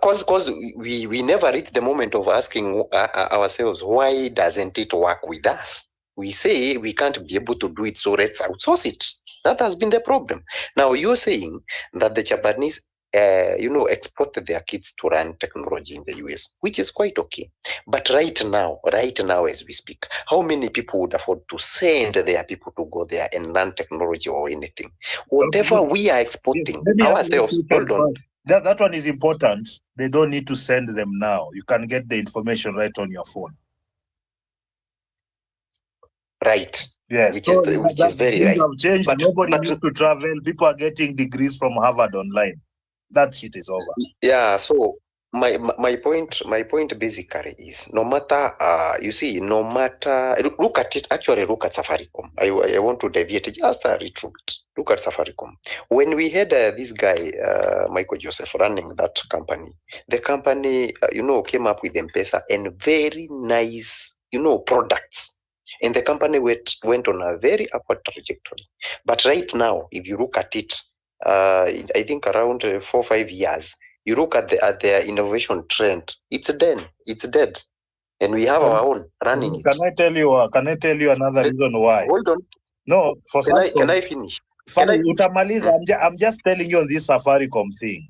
Because we never reach the moment of asking ourselves, why doesn't it work with us? We say we can't be able to do it, so let's outsource it. That has been the problem. Now, you're saying that the Japanese, exported their kids to run technology in the US, which is quite okay. But right now as we speak, how many people would afford to send their people to go there and learn technology or anything? Whatever we are exporting ourselves, hold on. That one is important. They don't need to send them now. You can get the information right on your phone. Right. Yes. Which is very right. Have changed. But nobody needs to travel. People are getting degrees from Harvard online. That shit is over. Yeah. So my point basically is, no matter look at it. Actually, look at Safaricom. I want to deviate just a little bit. Look at Safaricom. When we had this guy Michael Joseph running that company, the company came up with M-Pesa and very nice products. And the company went on a very upward trajectory. But right now, if you look at it, I think around 4 or 5 years, you look at their innovation trend, it's dead. And we have our own running it. Can I tell you another reason why? Hold on. No, can I finish? I'm just telling you on this Safaricom thing.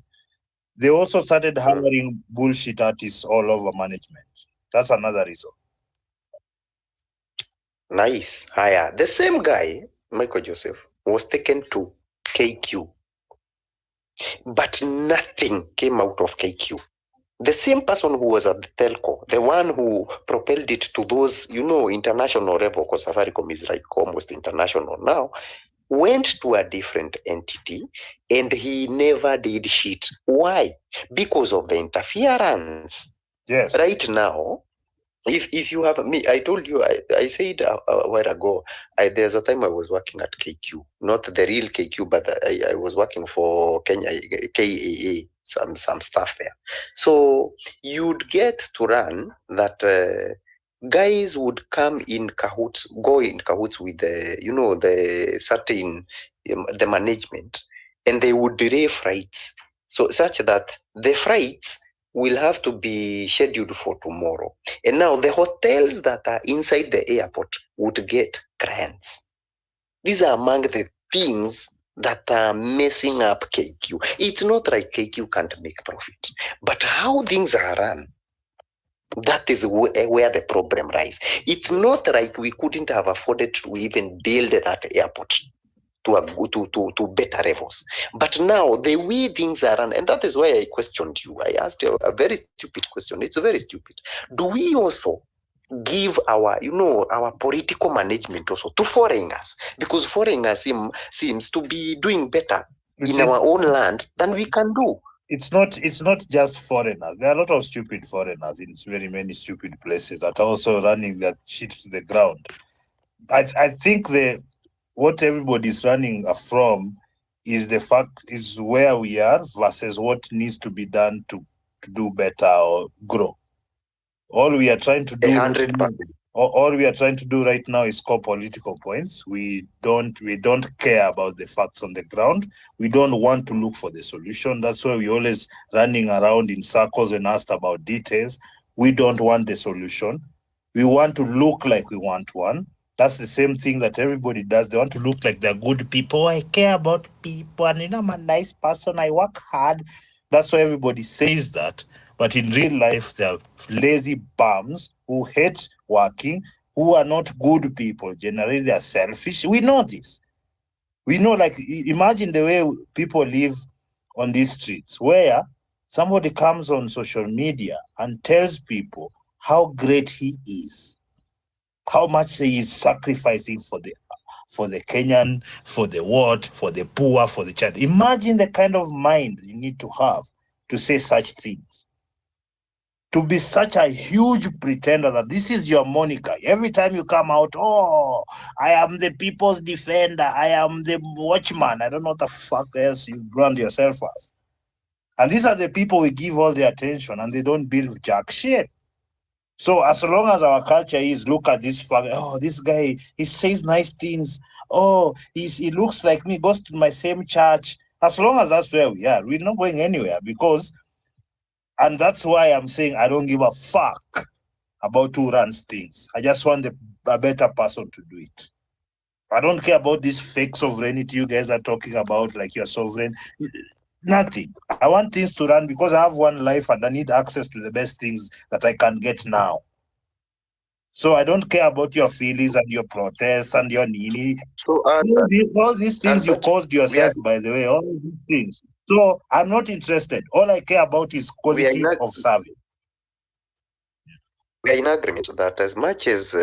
They also started hiring bullshit artists all over management. That's another reason. Nice. Higher. The same guy, Michael Joseph, was taken to KQ. But nothing came out of KQ. The same person who was at the telco, the one who propelled it to those, international level, because Safaricom is like almost international now, went to a different entity and he never did shit. Why? Because of the interference. Yes. Right now, if you have me, I told you, I said a while ago, there's a time I was working at KQ, not the real KQ, but I was working for Kenya, JKIA, some stuff there. So you'd get to run that guys would come in cahoots, go in cahoots with the certain, the management, and they would delay flights. So such that the flights will have to be scheduled for tomorrow. And now the hotels that are inside the airport would get grants. These are among the things that are messing up KQ. It's not like KQ can't make profit, but how things are run, that is where the problem lies. It's not like we couldn't have afforded to even build that airport to better levels. But now the way things are run, and that is why I questioned you. I asked you a very stupid question. It's very stupid. Do we also give our political management also to foreigners? Because foreigners seems to be doing better in our own land than we can do. It's not just foreigners. There are a lot of stupid foreigners in very many stupid places that are also running that shit to the ground. I think what everybody's running from is the fact is where we are versus what needs to be done to do better or grow. All we are trying to do right 100%. now, all we are trying to do right now is score political points. We don't care about the facts on the ground. We don't want to look for the solution. That's why we always running around in circles and asked about details. We don't want the solution. We want to look like we want one. That's the same thing that everybody does. They want to look like they're good people. I care about people, and I'm a nice person. I work hard. That's why everybody says that. But in real life, they're lazy bums who hate working, who are not good people. Generally, they're selfish. We know this. We know, like, imagine the way people live on these streets, where somebody comes on social media and tells people how great he is, how much he is sacrificing for the Kenyan, for the what, for the poor, for the child. Imagine the kind of mind you need to have to say such things. To be such a huge pretender that this is your moniker. Every time you come out, oh, I am the people's defender. I am the watchman. I don't know what the fuck else you brand yourself as. And these are the people we give all the attention, and they don't build jack shit. So as long as our culture is, look at this fuck, oh, this guy, he says nice things. Oh, he looks like me, goes to my same church. As long as that's where we are, we're not going anywhere, because, and that's why I'm saying I don't give a fuck about who runs things. I just want a better person to do it. I don't care about this fake sovereignty you guys are talking about, like you're sovereign. Nothing. I want things to run because I have one life and I need access to the best things that I can get now. So I don't care about your feelings and your protests and your nini. So, All these things you Albert, caused we are yourself, by the way, all these things. So I'm not interested. All I care about is we are in quality of service. we are in agreement that as much as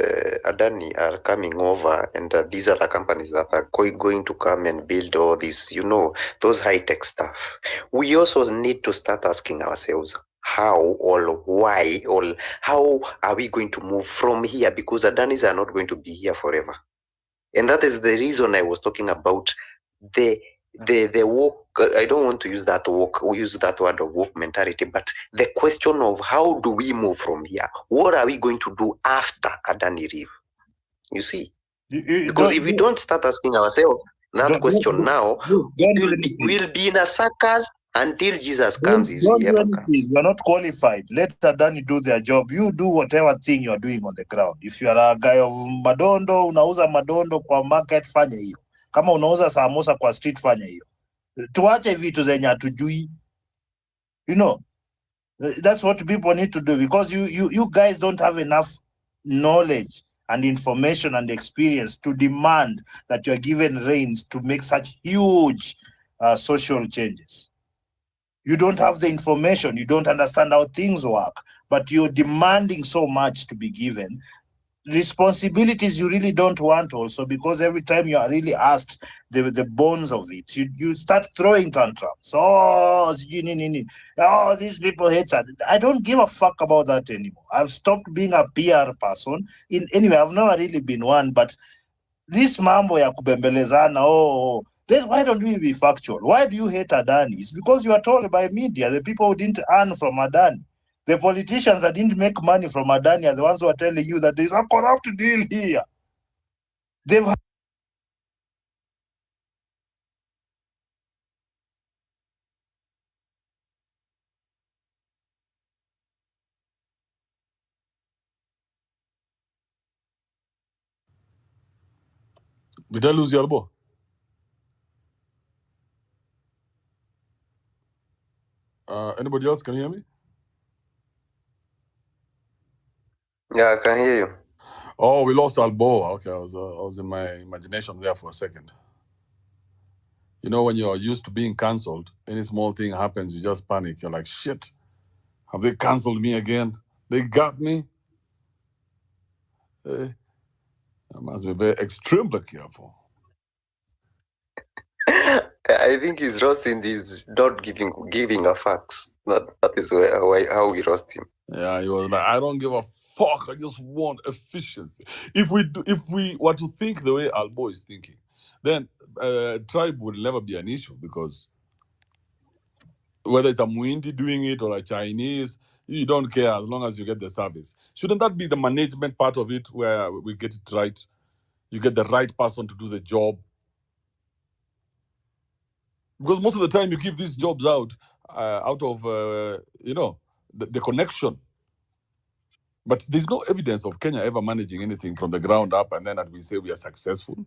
Adani are coming over and these other companies that are going to come and build all this, those high-tech stuff, we also need to start asking ourselves how or why or how are we going to move from here, because Adanis are not going to be here forever. And that is the reason I was talking about the woke. I don't want to use that word of woke mentality, but the question of how do we move from here? What are we going to do after Adani leave? You see, because if we don't start asking ourselves that question now, we'll be in a circus until Jesus comes. Don't do anything. You're not qualified. Let Adani do their job. You do whatever thing you're doing on the ground. If you are a guy of madondo, unauza madondo kwa market, fanya hiyo. Kama unauza samosa kwa street, fanya hiyo. Tuache vitu zenye hatujui. That's what people need to do, because you guys don't have enough knowledge and information and experience to demand that you're given reins to make such huge social changes. You don't have the information, you don't understand how things work, but you're demanding so much to be given responsibilities you really don't want also, because every time you are really asked the bones of it, you start throwing tantrums. Oh, these people hate that. I don't give a fuck about that anymore. I've stopped being a PR person. Anyway, I've never really been one, but this mambo ya kubembelezana, why don't we be factual? Why do you hate Adani? It's because you are told by media, the people who didn't earn from Adani. The politicians that didn't make money from Adani are the ones who are telling you that there's a corrupt deal here. They've Did I lose your elbow? Anybody else can hear me? Yeah, I can hear you. Oh, we lost Albo. Okay, I was in my imagination there for a second. When you're used to being cancelled, any small thing happens, you just panic. You're like, shit, have they cancelled me again? They got me? I must be very extremely careful. I think he's roasting this, not giving a facts. That is how we roast him. Yeah, he was like, I don't give a fuck. I just want efficiency. If we were to think the way Albo is thinking, then tribe will never be an issue, because whether it's a Muindi doing it or a Chinese, you don't care as long as you get the service. Shouldn't that be the management part of it, where we get it right? You get the right person to do the job. Because most of the time you give these jobs out of, the connection. But there's no evidence of Kenya ever managing anything from the ground up and then that we say we are successful.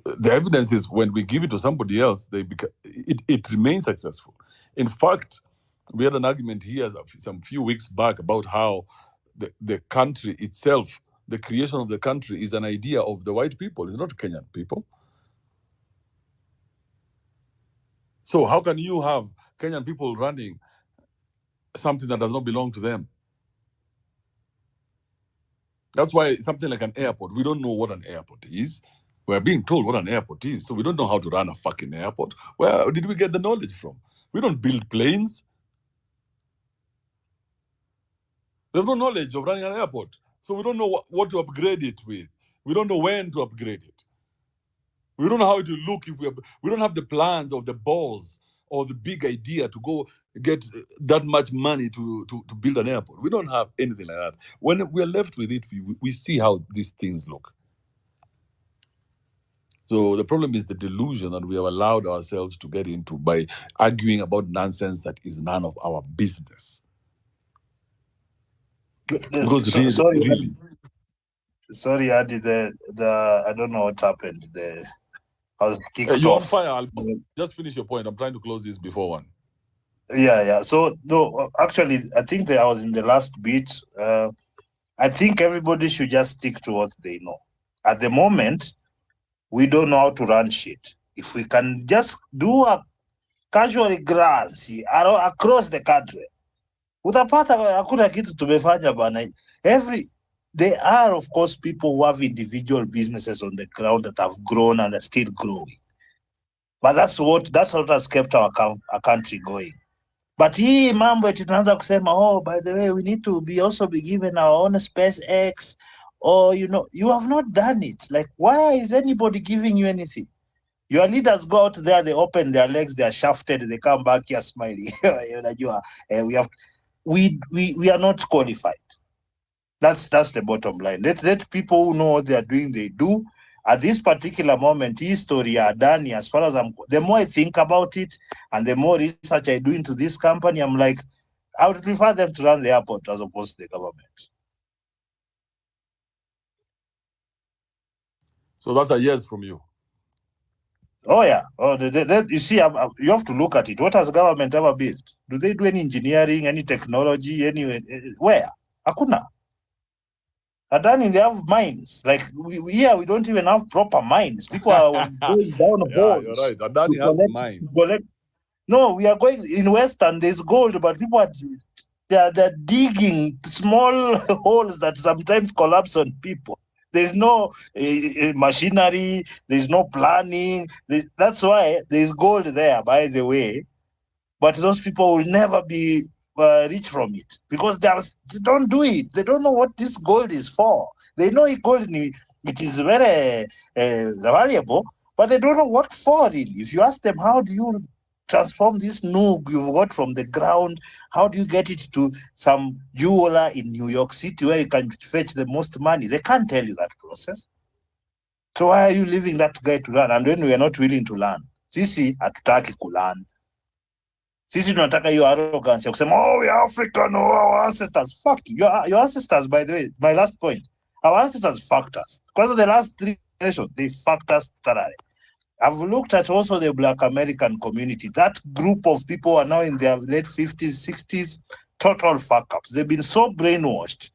The evidence is when we give it to somebody else, it remains successful. In fact, we had an argument here some few weeks back about how the country itself, the creation of the country, is an idea of the white people. It's not Kenyan people. So how can you have Kenyan people running something that does not belong to them? That's why something like an airport, we don't know what an airport is. We're being told what an airport is, so we don't know how to run a fucking airport. Where did we get the knowledge from? We don't build planes. We have no knowledge of running an airport. So we don't know what to upgrade it with. We don't know when to upgrade it. We don't know how it will look if we don't have the plans or the balls or the big idea to go get that much money to build an airport. We don't have anything like that. When we are left with it, we see how these things look. So the problem is the delusion that we have allowed ourselves to get into by arguing about nonsense that is none of our business. Because sorry, Adi, I don't know what happened. I was kicked you're off. on fire. I'll just finish your point. I'm trying to close this before 1. Yeah. So no, actually, I think that I was in the last bit. I think everybody should just stick to what they know. At the moment, we don't know how to run shit. If we can just do a casual glance across the country, utapata hakuna kitu tumefanya bana. There are, of course, people who have individual businesses on the ground that have grown and are still growing. But that's what has kept our country going. But hii mambo eti tunaanza kusema, by the way, we need to also be given our own SpaceX, or you have not done it. Like, why is anybody giving you anything? Your leaders go out there, they open their legs, they are shafted, they come back here smiling. We are not qualified. That's the bottom line. Let people who know what they are doing, they do. At this particular moment, history are done. As far as the more I think about it, and the more research I do into this company, I'm like, I would prefer them to run the airport as opposed to the government. So that's a yes from you. Oh yeah. You see, you have to look at it. What has government ever built? Do they do any engineering, any technology, where? Hakuna. Adani, they have mines. Like we don't even have proper mines. People are going down holes. You're right. Adani has mines. No, we are going in Western. There's gold, but people they're digging small holes that sometimes collapse on people. There's no machinery. There's no planning. That's why there's gold there, by the way. But those people will never be rich from it because they don't do it. They don't know what this gold is for. They know gold it is very valuable, but they don't know what for really. If you ask them, how do you transform this noog you've got from the ground? How do you get it to some jeweler in New York City where you can fetch the most money? They can't tell you that process. So why are you leaving that guy to learn? And when we are not willing to learn, sisi hatutaki kulearn. Sisi tunataka hiyo arrogance ya kusema, we are African, our ancestors. Fuck you. Your ancestors, by the way, my last point, our ancestors fucked us. Because of the last 3 generations, they fucked us thoroughly. I've looked at also the Black American community. That group of people are now in their late 50s, 60s, total fuck-ups. They've been so brainwashed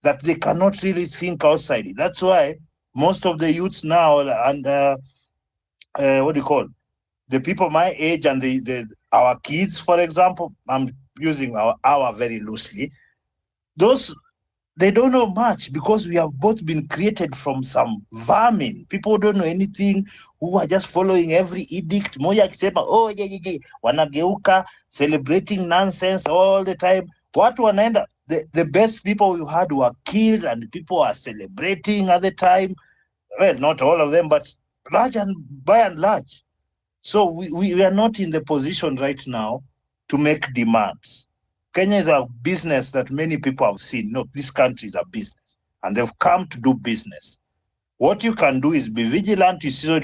that they cannot really think outside it. That's why most of the youths now, and what do you call, the people my age and our kids, for example, I'm using our very loosely, they don't know much because we have both been created from some vermin. People don't know anything, who are just following every edict. Moja akisema, wanageuka, celebrating nonsense all the time. Watu wanaenda, the best people you had were killed and people are celebrating at the time. Well, not all of them, but by and large. So we are not in the position right now to make demands. Kenya is a business that many people have seen. No, this country is a business, and they've come to do business. What you can do is be vigilant. You see, so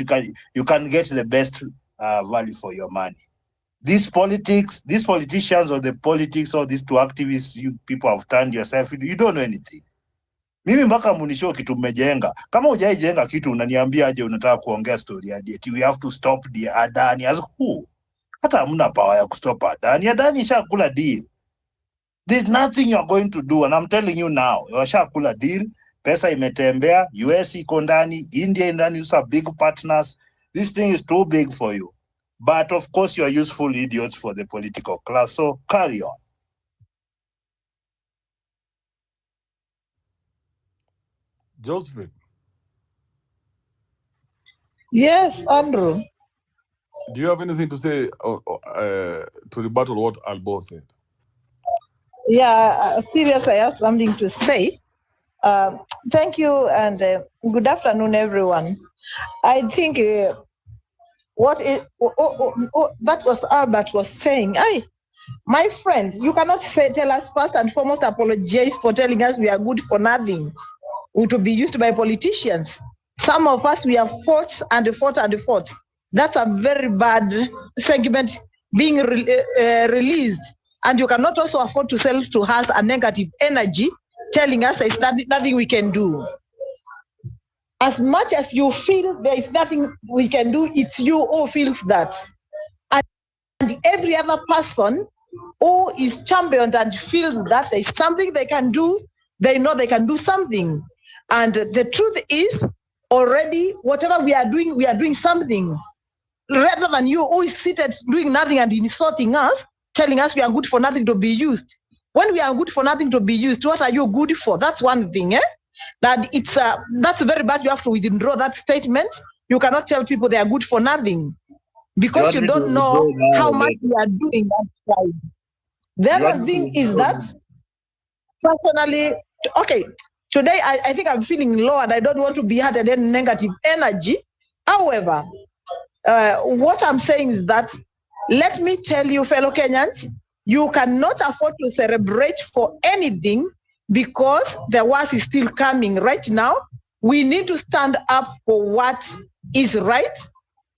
you can get the best value for your money. These politicians or the politics or these two activists, you people have turned yourself into, you don't know anything. Mimi mpaka munisho kitu mmejenga. Kama hujaijenga kitu unaniambia aje unataka kuongea story ya eti we have to stop the Adani as who? Hata hamna power ya kustop Adani. Adani ishakula deal. There's nothing you're going to do, and I'm telling you now, washakula deal. Pesa imetembea, US iko ndani, India ndani, you are big partners. This thing is too big for you. But of course, you are useful idiots for the political class. So carry on. Josephine. Yes, Andrew. Do you have anything to say to rebuttal what Albo said? Yeah, seriously, I have something to say. Thank you and good afternoon, everyone. I think that was Albert was saying. My friend, you cannot tell us first and foremost apologize for telling us we are good for nothing. We to be used by politicians. Some of us, we have fought and fought and fought. That's a very bad segment being released. And you cannot also afford to sell to us a negative energy, telling us there's nothing we can do. As much as you feel there is nothing we can do, it's you who feels that. And every other person who is championed and feels that there's something they can do, they know they can do something. And the truth is, already, whatever we are doing something. Rather than you who is seated doing nothing and insulting us, telling us we are good for nothing to be used. When we are good for nothing to be used, what are you good for? That's one thing, That it's that's very bad. You have to withdraw that statement. You cannot tell people they are good for nothing because you don't know how much we are doing that side. The other thing is that personally, okay, today I think I'm feeling low and I don't want to be had any negative energy. However, what I'm saying is that, let me tell you, fellow Kenyans, you cannot afford to celebrate for anything because the worst is still coming. Right now, we need to stand up for what is right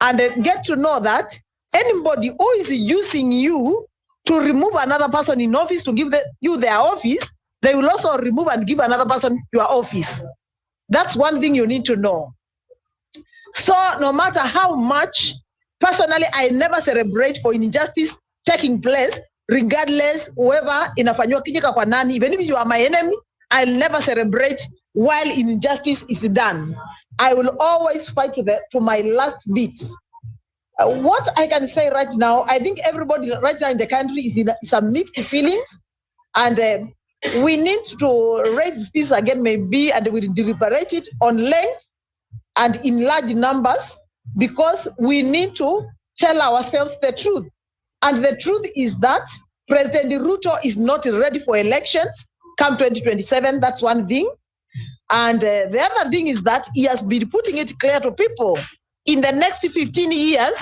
and get to know that anybody who is using you to remove another person in office to give you their office, they will also remove and give another person your office. That's one thing you need to know. So no matter how much, personally, I never celebrate for injustice taking place, regardless whoever inafanywa kijika kwa nani. Even if you are my enemy, I'll never celebrate while injustice is done. I will always fight to my last beat. What I can say right now, I think everybody right now in the country is in some mixed feelings, and we need to raise this again maybe, and we'll deliberate it on length and in large numbers, because we need to tell ourselves the truth. And the truth is that President Ruto is not ready for elections come 2027. That's one thing. And the other thing is that he has been putting it clear to people. In the next 15 years,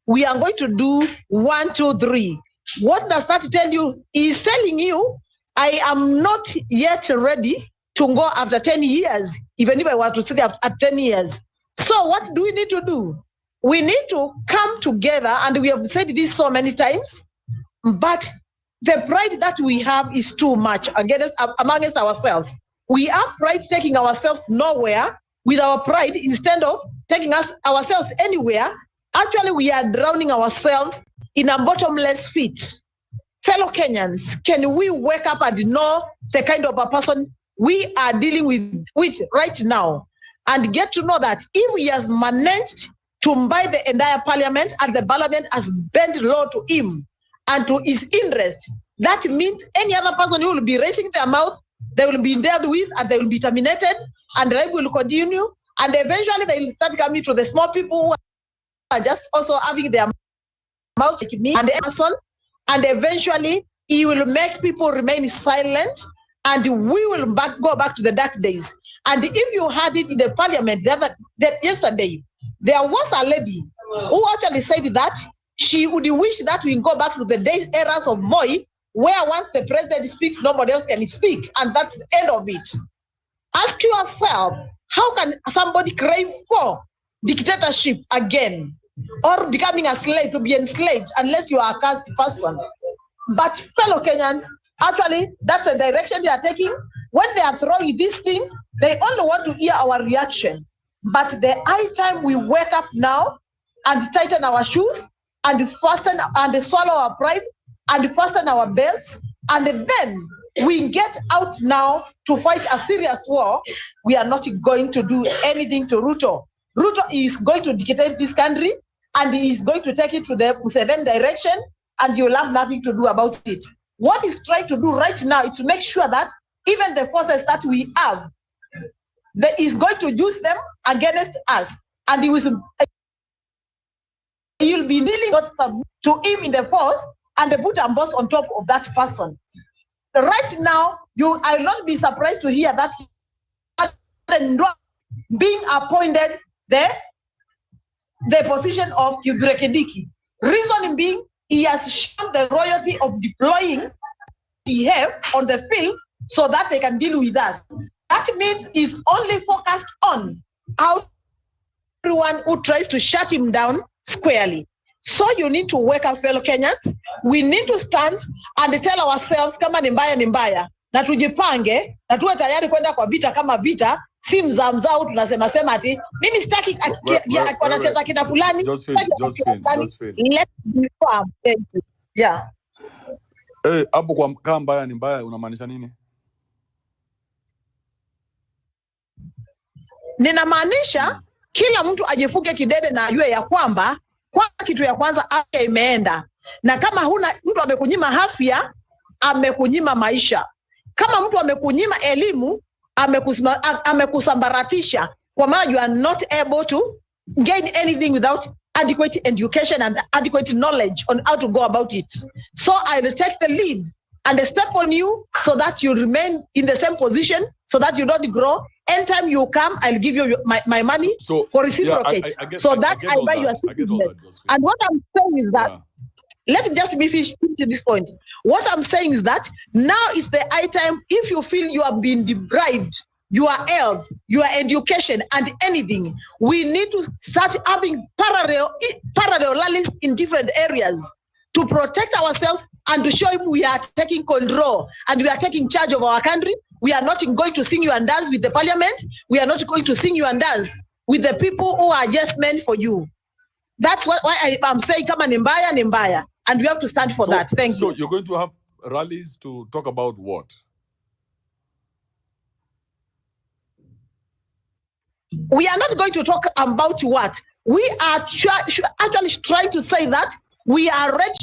we are going to do 1, 2, 3. What does that tell you? He is telling you, I am not yet ready to go after 10 years, even if I want to stay at 10 years. So what do we need to do? We need to come together, and we have said this so many times, but the pride that we have is too much amongst ourselves. We have pride taking ourselves nowhere with our pride instead of taking ourselves anywhere. Actually, we are drowning ourselves in a bottomless pit. Fellow Kenyans, can we wake up and know the kind of a person we are dealing with right now, and get to know that if he has managed to buy the entire parliament and the parliament has bent law to him and to his interest, that means any other person who will be raising their mouth, they will be dealt with and they will be terminated, and they will continue, and eventually they will start coming to the small people who are just also having their mouth like me and Emerson, and eventually he will make people remain silent, and we will go back to the dark days. And if you had it in the parliament yesterday, There was a lady who actually said that she would wish that we go back to the days, eras of Moi, where once the president speaks, nobody else can speak, and that's the end of it. Ask yourself, how can somebody crave for dictatorship again, or becoming a slave, to be enslaved, unless you are a caste person? But fellow Kenyans, actually, that's the direction they are taking. When they are throwing this thing, they only want to hear our reaction. But the high time we wake up now and tighten our shoes and fasten and swallow our pride and fasten our belts, and then we get out now to fight a serious war. We are not going to do anything to Ruto. Ruto is going to dictate this country, and he is going to take it to the Museveni direction, and you'll have nothing to do about it. What he's trying to do right now is to make sure that even the forces that we have, that is going to use them against us, and you'll be dealing not to him in the force and put a boss on top of that person. Right now, I will not be surprised to hear that being appointed the position of Yudrekidiki. Reason being, he has shown the royalty of deploying the have on the field so that they can deal with us. That means he's only focused on how everyone who tries to shut him down squarely. So you need to wake up, fellow Kenyans. We need to stand and tell ourselves kama ni mbaya, na tujipange, na tuwe tayari kwenda kwa vita kama vita, si mzamzao tunasema sema ati mimi sitaki wanasiasa kina fulani. Just fail. Let's be firm. Yeah. Hapo kwa kama mbaya ni mbaya unamaanisha nini? Ninamaanisha kila mtu ajifunge kidede na ajue ya kwamba kwa kitu ya kwanza afya imeenda, na kama huna mtu amekunyima afya, amekunyima maisha. Kama mtu amekunyima elimu, amekusambaratisha, kwa maana you are not able to gain anything without adequate education and adequate knowledge on how to go about it. So I will take the lead and step on you so that you remain in the same position, so that you don't grow. Anytime you come, I'll give you my money for reciprocate. I buy your citizenship. And what I'm saying is that, let me just be finished to this point. What I'm saying is that now is the high time, if you feel you have been deprived, your health, your education, and anything, we need to start having parallel rallies in different areas to protect ourselves and to show him we are taking control and we are taking charge of our country. We are not going to sing you and dance with the parliament. We are not going to sing you and dance with the people who are just meant for you. That's why I'm saying kama ni mbaya, and we have to stand for that. Thank you. So you're going to have rallies to talk about what? We are not going to talk about what. We are actually trying to say that we are ready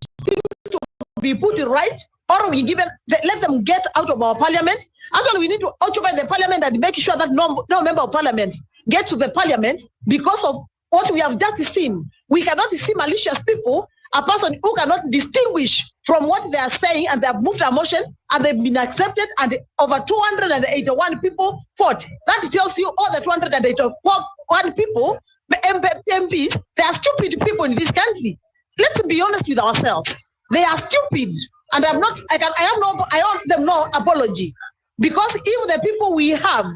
to be put right, or we let them get out of our parliament. Actually, we need to occupy the parliament and make sure that no member of parliament get to the parliament, because of what we have just seen. We cannot see malicious people, a person who cannot distinguish from what they are saying, and they have moved a motion and they've been accepted, and over 281 people fought. That tells you all the 281 people, MPs, they are stupid people in this country. Let's be honest with ourselves. They are stupid, and I owe them no apology, because if the people we have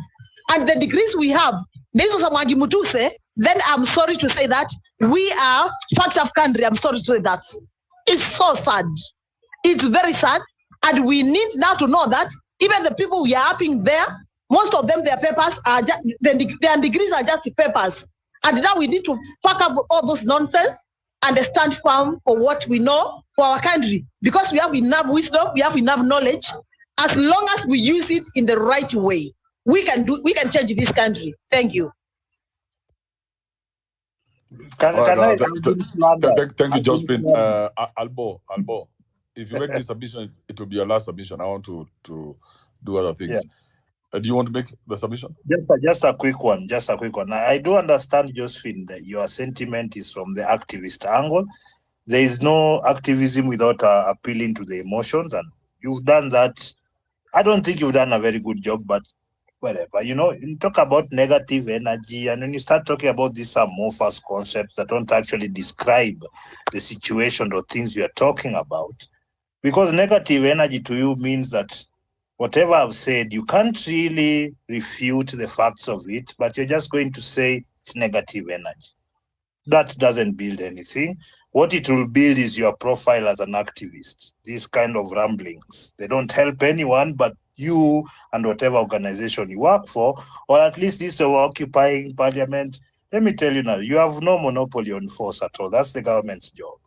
and the degrees we have, then I'm sorry to say that we are facts of country. I'm sorry to say that. It's so sad. It's very sad, and we need now to know that even the people we are having there, most of them, their papers are their degrees are just papers, and now we need to fuck up all those nonsense and stand firm for what we know for our country, because we have enough wisdom, we have enough knowledge. As long as we use it in the right way, we can change this country. Thank you. Thank you, Josephine. Albo, if you make this submission, it will be your last submission. I want to do other things. Do you want to make the submission? Just a quick one. I do understand, Josephine, that your sentiment is from the activist angle. There is no activism without appealing to the emotions, and you've done that. I don't think you've done a very good job, but whatever. You talk about negative energy, and when you start talking about these amorphous concepts that don't actually describe the situation or things you are talking about, because negative energy to you means that whatever I've said, you can't really refute the facts of it, but you're just going to say it's negative energy. That doesn't build anything. What it will build is your profile as an activist. These kind of ramblings, they don't help anyone but you and whatever organization you work for, or at least this occupying parliament. Let me tell you now, you have no monopoly on force at all. That's the government's job.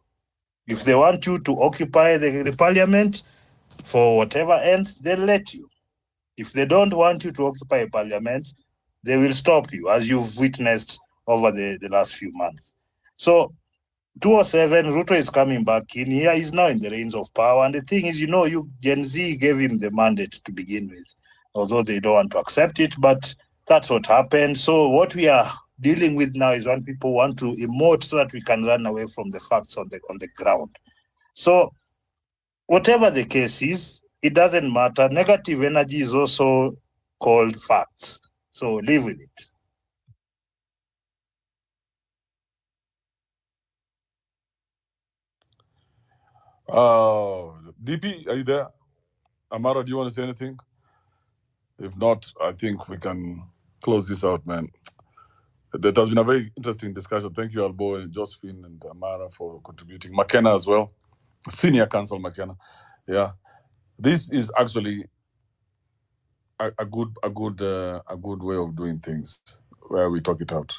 If they want you to occupy the parliament for whatever ends, they'll let you. If they don't want you to occupy parliament, they will stop you, as you've witnessed over the last few months. So 207, Ruto is coming back in here. He's now in the reins of power. And the thing is, you Gen Z gave him the mandate to begin with, although they don't want to accept it, but that's what happened. So what we are dealing with now is when people want to emote so that we can run away from the facts on the ground. So whatever the case is, it doesn't matter. Negative energy is also called facts. So live with it. DP, are you there? Amara, do you want to say anything? If not, I think we can close this out, man. That has been a very interesting discussion. Thank you, Albo and Josephine and Amara for contributing. McKenna as well, Senior Counsel McKenna. Yeah, this is actually a good way of doing things, where we talk it out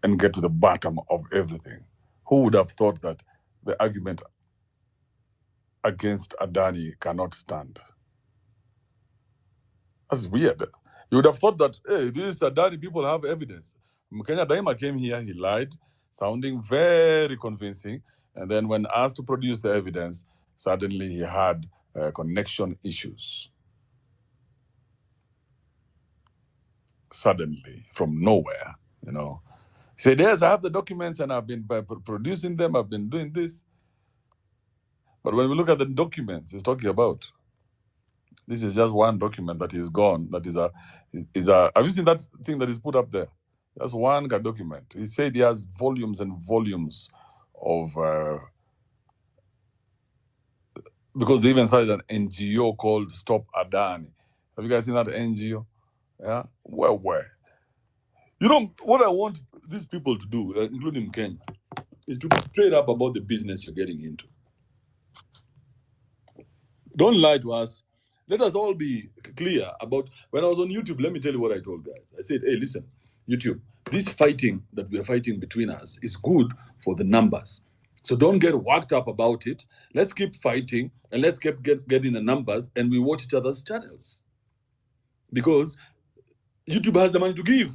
and get to the bottom of everything. Who would have thought that the argument against Adani cannot stand? That's weird. You would have thought that, hey, this Adani people have evidence. Kenya Daima came here, he lied, sounding very convincing. And then when asked to produce the evidence, suddenly he had connection issues. Suddenly, from nowhere, He said, yes, I have the documents and I've been producing them, I've been doing this. But when we look at the documents he's talking about, this is just one document that is gone. That is have you seen that thing that is put up there? That's one document. He said he has volumes and volumes of, because they even started an NGO called Stop Adani. Have you guys seen that NGO? Yeah? Where? What I want these people to do, including Kenya, is to be straight up about the business you're getting into. Don't lie to us. Let us all be clear about, when I was on YouTube, let me tell you what I told guys. I said, hey, listen, YouTube, this fighting that we are fighting between us is good for the numbers. So don't get worked up about it. Let's keep fighting and let's keep getting the numbers, and we watch each other's channels. Because YouTube has the money to give.